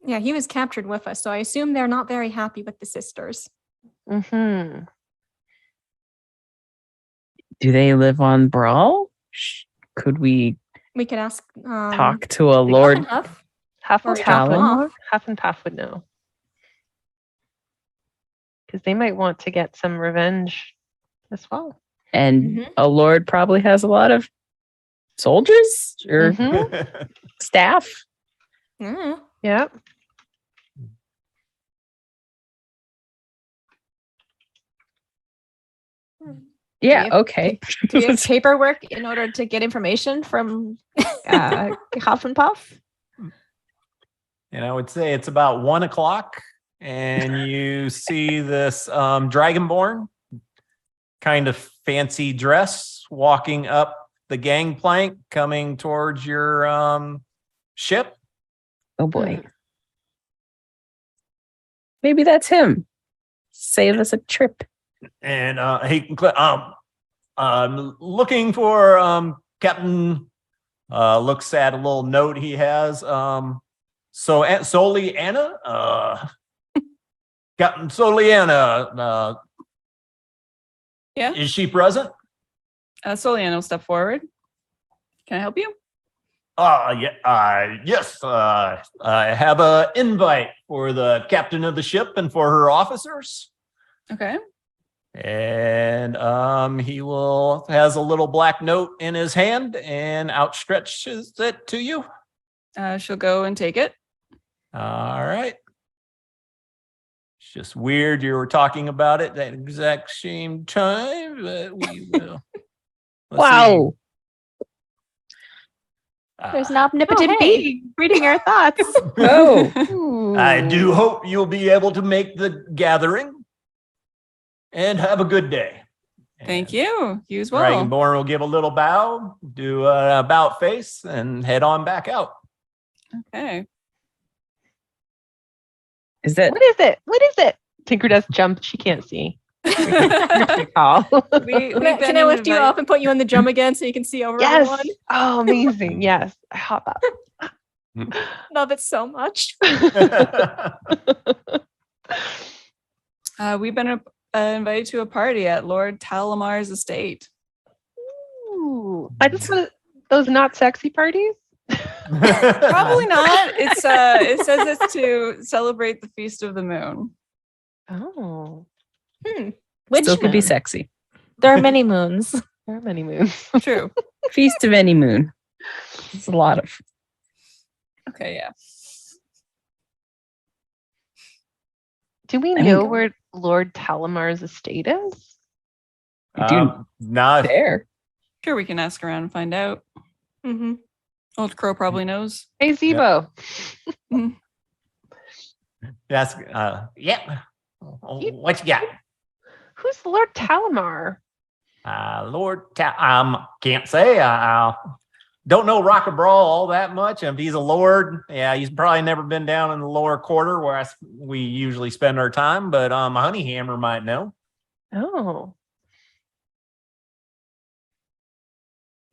Yeah, he was captured with us, so I assume they're not very happy with the sisters. Mm-hmm. Do they live on Brawl? Could we We could ask talk to a Huff Lord and Huff. Huff Or and Puff Talon? would, Huff and Puff would know. Because they might want to get some revenge as well. And Mhm. a Lord probably has a lot of soldiers or Mhm. staff. Yeah. Yep. Yeah, have- okay. Do we have paperwork in order to get information from Huff and Puff? And I would say it's about 1:00, and you see this dragonborn, kind of fancy dress, walking up the gangplank, coming towards your ship. Oh boy. Maybe that's him. Save us a trip. And he I'm looking for Captain. Looks at a little note he has. So Aunt Soliana, Captain Soliana, Yeah. is she present? Solian will step forward. Can I help you? Yes. I have an invite for the captain of the ship and for her officers. Okay. And he has a little black note in his hand and outstretches it to you. She'll go and take it. All right. It's just weird you were talking about it at the exact same time, but we will. Let's Wow. see. There's an omnipotent Oh, hey. being reading our thoughts. Oh. I do hope you'll be able to make the gathering and have a good day. Thank And you. You as well. Dragonborn will give a little bow, do an about face, and head on back out. Okay. Is that What is it? What is it? Tinker does jump. She can't see. Call. We've Can been I in lift you invite- up and put you on the drum again so you can see over Yes. everyone? Oh, amazing. Yes. I hop up. Love it so much. We've been invited to a party at Lord Talamar's estate. Ooh. I just want those not sexy parties. Probably not. It's it says it's to celebrate the feast of the moon. Oh, Which still could be moon? sexy? There are many moons. there are many moons. True. Feast of any moon. It's a lot of. Okay, yeah. Do we I know mean- where Lord Talamar's estate is? Not There. Sure, we can ask around and find out. Mm-hmm. Old Crow probably knows. Hey, Zebo. That's yeah. What you got? Who's Lord Talamar? Lord, can't say. don't know Rock a Brawl all that much. If he's a lord, yeah, he's probably never been down in the lower quarter where we usually spend our time. But Honeyhammer might know. Oh.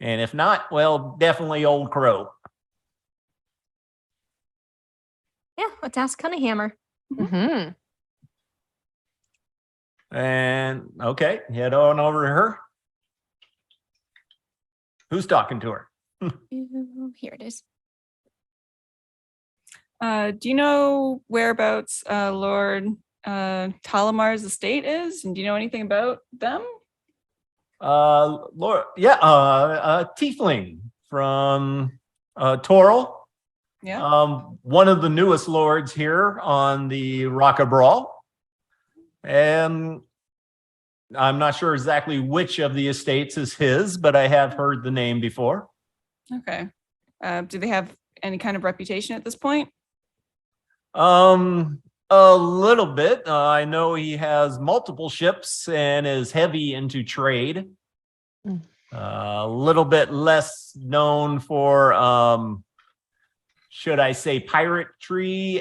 And if not, well, definitely Old Crow. Yeah, let's ask Cunningham. Mm-hmm. And okay, head on over to her. Who's talking to her? Here it is. Do you know whereabouts Lord Talamar's estate is? And do you know anything about them? Lord, yeah, Tiefling from Toril. Yeah. One of the newest lords here on the Rock a Brawl. And I'm not sure exactly which of the estates is his, but I have heard the name before. Okay. Do they have any kind of reputation at this point? A little bit. I know he has multiple ships and is heavy into trade. A little bit less known for, should I say, piratry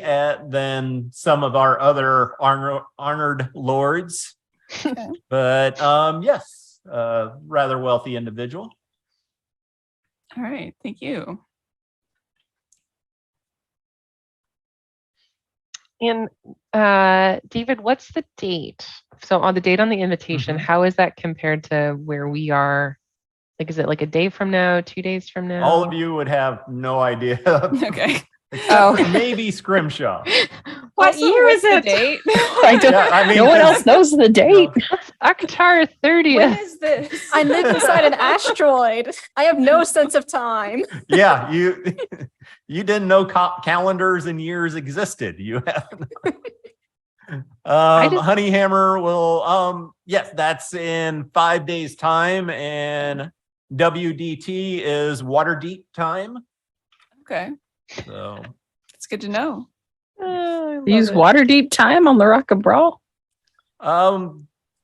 than some of our other honored lords. Okay. But yes, rather wealthy individual. All right. Thank you. And David, what's the date? So on the date on the invitation, Mhm. how is that compared to where we are? Like, is it like a day from now, 2 days from now? All of you would have no idea. Okay. Except for maybe Scrimshaw. What Also, year what's is the it? date? I don't. Yeah, I mean, no one else knows the date. It's October 30th. When is this? I live inside an asteroid. I have no sense of time. Yeah, you didn't know calendars and years existed. You have Honeyhammer will yes, that's in 5 days time, and WDT is Waterdeep time. Okay. So It's good to know. Use Waterdeep time on the Rock a Brawl.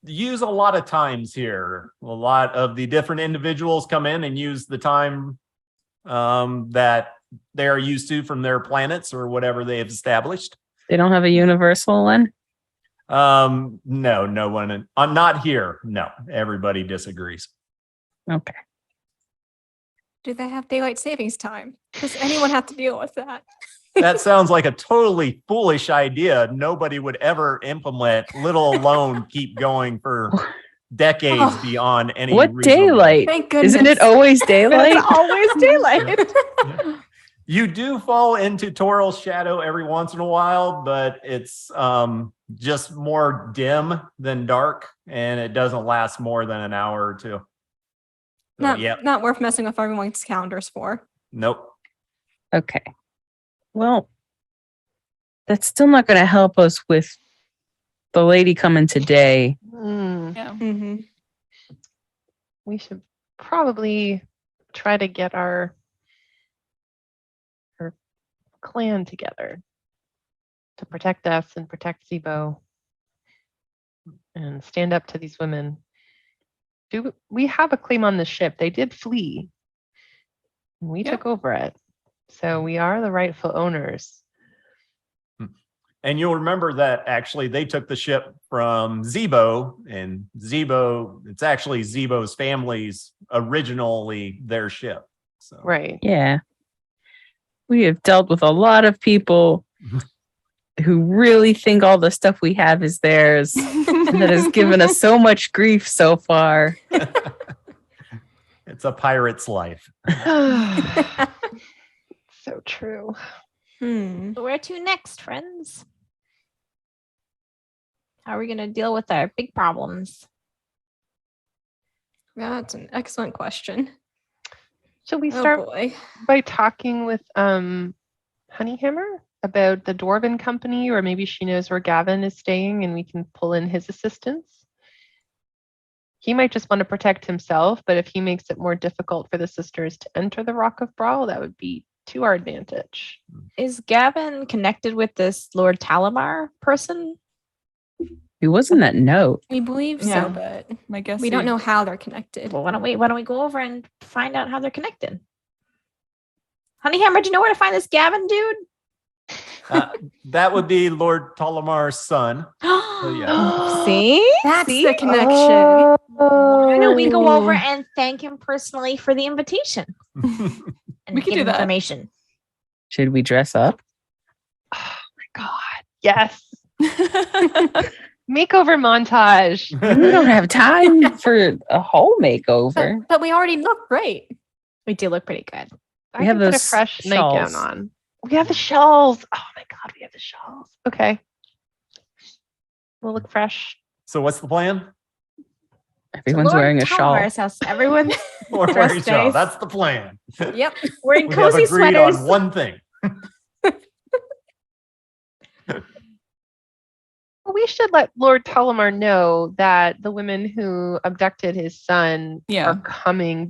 use a lot of times here. A lot of the different individuals come in and use the time that they are used to from their planets or whatever they have established. They don't have a universal one. No one. Not here. No, everybody disagrees. Okay. Do they have daylight savings time? Does anyone have to deal with that? That sounds like a totally foolish idea. Nobody would ever implement, little alone keep going for decades Oh. beyond any. What reasonable- daylight? Thank goodness. Isn't it always daylight? It's always daylight. You do fall into Toril's shadow every once in a while, but it's just more dim than dark, and it doesn't last more than an hour or two. So, Not, yep. not worth messing with everyone's calendars for. Nope. Okay. Well, that's still not going to help us with the lady coming today. Yeah. Mm-hmm. We should probably try to get our clan together to protect us and protect Zebo and stand up to these women. Do we have a claim on the ship? They did flee. We Yeah. took over it. So we are the rightful owners. And you'll remember that actually they took the ship from Zebo, and Zebo, it's actually Zebo's family's originally their ship. So Right. Yeah. We have dealt with a lot of people who really think all the stuff we have is theirs. And that has given us so much grief so far. it's a pirate's life. So true. So where to next, friends? How are we going to deal with our big problems? That's an excellent question. Should we Oh start boy. by talking with Honeyhammer about the Dwarven company, or maybe she knows where Gavin is staying and we can pull in his assistance? He might just want to protect himself, but if he makes it more difficult for the sisters to enter the Rock of Brawl, that would be to our advantage. Is Gavin connected with this Lord Talamar person? It wasn't that note. We believe Yeah. so, but My guess. we don't know how they're connected. Well, why don't we go over and find out how they're connected? Honeyhammer, do you know where to find this Gavin dude? That would be Lord Tolomar's son. yeah. See? That's See? the connection. Why don't we go over and thank him personally for the invitation and We could get do that. information? Should we dress up? Oh my God. Yes. Makeover montage. We don't have time for a whole makeover. But we already look great. We do look pretty good. I We have can put a those fresh nightgown shawls. on. We have the shawls. Oh my God, we have the shawls. Okay. We'll look fresh. So what's the plan? Everyone's Lord wearing a shawl. Tolomar's house. Everyone's Or Dress wearing shawl. days. That's the plan. Yep. wearing We have cozy agreed sweaters. on one thing. We should let Lord Tullamar know that the women who abducted his son Yeah. are coming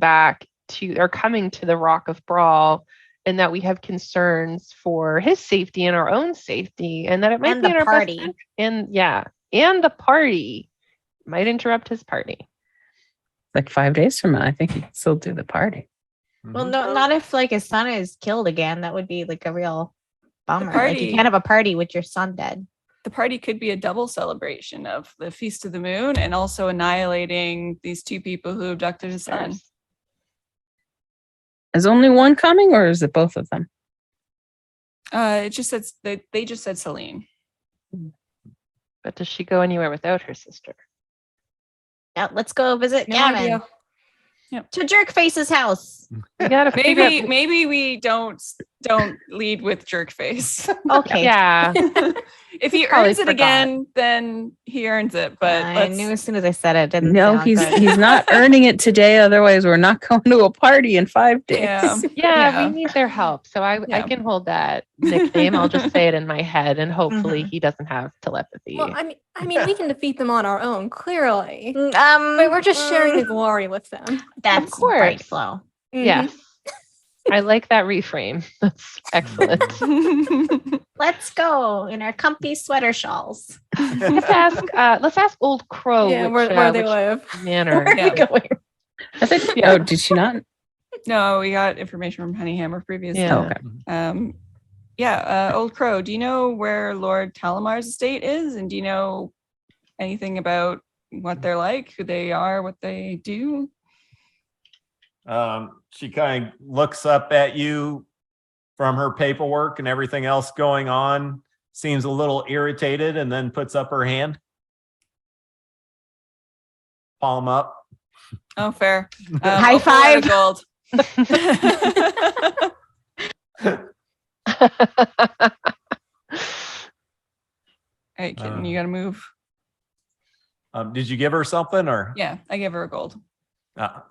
to the Rock of Brawl, and that we have concerns for his safety and our own safety, and that it might And be the in our best party. int- and the party might interrupt his party. Like 5 days from now, I think he can still do the party. Well, Mhm. no, not if like his son is killed again. That would be like a real bummer. Like, party- you can't have a party with your son dead. The party could be a double celebration of the Feast of the Moon and also annihilating these two people who abducted his son. Is only one coming, or is it both of them? It just said they just said Celine. But does she go anywhere without her sister? Yeah, let's go visit No Gavin idea. to Jerkface's house. We gotta figure Maybe out- maybe we don't lead with Jerkface. Okay. Yeah. If he Probably earns it forgot. again, then he earns it. But I let's- knew as soon as I said it. it didn't No, sound he's good. he's not earning it today. Otherwise, we're not going to a party in 5 days. Yeah. Yeah, Yeah. we need their help. So I Yeah. can hold that nickname. I'll just say it in my head, and hopefully he doesn't have telepathy. Well, I mean, we can defeat them on our own. Clearly, Mm, but we're just sharing the glory with them. That's course. right, Flo. Mhm. Yes. I like that reframe. That's excellent. Let's go in our comfy sweater shawls. Let's ask Old Crow Yeah, which, where they which live. manor. Where are we Yeah. going? I think, oh, did she not? No, we got information from Honeyhammer previously. Yeah. Okay. Old Crow, do you know where Lord Talamar's estate is? And do you know anything about what they're like, who they are, what they do? She kind of looks up at you from her paperwork and everything else going on, seems a little irritated, and then puts up her hand. Palm up. Oh, fair. High I'll pull out a five. Gold. All right, kitten, you got to move. Did you give her something or? Yeah, I gave her a gold. Uh,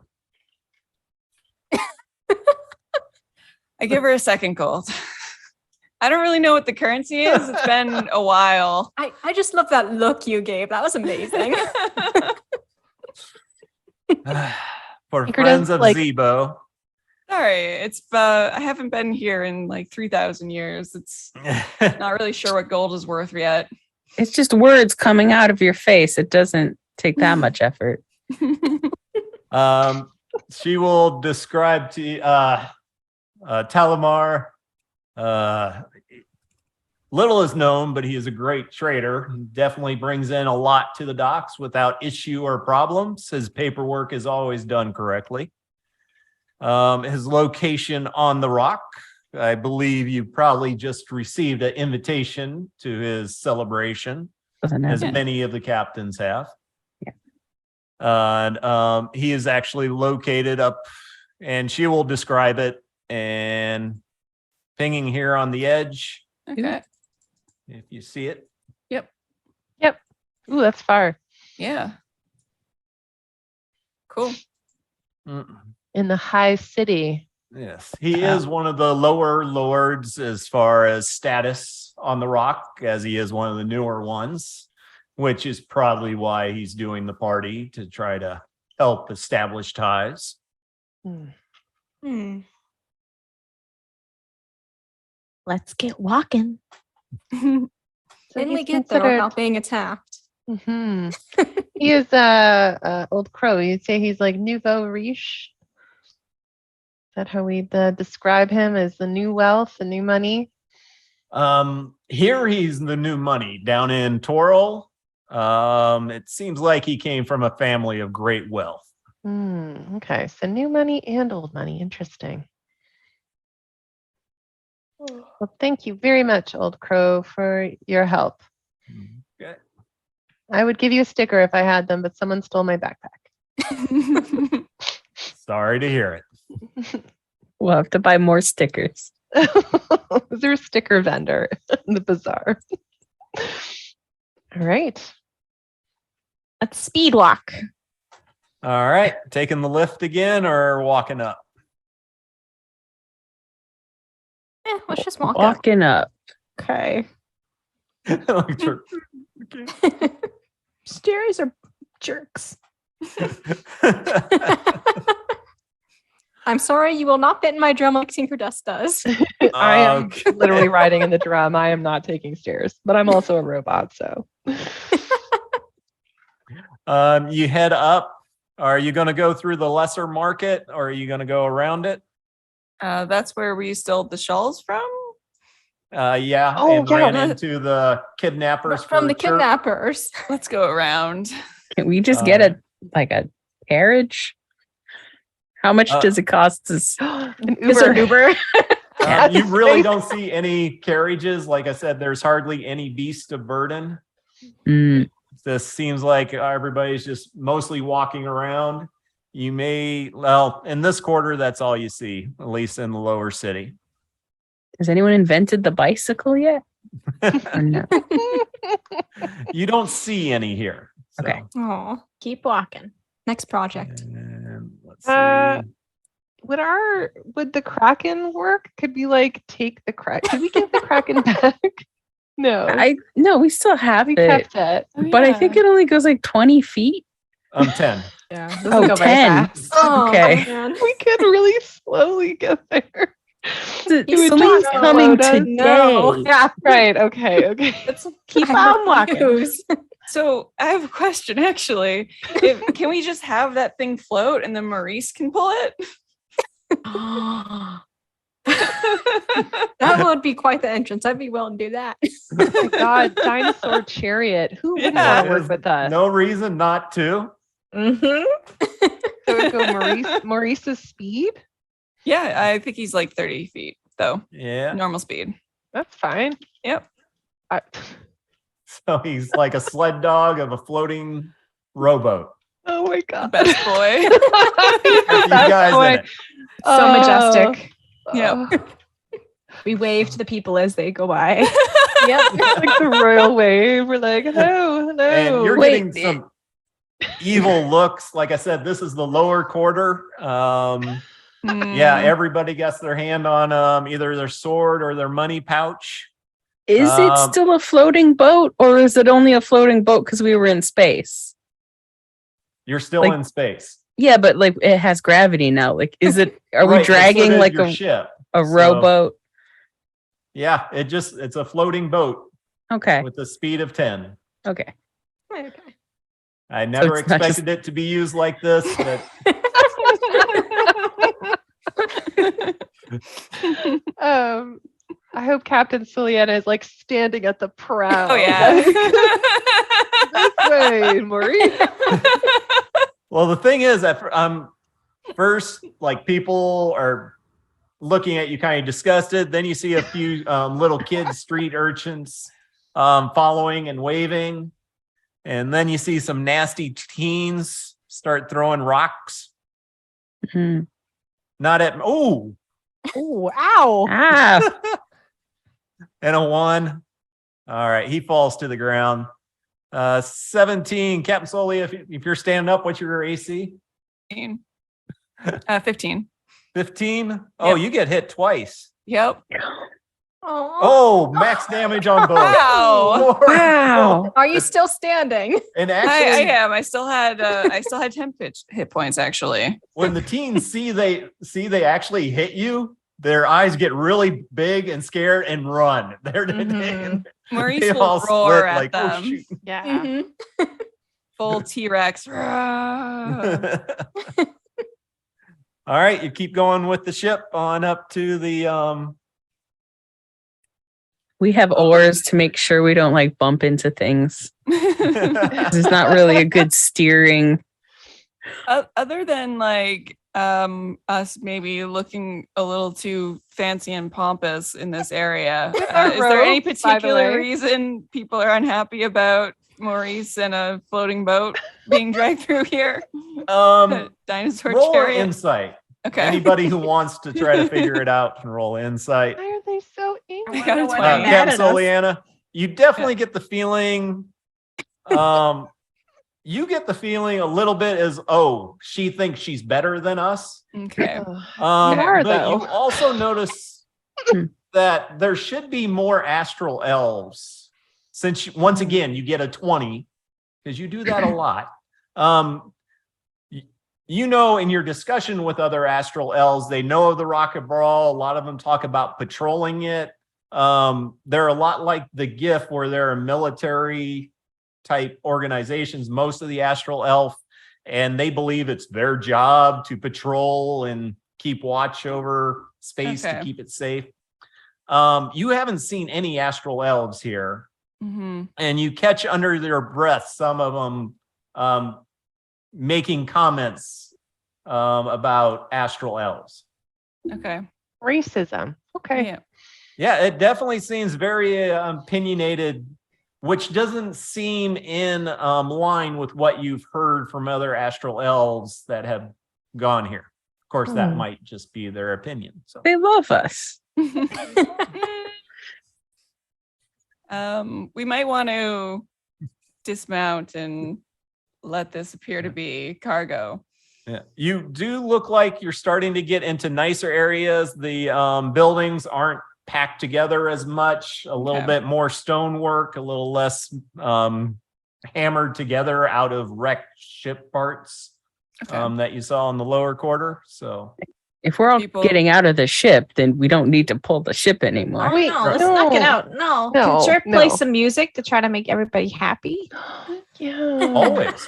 I give her a second gold. I don't really know what the currency is. It's been a while. I just love that look you gave. That was amazing. for Tinker friends does, of like- Zebo. Sorry, it's I haven't been here in like 3,000 years. It's not really sure what gold is worth yet. It's just words coming out of your face. It doesn't take that much effort. She will describe to Talamar. Little is known, but he is a great trader. He definitely brings in a lot to the docks without issue or problems. His paperwork is always done correctly. His location on the rock. I believe you probably just received an invitation to his celebration, Doesn't as have many of the captains have. Yeah. And he is actually located up, and she will describe it, and pinging here on the edge, Okay. if you see it. Ooh, that's far. Yeah. Cool. In the high city. Yes, he is one of the lower lords as far as status on the rock, as he is one of the newer ones, which is probably why he's doing the party, to try to help establish ties. Hmm. Let's get walking. So Didn't we he's get there considered- without being attacked? Mhm. He is Old Crow. You'd say he's like nouveau riche. Is that how we describe him as the new wealth, the new money? Here he's the new money. Down in Toril, it seems like he came from a family of great wealth. Okay, so new money and old money. Interesting. Well, thank you very much, Old Crow, for your help. Okay. I would give you a sticker if I had them, but someone stole my backpack. Sorry to hear it. We'll have to buy more stickers. Is there a sticker vendor in the bazaar? All right. Let's speed walk. All right. Taking the lift again or walking up? Let's just walk up. Walking up. Okay. Like, sure. Stairs are jerks. I'm sorry, you will not fit in my drum like Tinkerdusk does. I am Okay. literally riding in the drum. I am not taking stairs, but I'm also a robot, so. You head up. Are you going to go through the lesser market or are you going to go around it? That's where we stole the shawls from. Yeah. Oh, and yeah, ran that- into the kidnappers From for the church. kidnappers. Let's go around. Can we just get a carriage? How much does it cost us? An Is there Uber. an Uber? You really don't see any carriages. Like I said, there's hardly any beast of burden. Mm, This seems like everybody's just mostly walking around. You may, well, in this quarter, that's all you see, at least in the lower city. has anyone invented the bicycle yet? Or no? You don't see any here. So. Okay. Oh, Keep walking. next project. And let's Uh, see. Would the Kraken work? Could we like take the Kraken? Could we give the Kraken back? No. No, we still have we it, kept it. Oh, but I think it only goes like 20 feet. 10. Yeah. Oh, 10. Okay. Man. we could really slowly get there. Somebody's not coming slow down. No. today. Yeah. Right. Okay. Let's keep I on walking. refuse. So I have a question actually. Can we just have that thing float and then Maurice can pull it? That would be quite the entrance. I'd be willing to do that. Oh my God, dinosaur chariot. Who wouldn't Yeah. want to work There's with us? No reason not to. Mm-hmm. So it go Maurice's speed. Yeah, I think he's like 30 feet though. Yeah. Normal speed. That's fine. Yep. So he's like a sled dog of a floating rowboat. Oh my God. Best boy. You guys in it. So majestic. Yep. We wave to the people as they go by. Yep. Like the royal wave. We're like, hello. And you're Wait, getting some evil looks. Like I said, this is the lower quarter. Yeah, everybody gets their hand on either their sword or their money pouch. Is it still a floating boat or is it only a floating boat because we were in space? You're still Like- in space. Yeah, but like it has gravity now. Like, is it, are we Right, but so dragging does like your a ship? a So- rowboat? Yeah, it's a floating boat Okay. with the speed of 10. Okay. Okay. I never it's not expected it to be used like this, but I hope Captain Suliana is like standing at the prow. Oh yeah. This way, Maurice. well, the thing is that first, like people are looking at you kind of disgusted. Then you see a few little kids, street urchins, following and waving, and then you see some nasty teens start throwing rocks. Mhm. Not at Oh, ow. Ah, and a 1. All right, he falls to the ground. 17, Captain Solly. If you're standing up, what's your AC? 15. 15. 15. Oh, Yep. you get hit twice. Yep. Oh. Oh, max damage on both. Wow. wow. Are you still standing? And I actually, am. I still had 10 hit points actually. when the teens see they actually hit you, their eyes get really big and scared and run. They're Mhm. Maurice they will all roar split at like, oh, them. shoot. Yeah. Mhm. Full T-Rex. Roar. All right, you keep going with the ship on up to the We have oars to make sure we don't like bump into things. This is not really a good steering. Other than like us maybe looking a little too fancy and pompous in this area, our is there any robes, by the particular way. reason people are unhappy about Maurice and a floating boat being dragged through here? Dinosaur roll chariot. insight. Okay. Anybody who wants to try to figure it out can roll insight. Why are they so angry? I got a Why 20. they're mad Captain at us. Soliana, you definitely get the feeling, you get the feeling a little bit as, oh, she thinks she's better than us. Okay. You are, But though. you also notice that there should be more astral elves, since once again you get a 20 because you do that a lot. You know, in your discussion with other astral elves, they know of the Rocket Brawl. A lot of them talk about patrolling it. They're a lot like the GIF, where there are military type organizations, most of the astral elf, and they believe it's their job to patrol and keep watch over space to Okay. keep it safe. You haven't seen any astral elves here, and you catch under their breath some of them making comments about astral elves. Okay. Racism. Okay. Yeah. It definitely seems very opinionated, which doesn't seem in line with what you've heard from other astral elves that have gone here. Of course, that might just be their opinion. So They love us. We might want to dismount and let this appear to be cargo. yeah. You do look like you're starting to get into nicer areas. The buildings aren't packed together as much, a little Okay. bit more stonework, a little less hammered together out of wrecked ship parts Okay. that you saw in the lower quarter. So If we're all People- getting out of the ship, then we don't need to pull the ship anymore. Oh, Wait, no, let's knock it no. out. No. No, Can Chirp play no. some music to try to make everybody happy? Yeah. always.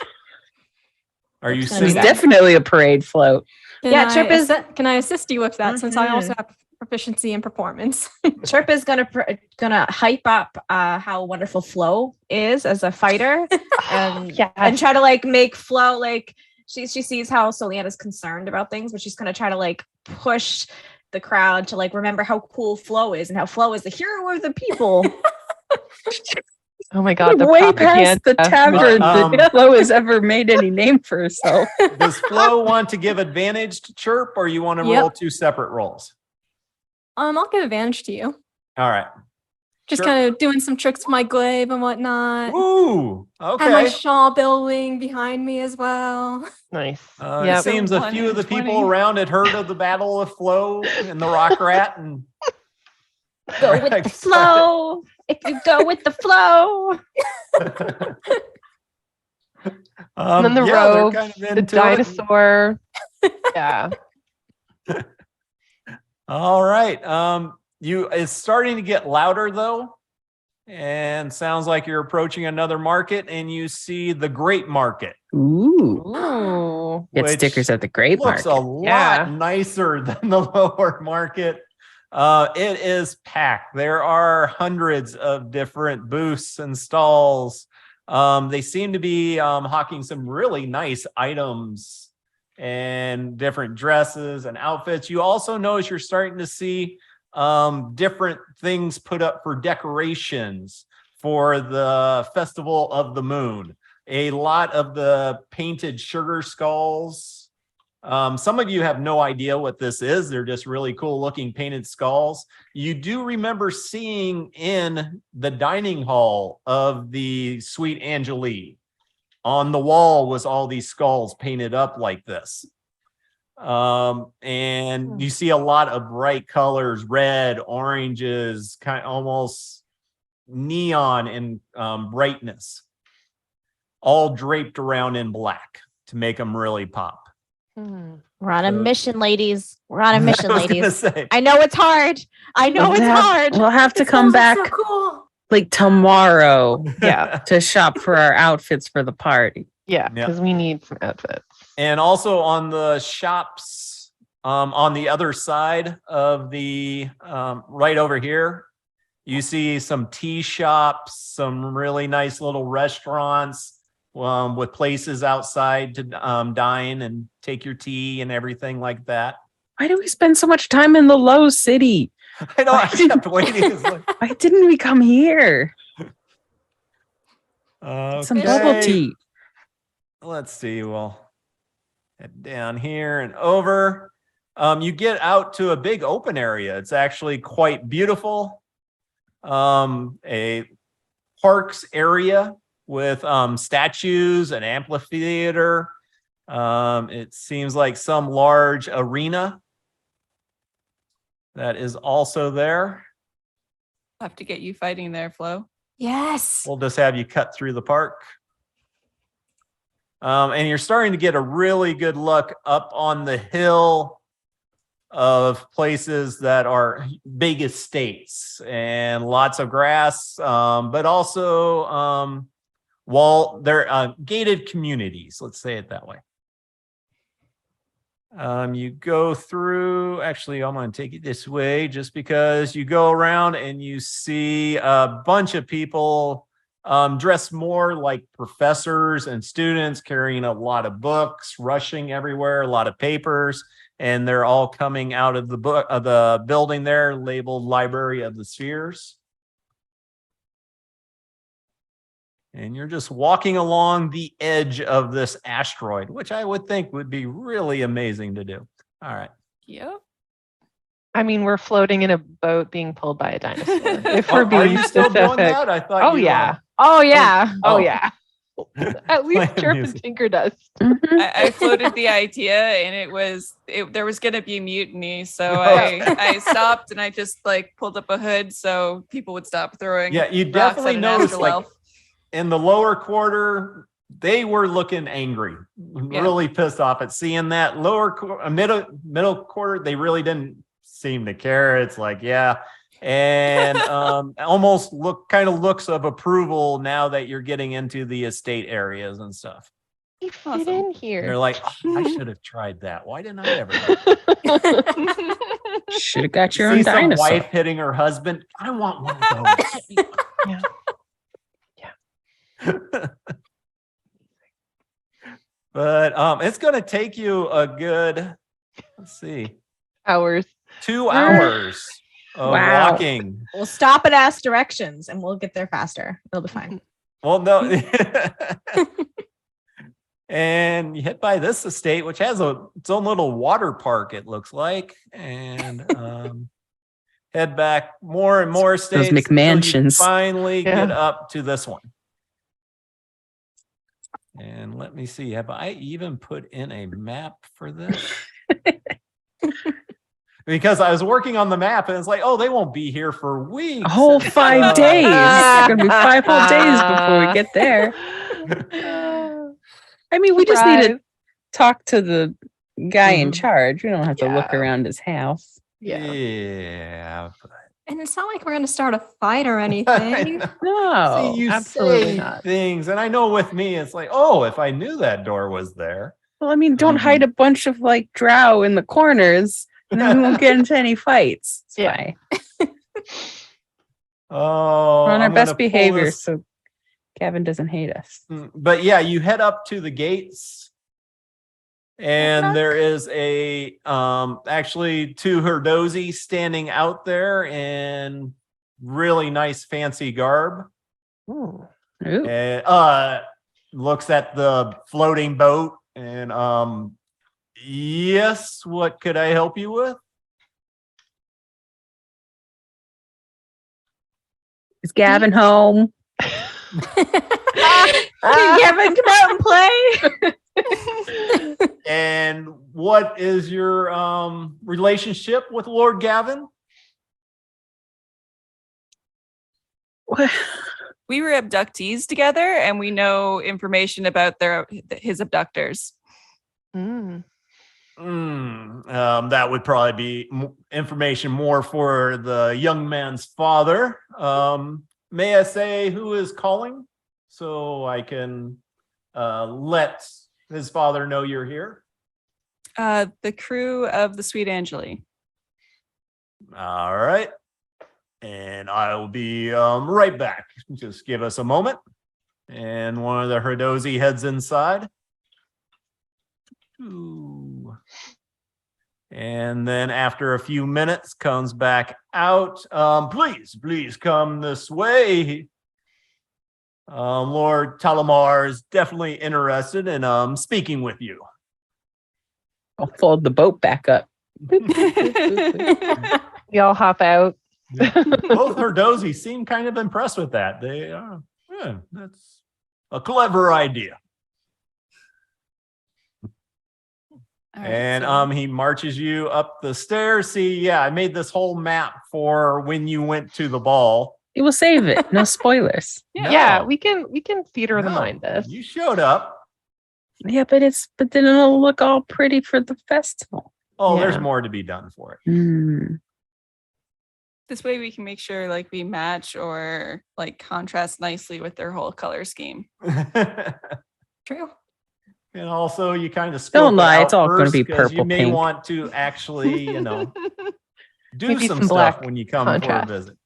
Are you It's gonna There's be singing? definitely a parade float. Yeah, Chirp is- Can I assist you with that since I also Mhm. have proficiency in performance? Chirp is gonna hype up how wonderful Flo is as a fighter, and Yes. and try to like make Flo like she sees how Soliana's concerned about things, but she's gonna try to like push the crowd to like remember how cool Flo is and how Flo is the hero of the people. Oh my God. The Way past the propaganda. tavern that Flo has ever made any name for herself. Does Flo want to give advantage to Chirp, or you want to Yep. roll two separate rolls? I'll give advantage to you. All right. Just Sure. kind of doing some tricks with my glaive and whatnot. Ooh, Have my okay. shawl billowing behind me as well. Nice. It Yep. seems a few of the people around had heard of the Battle of Flo and the Rock Rat, and Go with the flow. If you go with the flow. And then the they're robes, kind of the into it. dinosaur. Yeah. All right. It's starting to get louder though, and sounds like you're approaching another market, and you see the Great Market. Ooh. Ooh. Get which stickers at the Great looks Market. a lot Yeah. nicer than the lower market. It is packed. There are hundreds of different booths and stalls. They seem to be hawking some really nice items and different dresses and outfits. You also notice you're starting to see different things put up for decorations for the Festival of the Moon. A lot of the painted sugar skulls. Some of you have no idea what this is. They're just really cool looking painted skulls. You do remember seeing in the dining hall of the Sweet Angelie, on the wall was all these skulls painted up like this. And you see a lot of bright colors, red, oranges, kind of almost neon in brightness, all draped around in black to make them really pop. We're on a So- mission, ladies. We're on a mission, I was gonna ladies. say, I know it's hard. I know it's hard. We'll have to It come sounds back So cool. like tomorrow Yeah. to shop for our outfits for the party. Yeah. Yeah. Because we need some outfits. And also on the shops On the other side of the right over here, you see some tea shops, some really nice little restaurants with places outside to dine and take your tea and everything like that. Why do we spend so much time in the low city? I know, I kept waiting. It's like, Why didn't we come here? Some bubble okay. tea. Let's see. We'll head down here and over. You get out to a big open area. It's actually quite beautiful. A parks area with statues, an amphitheater. It seems like some large arena that is also there. I'll have to get you fighting there, Flo. Yes. We'll just have you cut through the park. And you're starting to get a really good look up on the hill of places that are big estates and lots of grass, but also they're gated communities. Let's say it that way. You go through, actually, I'm going to take it this way just because you go around and you see a bunch of people dressed more like professors and students carrying a lot of books, rushing everywhere, a lot of papers, and they're all coming out of the building there labeled Library of the Spheres. And you're just walking along the edge of this asteroid, which I would think would be really amazing to do. All right. Yep. I mean, we're floating in a boat being pulled by a dinosaur. If we're Are being you still specific. doing that? I thought. Oh you, yeah. Oh yeah. Oh. Oh yeah. At least Playing chirp music. and tinker dust. I floated the idea, and there was going to be mutiny, so I stopped and I just like pulled up a hood so people would stop throwing. Yeah, you rocks definitely at an noticed, astral like, elf. in the lower quarter, they were looking angry, really pissed off at seeing that. Middle quarter, they really didn't seem to care. It's like, yeah. And almost looks of approval now that you're getting into the estate areas and stuff. You fit Awesome. in They're here. like, oh, I should have tried that. Why didn't I ever? Should have got your See own some dinosaur. wife hitting her husband. I want one of those. Yeah. But it's going to take you a good, let's see, Hours. 2 hours of Wow. walking. We'll stop and ask directions and we'll get there faster. It'll be fine. Well, no. And you hit by this estate, which has its own little water park, it looks like. And head back more and more estates. until you McMansions. finally get Yeah. up to this one. And let me see, have I even put in a map for this? Because I was working on the map and it's like, oh, they won't be here for weeks. A whole 5 days. It's gonna be 5 whole days before we get there. I mean, we just need to Surprise. talk to the guy in Mhm. charge. We don't have to look Yeah. around his house. Yeah. And it's not like we're gonna start a fight or anything. No, See, you absolutely say not. things, and I know with me, it's like, oh, if I knew that door was there. Well, I mean, don't hide a bunch of like drow in the corners, and then we won't get into any fights. It's Yeah. fine. Oh, We're on our I'm best gonna pull behavior, this- so Gavin doesn't hate us. But yeah, you head up to the gates, and there is a actually 2 Herdozi standing out there in really nice fancy garb. Ooh. Ooh. Looks at the floating boat and yes, what could I help you with? Is Gavin home? Gavin, come out and play. And what is your relationship with Lord Gavin? We were abductees together, and we know information about his abductors. Mm. That would probably be information more for the young man's father. May I say who is calling so I can let his father know you're here? The crew of the Sweet Angeli. All right. And I will be right back. Just give us a moment. And one of the Herdozi heads inside. Ooh. And then after a few minutes comes back out. Please come this way. Lord Talamar is definitely interested in speaking with you. I'll fold the boat back up. We all hop out. Both Herdozi seem kind of impressed with that. They are, that's a clever idea. All right, And so- he marches you up the stairs. See, yeah, I made this whole map for when you went to the ball. You will save it. No spoilers. Yeah, No, we can theater the no, mind this. You showed up. Yeah, but then it'll look all pretty for the festival. Oh, there's Yeah. more to be done for This way we can make sure like we match or like contrast nicely with their whole color scheme. it. True. And also, you kind of Don't lie, out it's all gonna first, be 'cause You purple may pink. want to actually, do Maybe some some stuff black when you come contrast. for a visit.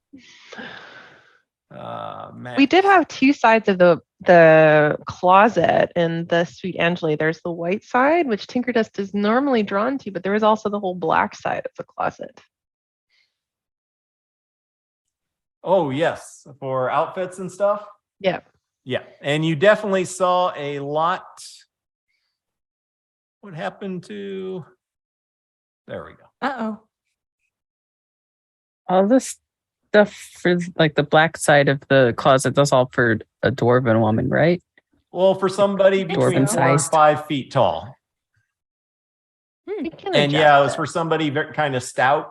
Max. We did have two sides of the closet in the Sweet Angeli. There's the white side, which Tinkerdust is normally drawn to, but there was also the whole black side of the closet. Oh, yes, for outfits and stuff. Yeah. Yeah, and you definitely saw a lot. What happened to? There we go. Uh-oh. All this stuff for like the black side of the closet, that's all for a dwarven woman, right? Well, for somebody between 4 and Dwarven-sized. 5 feet tall, We can and yeah, it was adjust for somebody very kind of stout.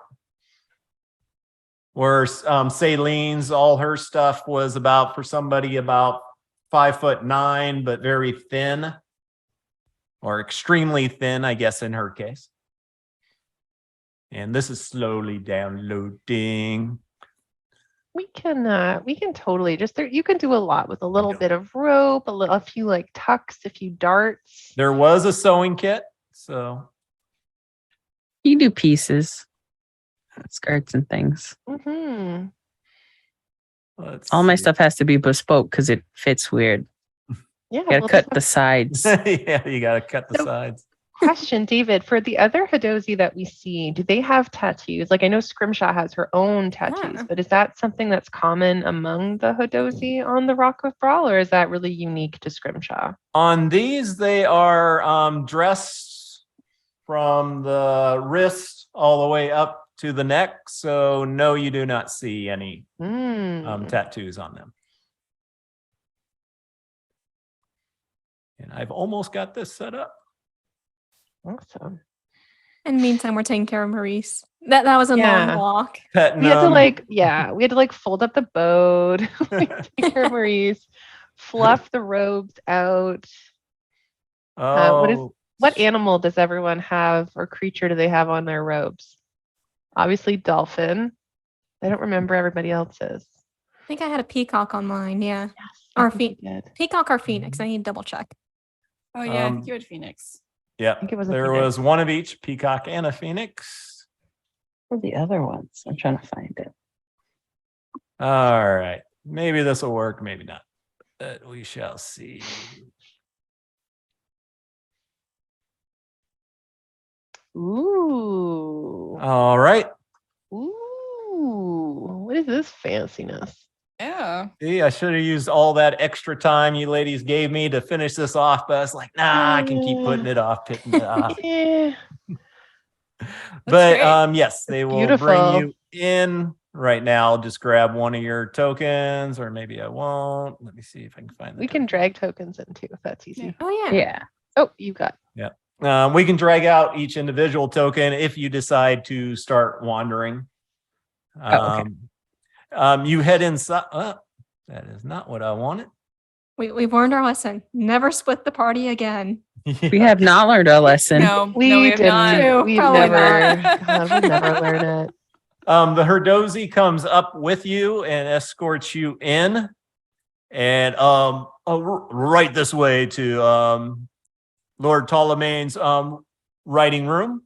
Where Saleen's, all her stuff was about for somebody about 5'9", but very thin, or extremely thin, I guess in her case. And this is slowly downloading. We can totally just there. You can do a lot with a little Yeah. bit of rope, a few like tucks, a few darts. There was a sewing kit, so You do pieces, skirts and things. Mm-hmm. let's All my see. stuff has to be bespoke because it fits weird. Yeah. Gotta well, cut that's the sides. Yeah, you gotta cut the So- sides. Question, David, for the other Hadozi that we see, do they have tattoos? Like I know Scrimshaw has her own tattoos, Yeah. but is that something that's common among the Hadozi on the Rock of Brawl, or is that really unique to Scrimshaw? On these, they are dressed from the wrist all the way up to the neck. So no, you do not see any Mm. tattoos on them. And I've almost got this set up. Awesome. In the meantime, we're taking care of Maurice. That was a Yeah. long walk. Petting We had to them. we had to like fold up the boat, like, take care of Maurice, fluff the robes out. Oh, What animal does everyone have or creature do they have on their robes? Obviously dolphin. I don't remember everybody else's. I think I had a peacock on mine. Yeah. Yes. Or I think you did. Peacock or phoenix. I need to double check. Oh yeah, I Um, think you had Phoenix. yeah. think it was a There phoenix. was one of each, peacock and a phoenix. What are the other ones? I'm trying to find it. All right. Maybe this will work, maybe not. But we shall see. Ooh. All right. Ooh. What is this fanciness? Yeah. See, I should have used all that extra time you ladies gave me to finish this off, but I was like, nah, I can keep putting it off, putting it off. Yeah. But great. yes, they will beautiful. bring you in right now. Just grab one of your tokens, or maybe I won't. Let me see if I can find. We can drag tokens in too if that's easy. Oh yeah. Yeah. Oh, you got. We can drag out each individual token if you decide to start wandering. okay. You head inside. That is not what I wanted. We've learned our lesson. Never split the party again. We have not learned our lesson. No, We no, we have didn't. not. True, We've probably never. God, we'll never learn it. The Herdozi comes up with you and escorts you in, and right this way to Lord Ptolemaine's writing room.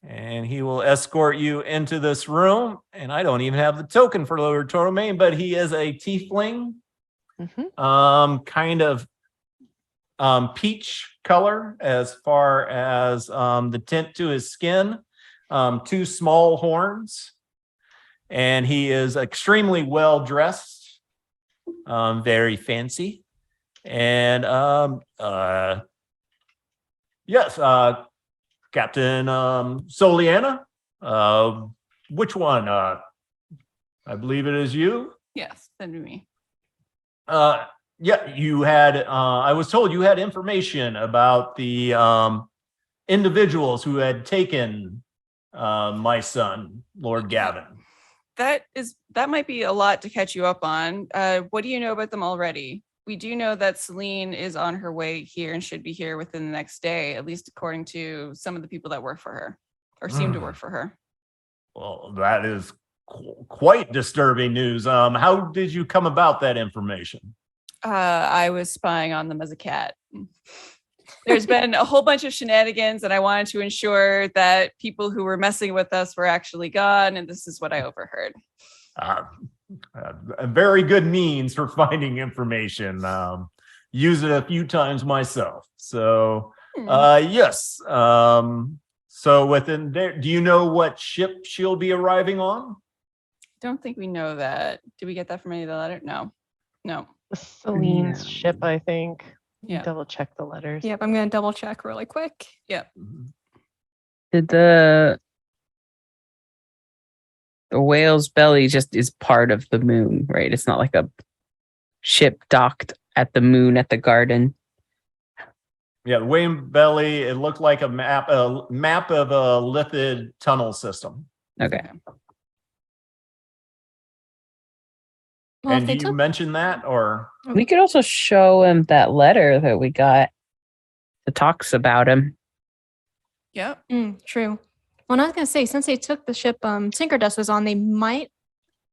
And he will escort you into this room. And I don't even have the token for Lord Tormain, but he is a tiefling, kind of peach color as far as the tint to his skin, 2 small horns. And he is extremely well dressed, very fancy. And yes, Captain Soliana, which one? I believe it is you. Yes, that'd be me. Yeah, you had, I was told you had information about the individuals who had taken my son, Lord Gavin. That might be a lot to catch you up on. What do you know about them already? We do know that Celine is on her way here and should be here within the next day, at least according to some of the people that work for her or seem to work for her. Well, that is quite disturbing news. How did you come about that information? I was spying on them as a cat. There's been a whole bunch of shenanigans, and I wanted to ensure that people who were messing with us were actually gone, and this is what I overheard. A very good means for finding information. Use it a few times myself. So, yes. So within there, do you know what ship she'll be arriving on? Don't think we know that. Did we get that from any of the letter? No. Celine's ship, I think. Yeah. Double check the letters. Yep, I'm gonna double check really quick. Yep. Did the whale's belly just is part of the moon, right? It's not like a ship docked at the moon at the garden. Yeah, the Wayne Belly, it looked like a map of a lithid tunnel system. Okay. Well, if And they do you took mention that, or? We could also show him that letter that we got that talks about him. Yep. true. Well, I was gonna say, since they took the ship Tinkerdust was on, they might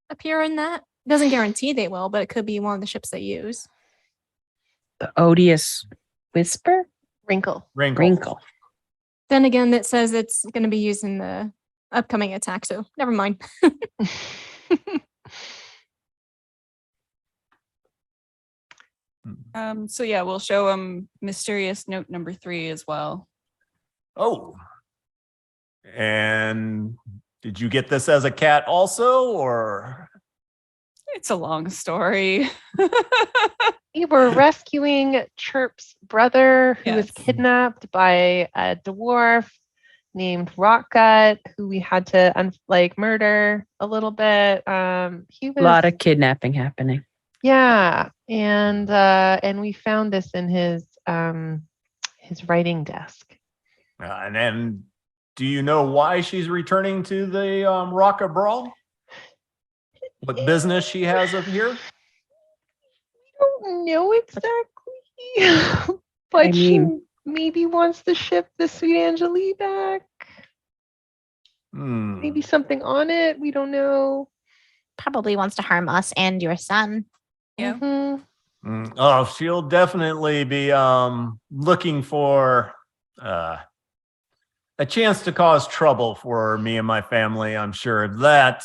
appear in that. Doesn't guarantee they will, but it could be one of the ships they use. The odious whisper? Wrinkle. Wrinkle. Then again, that says it's gonna be used in the upcoming attack, so never mind. So yeah, we'll show them mysterious note number 3 as well. Oh. And did you get this as a cat also, or? It's a long story. We were rescuing Chirp's brother, who was Yes. kidnapped by a dwarf named Rockgut, who we had to murder a little bit. He was A lot of kidnapping happening. yeah, and we found this in his writing desk. And then, do you know why she's returning to the Rocka Brawl? What business she has up here? Don't know exactly, but I she mean- maybe wants to ship the Sweet Angelique back. Maybe something on it. We don't know. Probably wants to harm us and your son. Yeah. Mhm. Oh, she'll definitely be looking for a chance to cause trouble for me and my family. I'm sure of that.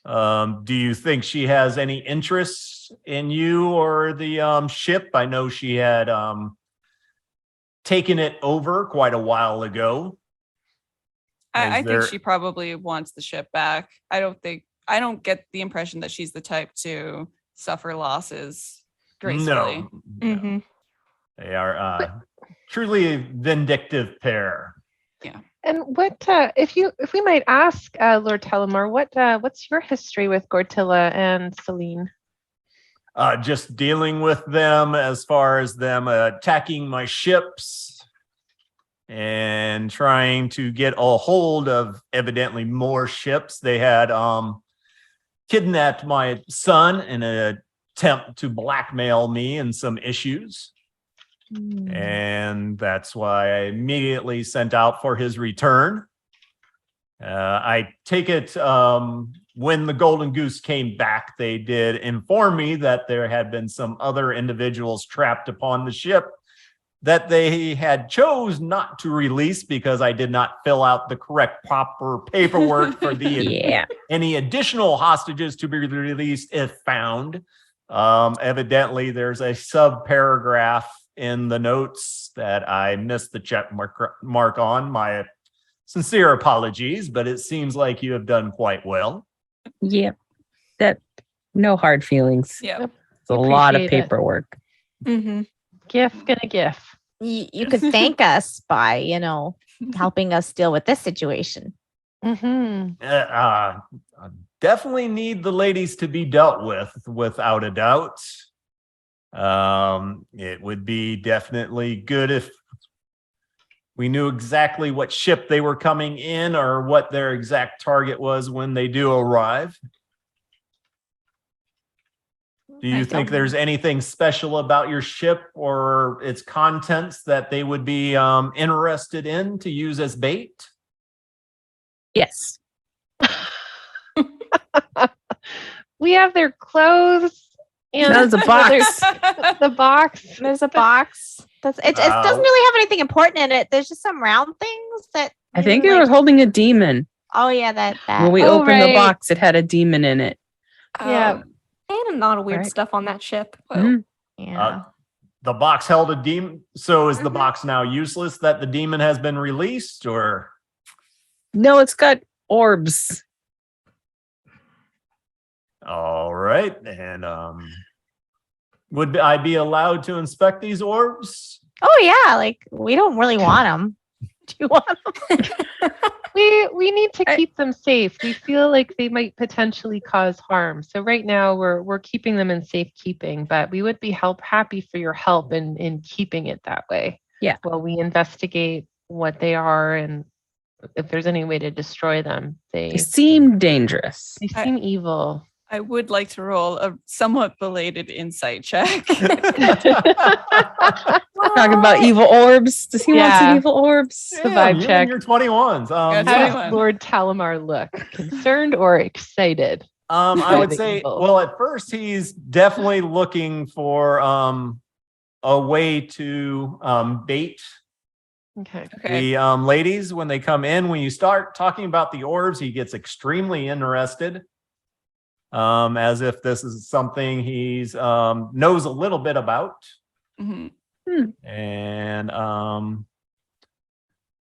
Do you think she has any interest in you or the ship? I know she had taken it over quite a while ago. I Is think there- she probably wants the ship back. I don't get the impression that she's the type to suffer losses gracefully. No, Mm-hmm. they are truly a vindictive pair. And what if we might ask, Lord Telemar, what's your history with Gortilla and Celine? Just dealing with them as far as them attacking my ships and trying to get a hold of evidently more ships. They had kidnapped my son in an attempt to blackmail me in some issues. And that's why I immediately sent out for his return. I take it when the Golden Goose came back, they did inform me that there had been some other individuals trapped upon the ship that they had chose not to release because I did not fill out the correct proper paperwork for the Yeah. any additional hostages to be released if found. Evidently, there's a sub paragraph in the notes that I missed the check mark on. My sincere apologies, but it seems like you have done quite well. Yeah. That no hard feelings. Yeah. It's a lot of Appreciate it. paperwork. Mm-hmm. GIF gonna GIF. You could thank us by, helping us deal with this situation. I definitely need the ladies to be dealt with, without a doubt. It would be definitely good if we knew exactly what ship they were coming in or what their exact target was when they do arrive. Do you think there's anything special about your ship or its contents that they would be interested in to use as bait? Yes. We have their clothes and That was a box. the box. There's a box. It doesn't really have anything important in it. There's just some round things that I think it was holding a demon. Oh yeah, that. When we Oh, opened the right. box, it had a demon in it. Yeah. And a lot of weird Right. stuff on that ship. Mhm. Yeah. The box held a demon. So is the Mhm. box now useless that the demon has been released, or? No, it's got orbs. All right. And would I be allowed to inspect these orbs? Oh yeah, like we don't really want them. Do you want them? We need to keep them safe. We feel like they might potentially cause harm. So right now we're keeping them in safekeeping, but we would be happy for your help in keeping it that way. Yeah. While we investigate what they are and if there's any way to destroy them. They seem dangerous. They seem evil. I would like to roll a somewhat belated insight check. Talking about evil orbs. Does he want some Yeah. evil orbs? The vibe you and check. your 21s. Yeah, How does 21. Lord Talamar look? Concerned or excited? I by would the say, evil? well, at first he's definitely looking for a way to bait Okay. Okay. the ladies when they come in. When you start talking about the orbs, he gets extremely interested, as if this is something he's knows a little bit about. Mhm. And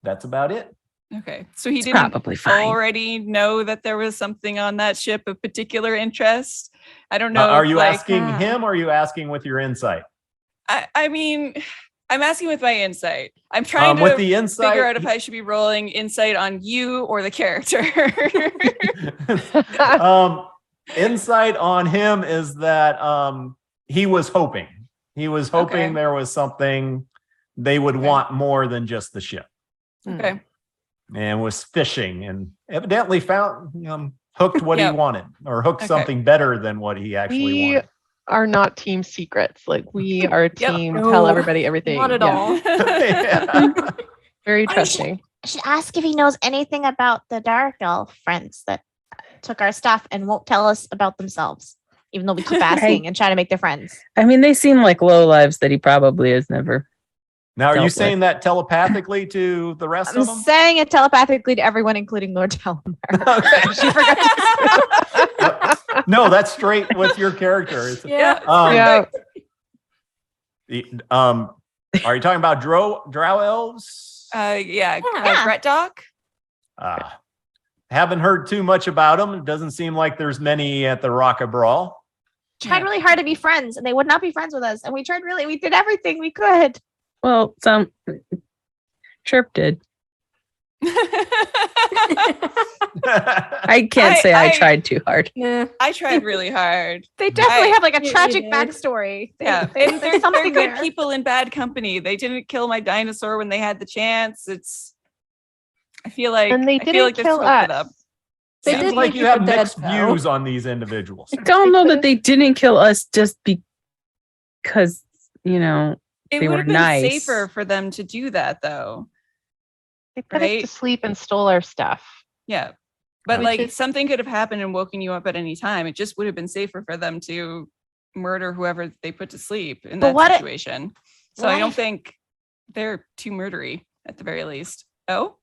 that's about it. Okay. So he It's didn't probably fine. already know that there was something on that ship of particular interest. I don't know. Are if, you like, asking him or are you asking with your insight? I mean, I'm asking with my insight. I'm trying With to the insight, figure out if I should be rolling insight on you or the character. insight on him is that he was hoping Okay. there was something they would Okay. want more than just the ship, Okay. and was fishing and evidently found hooked what he Yep. wanted, or hooked Okay. something better than what he actually We wanted. are not team secrets. Like we are team No, tell everybody everything. Not at Yeah. all. Yeah. Very I should- trusting. I should ask if he knows anything about the dark elf friends that took our stuff and won't tell us about themselves, even though we keep asking and trying to make their friends. I mean, they seem like low lives that he probably has never. Now, are you Dealt saying that telepathically to the rest I'm of them? saying it telepathically to everyone, including Lord Talamar. Okay. She forgot to No, that's straight with your character. It's- Yeah. Yeah. Are you talking about drow elves? Yeah. Yeah. Brett Doc. Haven't heard too much about them. It doesn't seem like there's many at the Rock of Brawl. tried really hard to be friends, and they would not be friends with us. And we did everything we could. Well, Chirp did. I can't say I I- tried too hard. Yeah. I tried really hard. They definitely have like a You tragic did. backstory. Yeah, There's they're something good there. people in bad company. They didn't kill my dinosaur when they had the chance. I feel like And they I feel didn't like there's kill smoke for us. them. They Seems did like leave you you have for dead, mixed though. views on these individuals. I don't know that they didn't kill us just because, It They would were have been nice. safer for them to do that, though. They put us Right? to sleep and stole our stuff. Yeah, but Which like is- something could have happened and woken you up at any time. It just would have been safer for them to murder whoever they put to sleep in But that what if- situation. So I what don't if- think they're too murdery at the very least. Oh,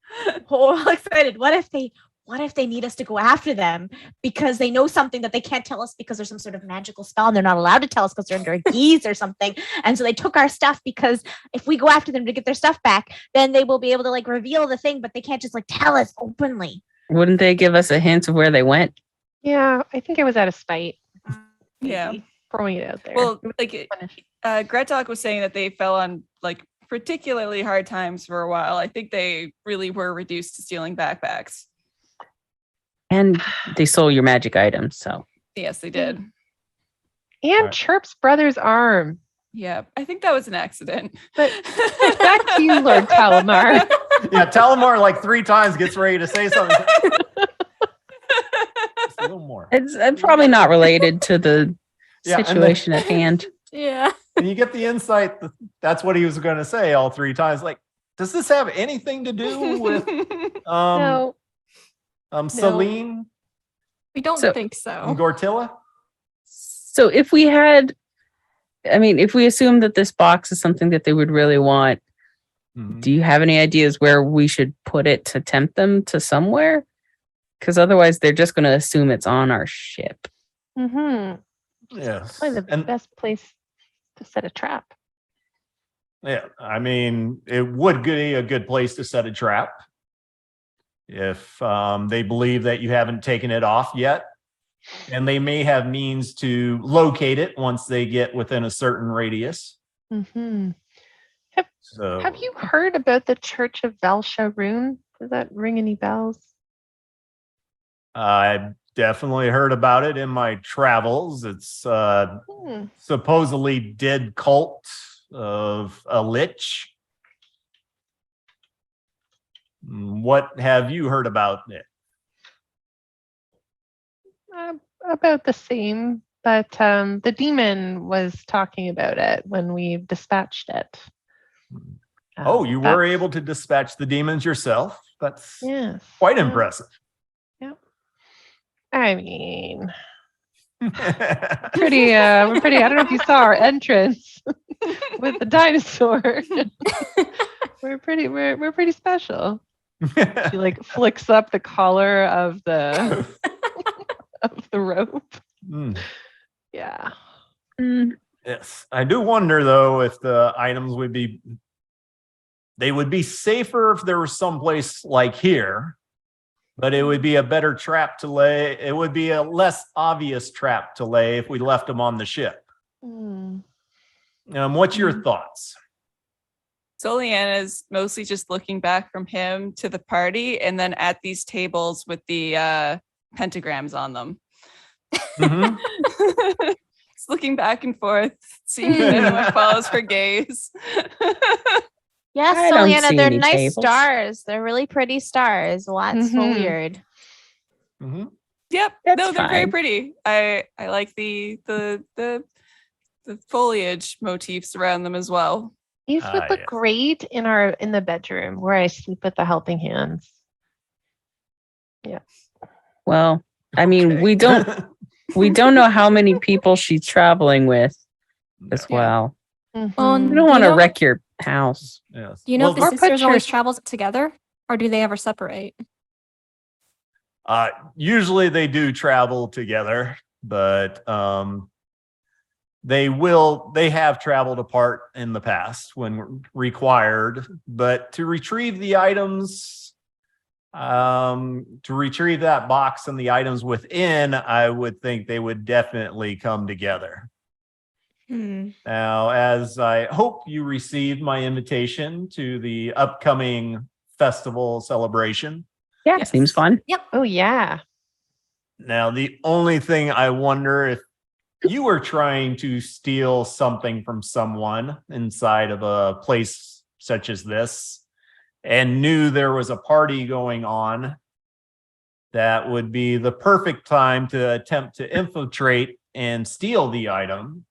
Oh, excited. What if they need us to go after them because they know something that they can't tell us because there's some sort of magical spell and they're not allowed to tell us because they're under a geese or something. And so they took our stuff because if we go after them to get their stuff back, then they will be able to like reveal the thing, but they can't just like tell us openly. Wouldn't they give us a hint of where they went? Yeah, I think it was out of spite. yeah. Maybe. Throwing it out there. Well, like Gretok was saying that they fell on like particularly hard times for a while. I think they really were reduced to stealing backpacks. And they stole your magic items, so. Yes, they did. and Right. Chirp's brother's arm. Yeah, I think that was an accident. But back to you, Lord Talamar. Yeah, Talamar like 3 times gets ready to say something. Just a little more. It's probably not related to the Yeah, and situation at hand. Yeah. And you get the insight that's what he was going to say all 3 times. Like, does this have anything to do with No. Celine We don't So- think and so. Gortilla? So if we assume that this box is something that they would really want, Mhm. do you have any ideas where we should put it to tempt them to somewhere? Because otherwise they're just going to assume it's on our ship. Mm-hmm. Yes. Probably the And best place to set a trap. yeah, I mean, it would be a good place to set a trap if they believe that you haven't taken it off yet. And they may have means to locate it once they get within a certain radius. Mm-hmm. So Have you heard about the Church of Valsharun? Does that ring any bells? I definitely heard about it in my travels. It's Hmm. supposedly dead cult of a lich. What have you heard about it? About the same, but the demon was talking about it when we dispatched it. Oh, you were That's- able to dispatch the demons yourself? That's Yes. quite yeah. impressive. I mean, pretty. We're pretty. I don't know if you saw our entrance with the dinosaur. We're pretty special. She like flicks up the collar of the rope. Mm, Yeah. yes. I do wonder though if the items would be safer if there was someplace like here, but it would be a better trap to lay. It would be a less obvious trap to lay if we left them on the ship. Mm. What's your thoughts? So Leanna's mostly just looking back from him to the party and then at these tables with the pentagrams on them. Mhm. Just looking back and forth, seeing if anyone follows her gaze. Yes, I don't Soliana, see they're any nice tables. stars. They're really pretty stars. Lots so Mhm. weird. Mhm. Yep. That's No, they're very fine. pretty. I like the foliage motifs around them as well. These would Ah, look yes. great in the bedroom where I sleep with the helping hands. Well, I mean, Okay. we don't know how many people she's traveling with as Yeah. well. On- We Do don't you want to know- wreck your house. Yes. Do you know Well, if the or put sisters always your- travels together, or do they ever separate? Usually they do travel together, but they have traveled apart in the past when required. But to retrieve the items, to retrieve that box and the items within, I would think they would definitely come together. Now, as I hope you received my invitation to the upcoming festival celebration. Yeah, Yes. seems fun. Oh yeah. Now, the only thing I wonder if you were trying to steal something from someone inside of a place such as this and knew there was a party going on, that would be the perfect time to attempt to infiltrate and steal the item.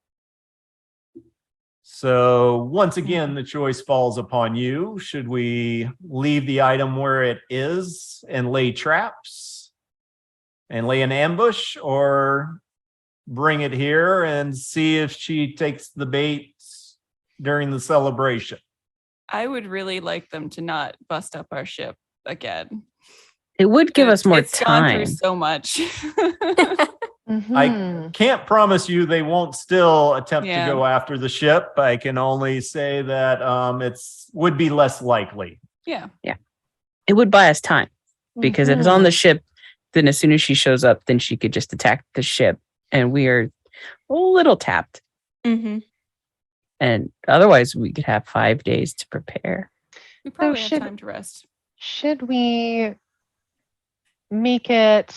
So once again, the choice falls upon you. Should we leave the item where it is and lay traps and lay an ambush, or bring it here and see if she takes the bait during the celebration? I would really like them to not bust up our ship again. It would give us more It's gone time. through so much. I can't promise you they won't still attempt Yeah. to go after the ship. I can only say that would be less likely. Yeah. It would buy us time because if it's on Mm-hmm. the ship, then as soon as she shows up, then she could just attack the ship, and we are a little tapped. Mm-hmm. And otherwise, we could have 5 days to prepare. We probably have should- time to rest. Should we make it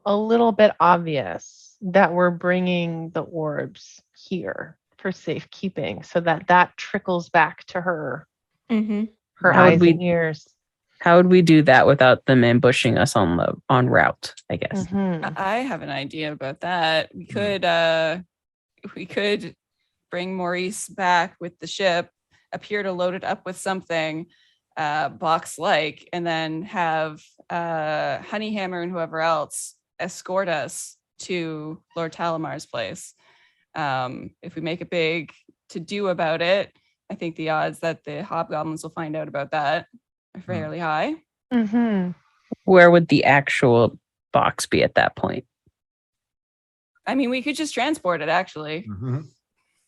a little bit obvious that we're bringing the orbs here for safekeeping so that trickles back to her, Mm-hmm. her How would eyes we- and ears? How would we do that without them ambushing us on route? I guess. Mhm. I have an idea about that. We could bring Maurice back with the ship, appear to load it up with something box-like, and then have Honeyhammer and whoever else escort us to Lord Talamar's place. If we make a big to-do about it, I think the odds that the hobgoblins will find out about that are fairly high. Mhm. Where would the actual box be at that point? I mean, we could just transport it, actually. Mhm.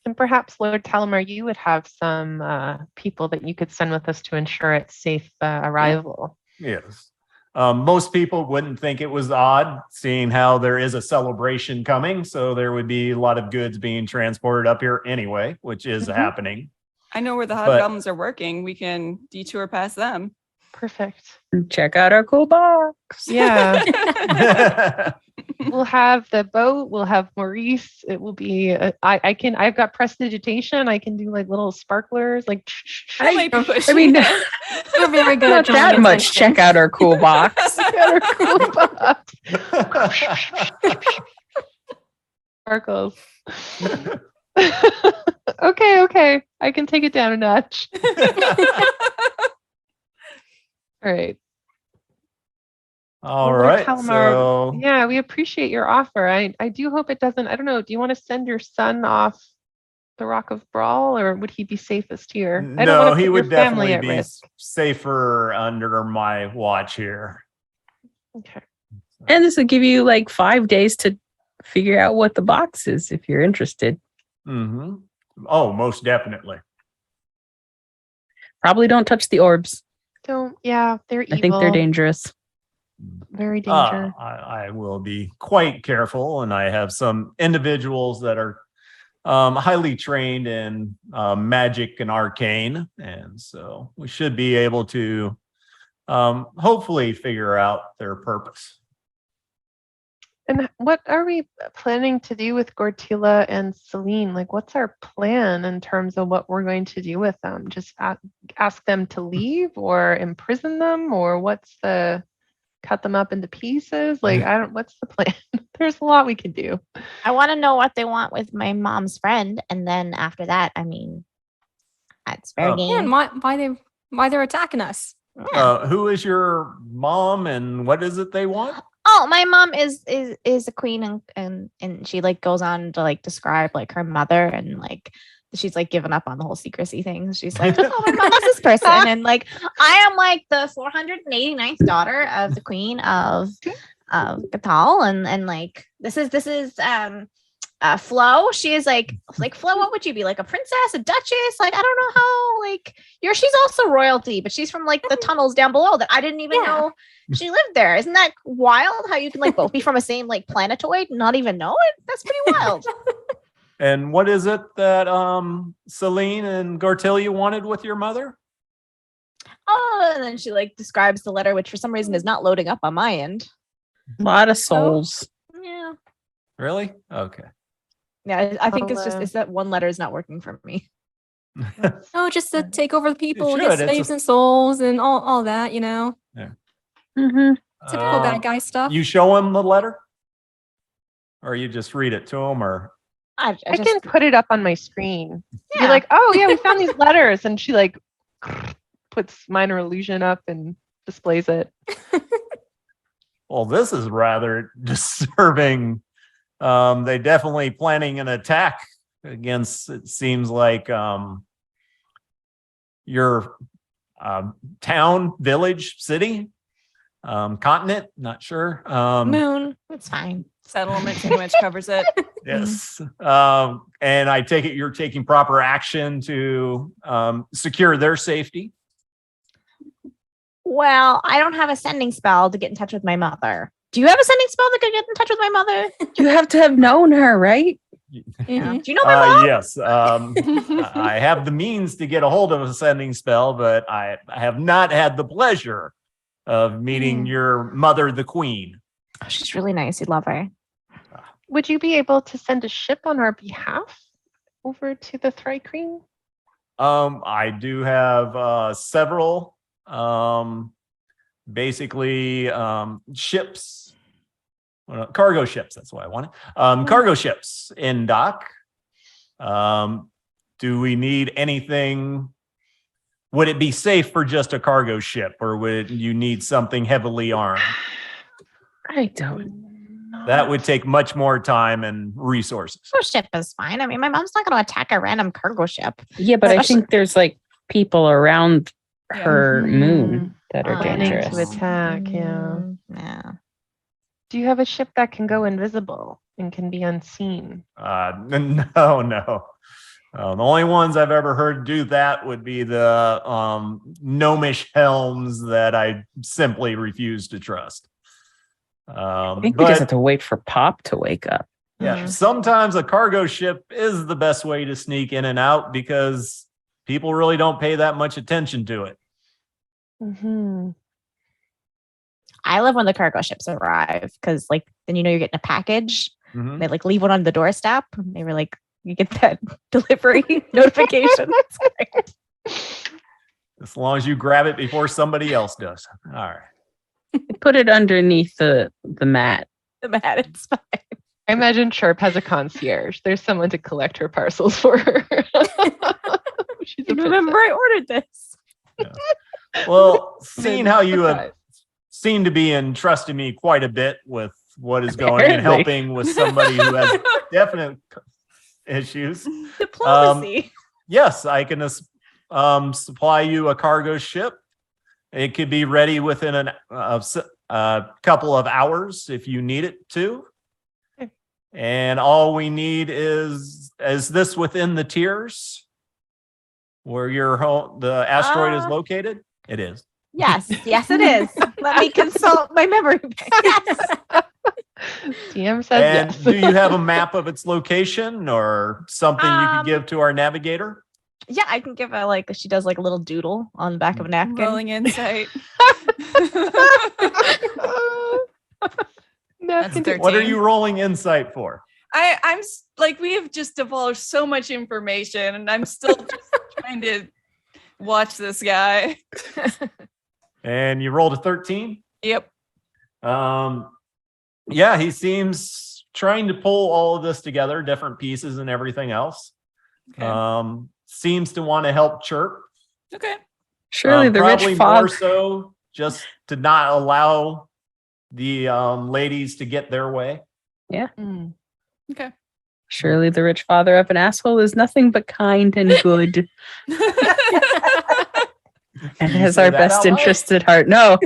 And perhaps, Lord Talamar, you would have some people that you could send with us to ensure its safe arrival. Yes. Most people wouldn't think it was odd, seeing how there is a celebration coming. So there would be a lot of goods being transported up here anyway, which is Mhm. happening. I know where the But- hobgoblins are working. We can detour past them. Perfect. Check out our cool box. Yeah. We'll have the boat. We'll have Maurice. It will be. I've got prestidigitation. I can do like little sparklers. Like. That might be I pushing mean, it. We're very good not at drawing that much. attention. Check out our cool box. Check out our cool box. Sparkles. Okay. I can take it down a notch. All right. All Lord right. Talamar, So yeah, we appreciate your offer. I do hope it doesn't. I don't know. Do you want to send your son off the Rock of Brawl, or would he be safest here? I don't no, want to he put would your family definitely at be risk. safer under my watch here. Okay. And this will give you like 5 days to figure out what the box is if you're interested. Hmm. Oh, most definitely. Probably don't touch the orbs. Don't. Yeah, they're evil. I think they're dangerous. Very danger. I will be quite careful, and I have some individuals that are highly trained in magic and arcane, and so we should be able to hopefully figure out their purpose. And what are we planning to do with Gortila and Celine? Like, what's our plan in terms of what we're going to do with them? Just ask them to leave, or imprison them, or what's the cut them up into pieces? Like, what's the plan? There's a lot we could do. I want to know what they want with my mom's friend, and then after that, I mean, that's fair Oh. game. Yeah, and why they're attacking us? Who is your mom, and what is it they want? Oh, my mom is a queen, and she like goes on to like describe like her mother, and like she's like given up on the whole secrecy thing. She's like, oh, my mom is this person, and like I am like the 489th daughter of the queen of Gatal, and like this is Flo. She is like Flo. What would you be, like a princess, a duchess? Like I don't know how. Like she's also royalty, but she's from like the tunnels down below that I didn't even Yeah. know she lived there. Isn't that wild? How you can like both be from a same like planetoid and not even know it? That's pretty wild. And what is it that Celine and Gartilia wanted with your mother? Oh, and then she like describes the letter, which for some reason is not loading up on my end. A lot of souls. Yeah, Really? Okay. yeah. I think I'll, it's that one letter is not working for me. Oh, just to take over the people, should. get It's slaves a- and souls, and all that. You know, Mm-hmm. typical bad guy stuff. You show him the letter, or you just read it to him, or I I just can put it up on my screen. Yeah. Be like, oh yeah, we found these letters, and she like puts minor illusion up and displays it. well, this is rather disturbing. They definitely planning an attack against. It seems like your town, village, city, continent, not sure. Moon. It's fine. Settlement pretty much covers it. Yes. And I take it you're taking proper action to secure their safety. Well, I don't have a sending spell to get in touch with my mother. Do you have a sending spell that could get in touch with my mother? You have to have known her, right? Yeah. Do you know my mom? Yes. I have the means to get a hold of a sending spell, but I have not had the pleasure of meeting your mother, the queen. Oh, she's really nice. You'd love her. Would you be able to send a ship on our behalf over to the thri-kreen? I do have several basically ships, cargo ships. That's what I wanted. Cargo ships in dock. Do we need anything? Would it be safe for just a cargo ship, or would you need something heavily armed? I don't. That would take much more time and resources. Cargo ship is fine. I mean, my mom's not going to attack a random cargo ship. Yeah, but I Especially- think there's like people around Yeah. her moon that are Planning Planning dangerous. to attack, yeah. Yeah. Do you have a ship that can go invisible and can be unseen? No. The only ones I've ever heard do that would be the gnomish helms that I simply refuse to trust. I think we just have to wait for Pop to wake up. Yeah, sometimes a cargo ship is the best way to sneak in and out because people really don't pay that much attention to it. Mm-hmm. I love when the cargo ships arrive because, like, then you know you're getting a package. Mhm. They like leave one on the doorstep. And they were like, you get that delivery notification. That's great. As long as you grab it before somebody else does. All right. Put it underneath the mat. The mat, it's fine. I imagine Chirp has a concierge. There's someone to collect her parcels for her. She's a Remember, I ordered this. Well, seeing how you have Surprise. seem to be entrusting me quite a bit with what is going and Apparently. helping with somebody who has definite issues. Diplomacy. Yes, I can supply you a cargo ship. It could be ready within a couple of hours if you need it to. Okay. And all we need is this within the tiers where your home, the asteroid is located? It is. Yes, yes, it is. Let me consult my memory bank. Yes. DM says And yes. do you have a map of its location or something you could give to our navigator? Yeah, I can give her like she does like a little doodle on the back of a napkin. Rolling insight. Napkin 13. What are you rolling insight for? I'm like, we have just divulged so much information, and I'm still just trying to watch this guy. And you rolled a 13? Yep. Yeah, he seems trying to pull all of this together, different pieces and everything else. Okay. Seems to want to help Chirp. Okay. Surely the probably rich more father. so just to not allow the ladies to get their way. Mm. Okay. Surely the rich father of an asshole is nothing but kind and good and you has say our that best out loud? interest at heart. No.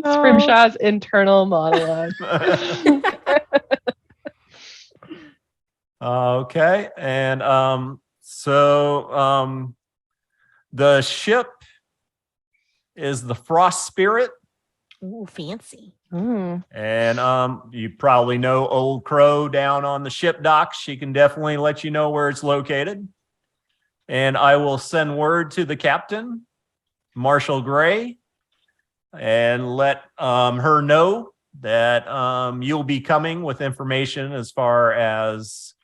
Scrimshaw's internal monologue. Okay, and so the ship is the Frost Spirit, Ooh, fancy. Mm. and you probably know Old Crow down on the ship dock. She can definitely let you know where it's located. And I will send word to the captain, Marshall Gray, and let her know that you'll be coming with information as far as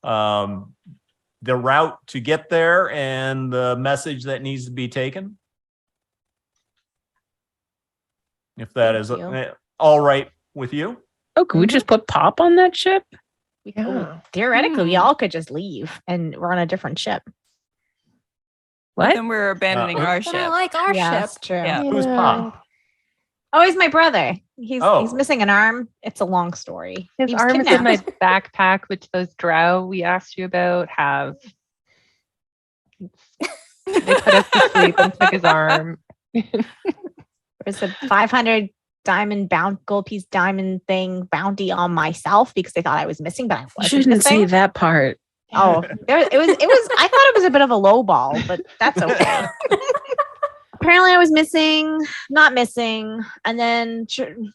the route to get there and the message that needs to be taken. If that Thank is you. all right with you. Oh, could we just put Pop on that ship? Yeah. Theoretically, y'all could just leave and we're on a different ship. What? Then we're abandoning our But I ship. like our Yeah, ship. that's true. Yeah. Who's Pop? Oh, he's my brother. He's Oh. missing an arm. It's a long story. His He was arm is in my kidnapped. backpack, which those drow we asked you about have. They put us to sleep and took his arm. There's a 500 diamond gold piece diamond thing bounty on myself because they thought I was missing, but I You wasn't shouldn't say missing. that part. Oh, it was. I thought it was a bit of a low ball, but that's okay. Apparently, I was not missing, and then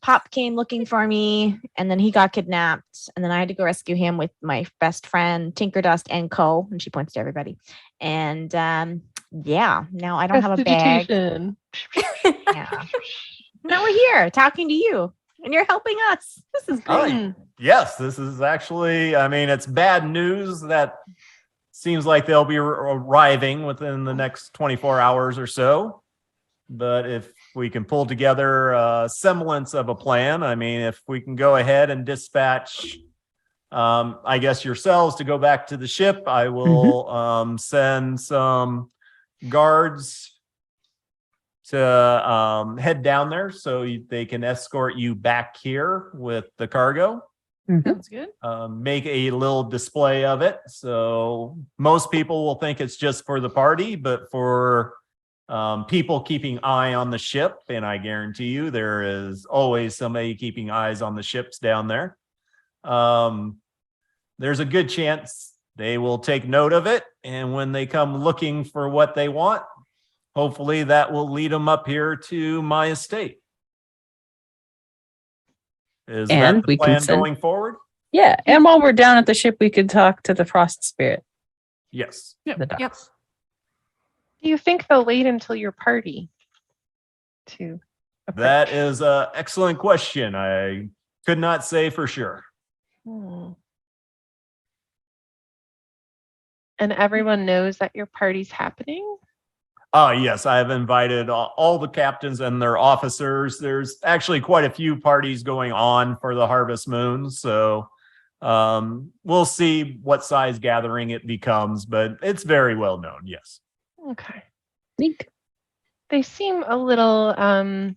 Pop came looking for me, and then he got kidnapped, and then I had to go rescue him with my best friend Tinker Dust and Co. And she points to everybody, and yeah, now I don't have a bag. Prestidigitation. Yeah, now we're here talking to you, and you're helping us. This is Oh, great. yes, this is actually, I mean, it's bad news that seems like they'll be arriving within the next 24 hours or so. But if we can pull together a semblance of a plan, I mean, if we can go ahead and dispatch, I guess yourselves to go back to the ship, I will send some guards to head down there so they can escort you back here with the cargo. Sounds good. Make a little display of it. So most people will think it's just for the party, but for people keeping eye on the ship, and I guarantee you there is always somebody keeping eyes on the ships down there. There's a good chance they will take note of it, and when they come looking for what they want, hopefully that will lead them up here to my estate. Is And that the we can plan send- going forward? Yeah. And while we're down at the ship, we could talk to the frost spirit. Yes. The ducks. Yep. Do you think they'll wait until your party to approach? That is an excellent question. I could not say for sure. And everyone knows that your party's happening? Yes, I have invited all the captains and their officers. There's actually quite a few parties going on for the Harvest Moon. So we'll see what size gathering it becomes, but it's very well known. Yes. Okay. Neat. They seem a little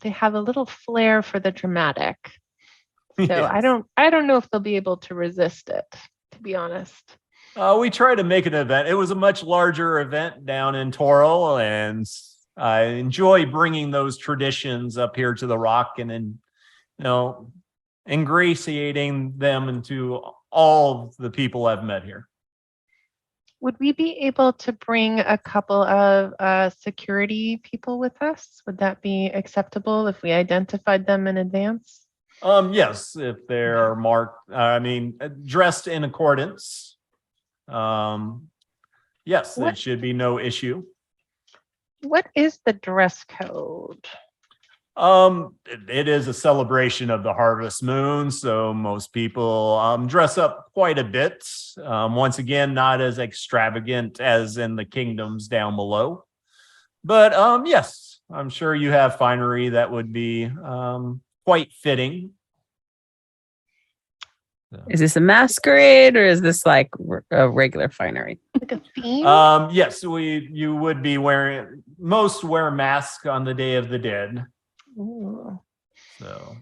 they have a little flair for the dramatic. So Yes. I don't know if they'll be able to resist it, to be honest. We tried to make an event. It was a much larger event down in Toril, and I enjoy bringing those traditions up here to the Rock and then, ingratiating them into all of the people I've met here. Would we be able to bring a couple of security people with us? Would that be acceptable if we identified them in advance? Yes, if they're marked, dressed in accordance. Yes, What- it should be no issue. What is the dress code? It is a celebration of the Harvest Moon, so most people dress up quite a bit. Once again, not as extravagant as in the kingdoms down below. But yes, I'm sure you have finery that would be quite fitting. Is this a masquerade or is this like a regular finery? Like a theme? Yes, you would be wearing, most wear masks on the Day of the Dead. Ooh. So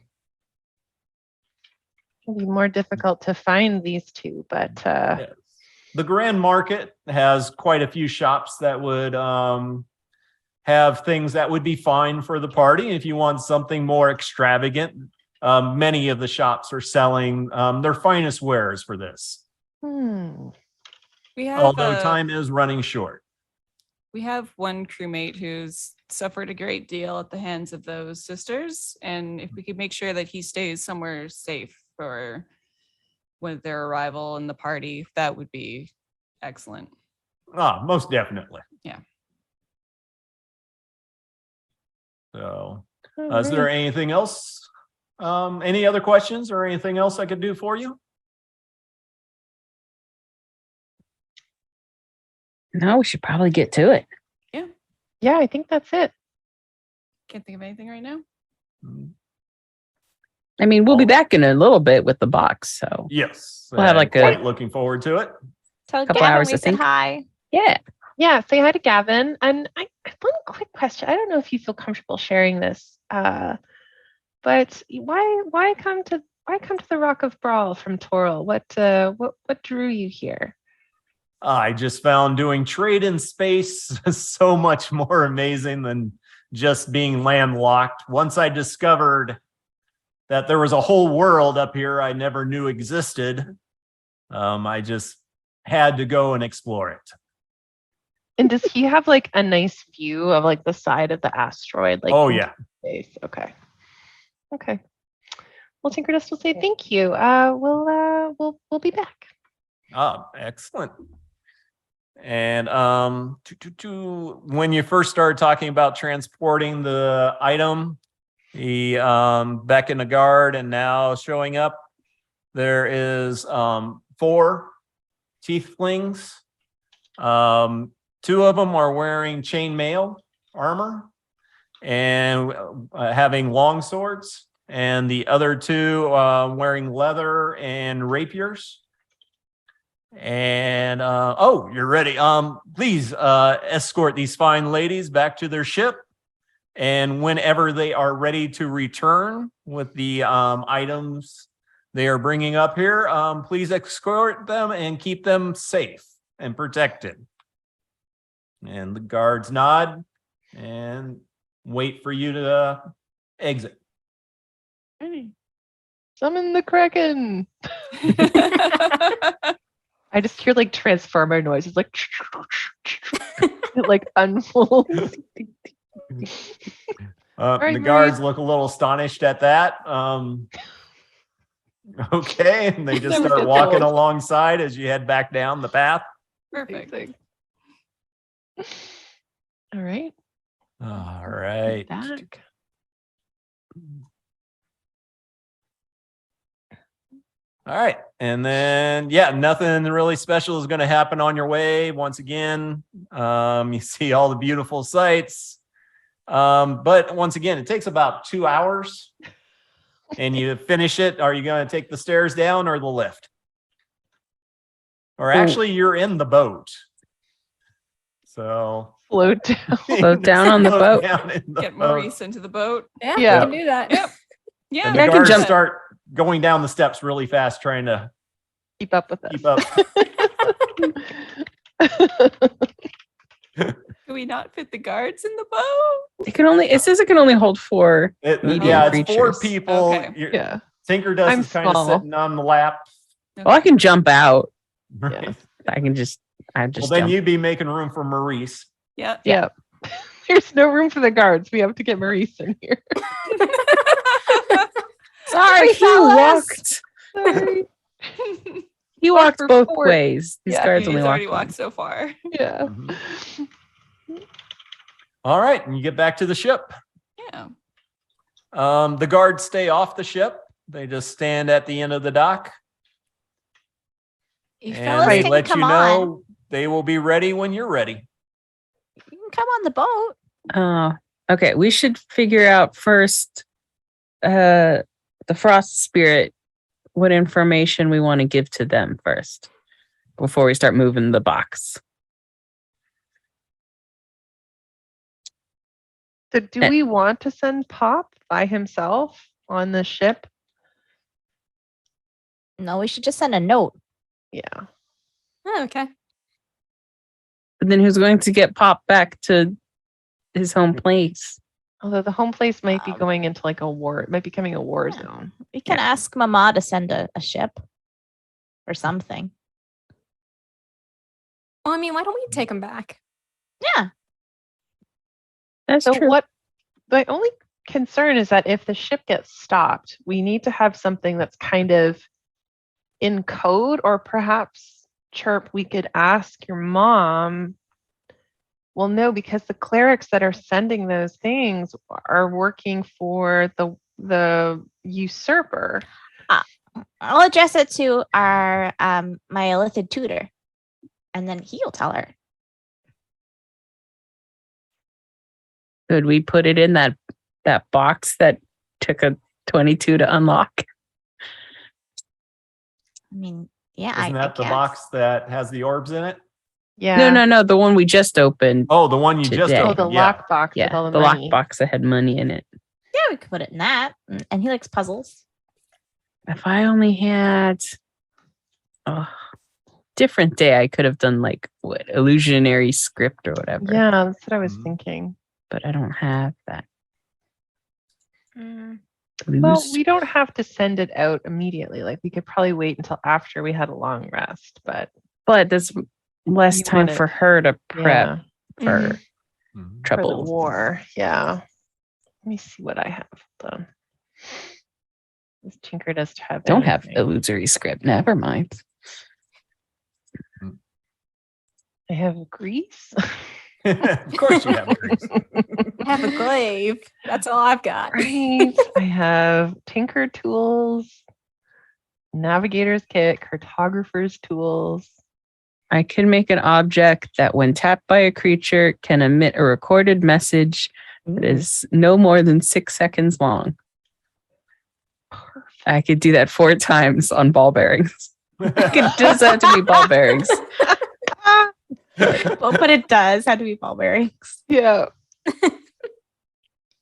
It'll be more difficult to find these two, but yes. The Grand Market has quite a few shops that would have things that would be fine for the party. If you want something more extravagant, many of the shops are selling their finest wares for this. We have Although time is running short. we have one crewmate who's suffered a great deal at the hands of those sisters, and if we could make sure that he stays somewhere safe for with their arrival in the party, that would be excellent. Most definitely. Yeah. So, Oh, is there anything else? Any other questions or anything else I could do for you? No, we should probably get to it. yeah, I think that's it. Can't think of anything right now. I mean, we'll be back in a little bit with the box. So Yes. We'll have like a- quite looking forward to it. Tell Couple Gavin hours, we I said think. hi. yeah. Yeah, say hi to Gavin. And one quick question. I don't know if you feel comfortable sharing this, but why come to the Rock of Brawl from Toril? What drew you here? I just found doing trade in space so much more amazing than just being landlocked. Once I discovered that there was a whole world up here I never knew existed, I just had to go and explore it. And does he have like a nice view of like the side of the asteroid? Like, Oh, into yeah. space? Okay. Okay. Well, Tinkerdust will say thank you. We'll be back. Oh, excellent. And when you first started talking about transporting the item, he beckoned a guard, and now showing up, there is 4 tieflings. 2 of them are wearing chainmail armor and having long swords, and the other 2 wearing leather and rapiers. And oh, you're ready. Please escort these fine ladies back to their ship, and whenever they are ready to return with the items they are bringing up here, please escort them and keep them safe and protected. And the guards nod and wait for you to exit. Summon the Kraken. I just hear like transformer noises, like it like unfolds. The right, guards Maurice. look a little astonished at that. Okay, and they just Never start gets walking old. alongside as you head back down the path. Perfect. Amazing. All right. All right. Back. All right. And then, yeah, nothing really special is going to happen on your way. Once again, you see all the beautiful sights. But once again, it takes about 2 hours and you finish it. Are you going to take the stairs down or the lift? Or actually, you're in the boat. So Float down. Float down on the Float boat. down in the Get boat. Maurice into the boat. Yeah, Yeah. we can do that. Yep. Yeah. And Yeah, I the can guards jump. start going down the steps really fast, trying to Keep up with us. keep up. Do we not fit the guards in the boat? It says it can only hold 4. Medium Yeah, it's 4 creatures. people. Okay. Yeah. Tinkerdust I'm is kind of small. sitting on the lap. Well, I can jump out. Right? I just Well, then jump. you'd be making room for Maurice. Yeah. Yeah. There's no room for the guards. We have to get Maurice in here. Sorry, he fellas. walked. Sorry. He Walk walked for both 4. ways. These Yeah, guards He's only already walked. walked so far. Yeah. Mhm. All right, and you get back to the ship. Yeah. The guards stay off the ship. They just stand at the end of the dock, You and fellas they can let you come know on. they will be ready when you're ready. You can come on the boat. Okay. We should figure out first the frost spirit, what information we want to give to them first before we start moving the box. So do we want to send Pop by himself on the ship? No, we should just send a note. Yeah. Oh, okay. But then who's going to get Pop back to his home place? Although the home place might be Um, going into like a war. It might be becoming a war Yeah. zone. We can ask Mama to send a ship or something. Well, I mean, why don't we take him back? Yeah. That's So true. what my only concern is that if the ship gets stopped, we need to have something that's kind of in code, or perhaps Chirp, we could ask your mom. Well, no, because the clerics that are sending those things are working for the usurper. I'll address it to our my illithid tutor, and then he'll tell her. Could we put it in that box that took a 22 to unlock? I mean, yeah, Isn't I that the guess. box that has the orbs in it? Yeah. No. The one we just opened. Oh, the one you just Today. Oh, opened. the Yeah. lockbox with Yeah, all the the money. lockbox that had money in it. Yeah, we could put it in that. And he likes puzzles. If I only had, oh, different day, I could have done like what illusionary script or whatever. Yeah, that's what I was Mhm. thinking. But I don't have that. Well, Lose. we don't have to send it out immediately. Like we could probably wait until after we had a long rest, but But there's less You time want it- for her to prep yeah, for Mhm. for the trouble. war. Yeah. Let me see what I have. Hold on. This Tinker does have Don't have anything. illusory script. Never mind. I have grease. Of course you have grease. I have a glaive. That's all I've got. Right. I have tinker tools, navigator's kit, cartographer's tools. I can make an object that, when tapped by a creature, can emit a recorded message that is no more than 6 seconds long. Perfect. I could do that 4 times on ball bearings. It does have to be ball bearings. Well, but it does have to be ball bearings. Yeah.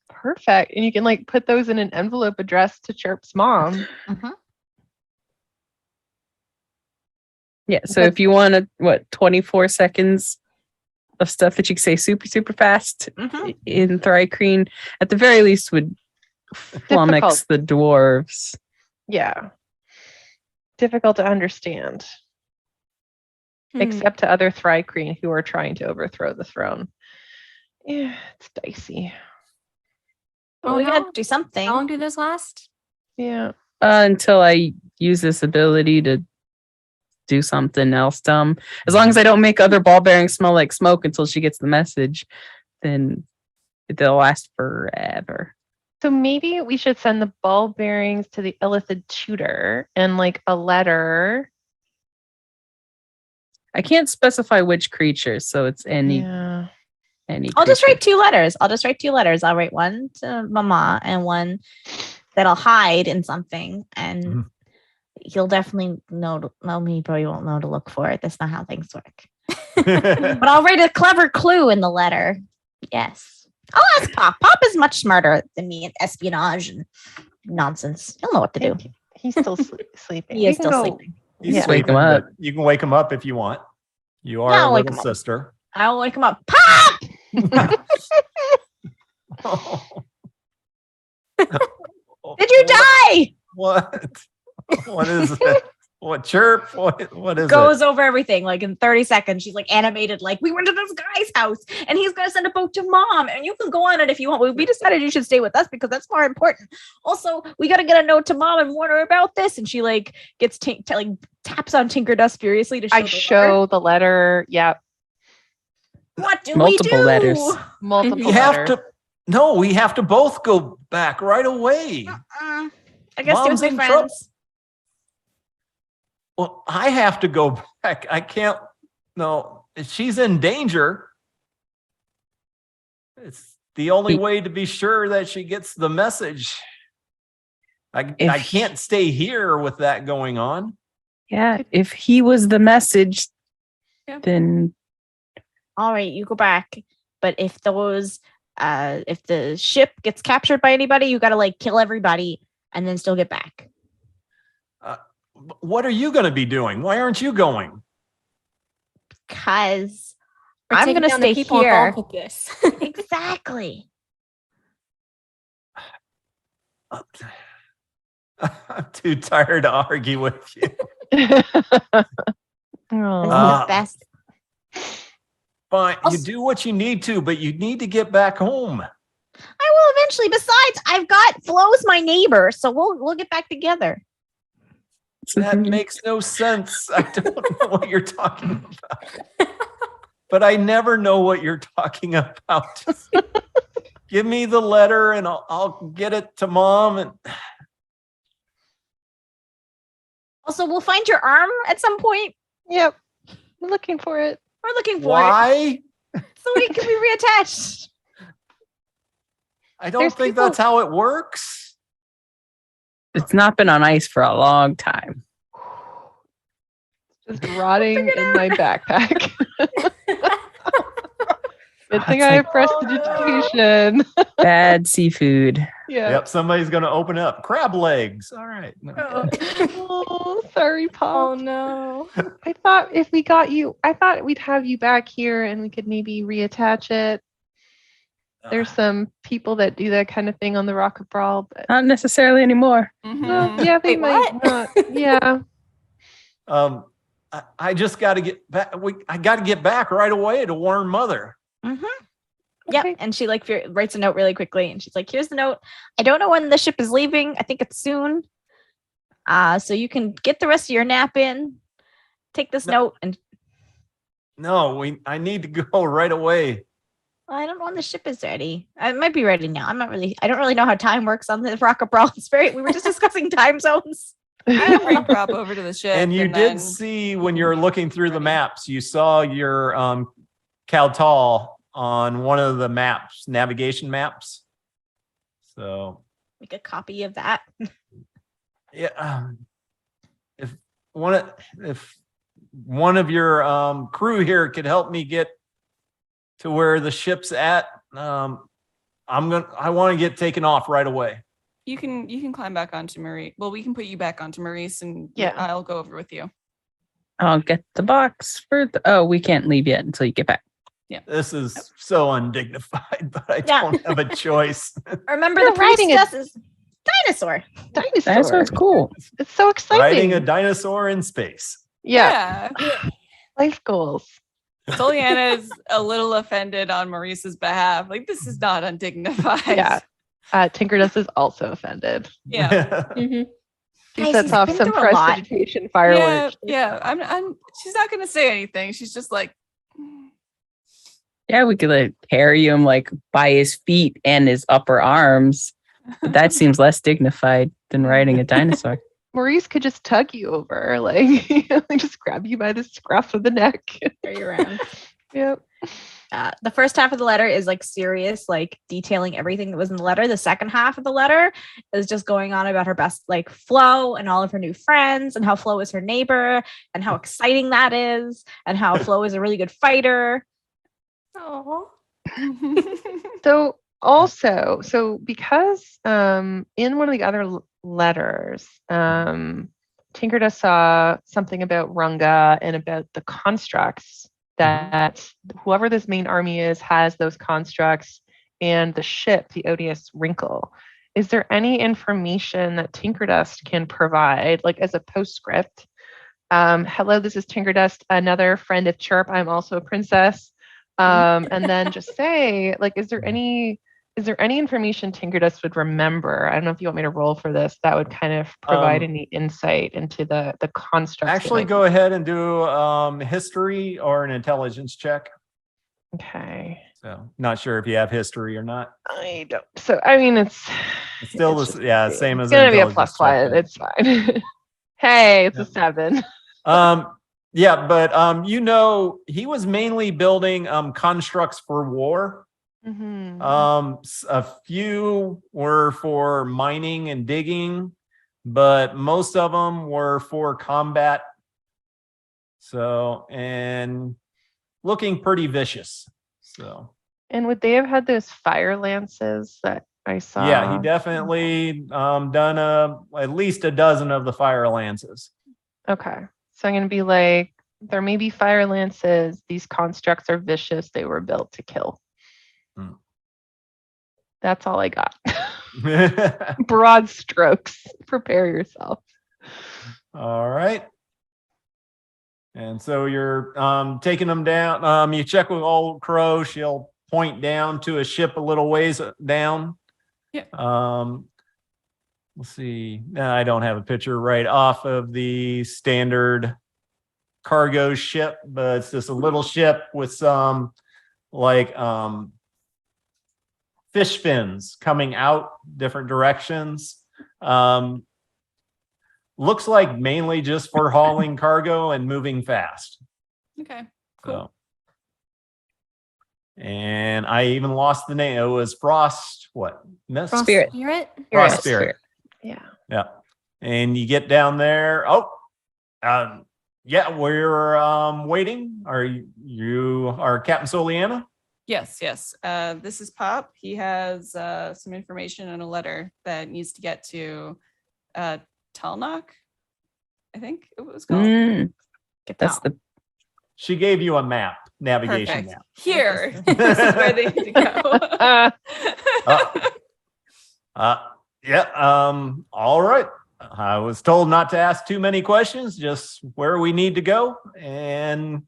Perfect. And you can like put those in an envelope addressed to Chirp's mom. Yeah. So if you want 24 seconds of stuff that you can say super, super fast in thri-kreen, at the very least would flummox Difficult. the dwarves. Yeah. Difficult to understand, except to other thri-kreen who are trying to overthrow the throne. Yeah, it's dicey. Well, we got to do something. How long do those last? Yeah. Until I use this ability to do something else dumb. As long as I don't make other ball bearings smell like smoke until she gets the message, then they'll last forever. So maybe we should send the ball bearings to the Illithid tutor and like a letter. I can't specify which creature, so it's any Yeah. I'll just creature. write 2 letters. I'll write one to Mama and one that I'll hide in something, and Mhm. you'll definitely know. You probably won't know to look for it. That's not how things work. Mhm. But I'll write a clever clue in the letter. Yes. I'll ask Pop. Pop is much smarter than me at espionage and nonsense. He'll know what to do. He's still sleeping. He We is can still go- sleeping. He's Yeah. Wake him sleeping, up. but you can wake him up if you want. You are Yeah, a I'll wake little him up. sister. I'll wake him up. Pop! Did you die? What? What is it? What chirp? What is Goes over everything like in 30 seconds. She's like animated, like, we went to this guy's house and he's going to send a boat to Mom, and you can go on it if you want. We decided you should stay with us because that's more important. Also, we got to get a note to Mom and warn her about this. And she like gets taps on Tinker Dust furiously to show. I show the letter. Yep. What do Multiple we do? letters. Multiple We have letters. to. No, we have to both go back right away. I guess Mom's stay with in my trouble. friends. Well, I have to go back. I can't. No, she's in danger. It's the only way to be sure that she gets the message. I can't stay here with that going on. Yeah, if he was the message, Yeah. then All right, you go back. But if if the ship gets captured by anybody, you got to like kill everybody and then still get back. What are you going to be doing? Why aren't you going? Because Or I'm taking going to down the stay people here. involved with this. Exactly. I'm too tired to argue with you. This Oh. is Ah. the best. Fine, you Also- do what you need to, but you need to get back home. I will eventually. Besides, I've got Flo's my neighbor, so we'll get back together. That makes no sense. I don't know what you're talking about. But I never know what you're talking about. Give me the letter and I'll get it to Mom. And Also, we'll find your arm at some point. Yep. I'm looking for it. We're looking for why? it so we can be reattached. I don't There's think people- that's how it works. it's not been on ice for a long time. Just rotting in my backpack. Good thing It's I like- have prestidigitation. Bad seafood. Yeah. Yep, somebody's gonna open up crab legs. All right. Oh, sorry, Paul. Oh no. I thought if we got you, I thought we'd have you back here and we could maybe reattach it. There's some people that do that kind of thing on the Rocket Brawl, but Not necessarily anymore. Mhm. yeah, they Wait, might what? not. Yeah. I just got to get back. I got to get back right away to warn Mother. Mm-hmm. Yep. Okay. And she like writes a note really quickly, and she's like, "Here's the note. I don't know when the ship is leaving. I think it's soon. So you can get the rest of your nap in. Take this No. note, and No, I need to go right away. I don't know when the ship is ready. It might be ready now. I don't really know how time works on the Rocket Brawl. We were just discussing time zones. I bring prop over to the ship. And you then- did see when you were looking through the maps, you saw your Caltal on one of the maps, navigation maps. So Make a copy of that. yeah, if one of your crew here could help me get to where the ship's at, I want to get taken off right away. You can climb back onto Maurice. Well, we can put you back onto Maurice, and Yeah. I'll go over with you. I'll get the box for oh, we can't leave yet until you get back. This is so undignified, but I Yeah. don't have a choice. Remember You're the riding a- priestess is dinosaur. Dinosaur. That's what's cool. It's so exciting. Riding a dinosaur in space. yeah. Yeah. Life goals. Soliana is a little offended on Maurice's behalf. Like, this is not undignified. Yeah. Tinker Dust is also offended. Yeah. Mhm. She Guys, sets he's off been some through a lot. prestidigitation Yeah. fireworks. Yeah. I'm she's not gonna say anything. She's just like, Yeah, we could like carry him like by his feet and his upper arms. But that seems less dignified than riding a dinosaur. Maurice could just tug you over, like just grab you by the scruff of the neck. Carry you around. Yep. The first half of the letter is like serious, like detailing everything that was in the letter. The second half of the letter is just going on about her best, like Flo and all of her new friends, and how Flo is her neighbor, and how exciting that is, and how Flo is a really good fighter. Oh. So because in one of the other letters, Tinkerda saw something about Runga and about the constructs that whoever this main army is has those constructs, and the ship, the ODS Wrinkle. Is there any information that Tinkerdust can provide, like as a postscript? Hello, this is Tinkerdust, another friend of Chirp. I'm also a princess. And then just say, like, is there any information Tinkerdust would remember? I don't know if you want me to roll for this. That would kind of provide any insight into the constructs. that Actually, might go ahead and do history or an intelligence check. be- Okay. So not sure if you have history or not. I don't. So I mean, it's It's still it's the yeah, just- same it's as an gonna be a intelligence plus check, one. but- It's fine. Hey, it's a 7. Yeah, but he was mainly building constructs for war. Mhm. A few were for mining and digging, but most of them were for combat. So, and looking pretty vicious. So, And would they have had those fire lances that I saw? yeah, he definitely done at least a dozen of the fire lances. Okay. So I'm going to be like, there may be fire lances. These constructs are vicious. They were built to kill. Hmm. That's all I got. Broad strokes. Prepare yourself. All right. And so you're taking them down. You check with Old Crow. She'll point down to a ship a little ways down. Yeah. Let's see. No, I don't have a picture right off of the standard cargo ship, but it's just a little ship with some like fish fins coming out different directions. Looks like mainly just for hauling cargo and moving fast. Okay. Cool. So, and I even lost the name. It was Frost. What? Mist? Frost Spirit. Spirit? Frost Spirit. Spirit. Yeah. Yeah. And you get down there. Oh, yeah. We're waiting. Are you are Captain Soliana? Yes, yes. This is Pop. He has some information and a letter that needs to get to Talnock, I think it was called. Get That's that. the She gave you a map, navigation Perfect. map. Here, this is where they need to go. All right. I was told not to ask too many questions, just where we need to go. And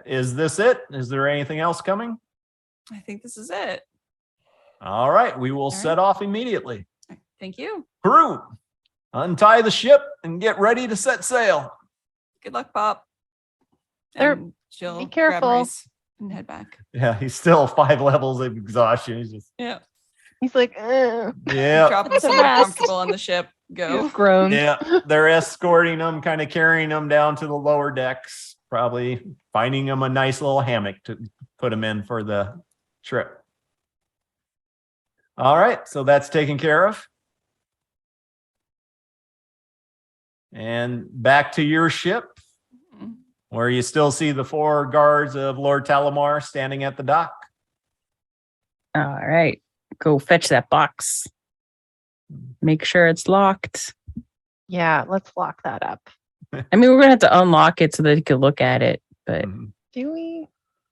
is this it? Is there anything else coming? I think this is it. All right. We will right. set off immediately. Thank you. Crew, untie the ship and get ready to set sail. Good luck, Pop. There- And Jill, be grab careful. Maurice and head back. Yeah, he's still 5 levels of exhaustion. He's just, Yeah. He's like, "Ugh." yeah. Drop him The somewhere rest. comfortable on the ship. Go. He's groaned. Yeah, they're escorting them, kind of carrying them down to the lower decks, probably finding them a nice little hammock to put them in for the trip. All right, so that's taken care of. And back to your ship, Mhm. where you still see the 4 guards of Lord Talamar standing at the dock. all right. Go fetch that box. Make sure it's locked. Yeah, let's lock that up. I mean, we're gonna have to unlock it so that you can look at it. But Mhm. Do we?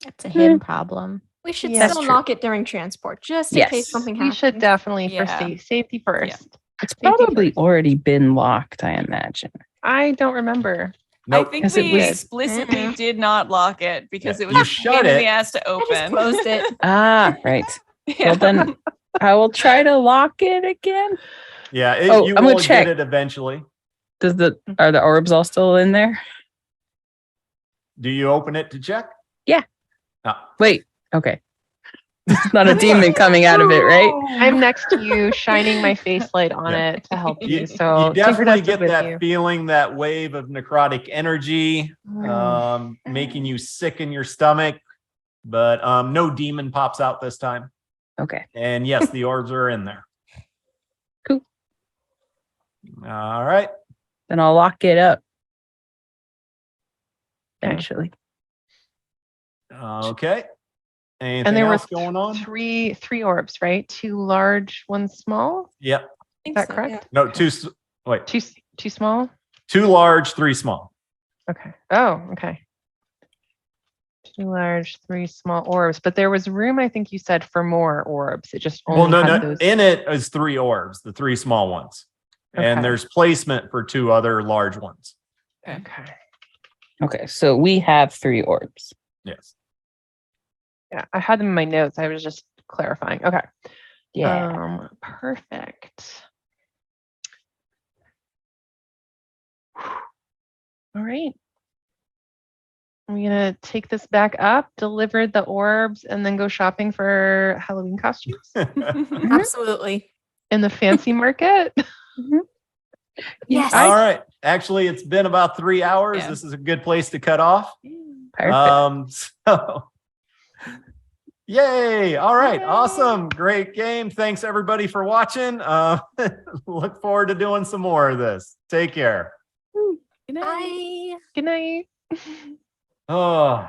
It's a him problem. We should Yeah. still That's true. lock it during transport, just in Yes. case something We happens. should definitely for Yeah. safety first. it's Safety probably first. already been locked, I imagine. I don't remember. Nope. I think 'Cause it we was- explicitly Mm-mm. did not lock it because Yeah, it was you a shut pain in it. the ass to I just open. closed it. Ah, right. Yeah. Well, then I will try to lock it again. Yeah, Oh, you I'm gonna will check. get it eventually. Are the orbs all still in there? Do you open it to check? Yeah. Ah. Wait. Okay. It's not a demon coming out of it, right? I'm next to you, shining my face light on Yeah. it to help You, you. So you definitely Tinkerdust is get with that you. feeling, that wave of necrotic energy, making you sick in your stomach, but no demon pops out this time. Okay. And yes, the orbs are in there. Cool. All right. Then I'll lock it up. Okay. Eventually. Okay. Anything And there were else going on? three orbs, right? 2 large, 1 small. Yep. Is that correct? No, wait, Two small. 2 large, 3 small. Okay. Oh, okay. 2 large, 3 small orbs. But there was room, I think you said, for more orbs. It just only Well, no, had no. those. In it is 3 orbs, the 3 small ones. And Okay. there's placement for 2 other large ones. Okay. Okay. So we have 3 orbs. Yes. Yeah, I had them in my notes. I was just clarifying. Okay. Yeah. Perfect. All right. I'm gonna take this back up, deliver the orbs, and then go shopping for Halloween costumes Absolutely. in the fancy market. Yes. All right. Actually, it's been about 3 hours. Yeah. This is a good place to cut off. Perfect. So yay. All right. Yay. Awesome. Great game. Thanks everybody for watching. Look forward to doing some more of this. Take care. Good night. Bye. Good night. Oh,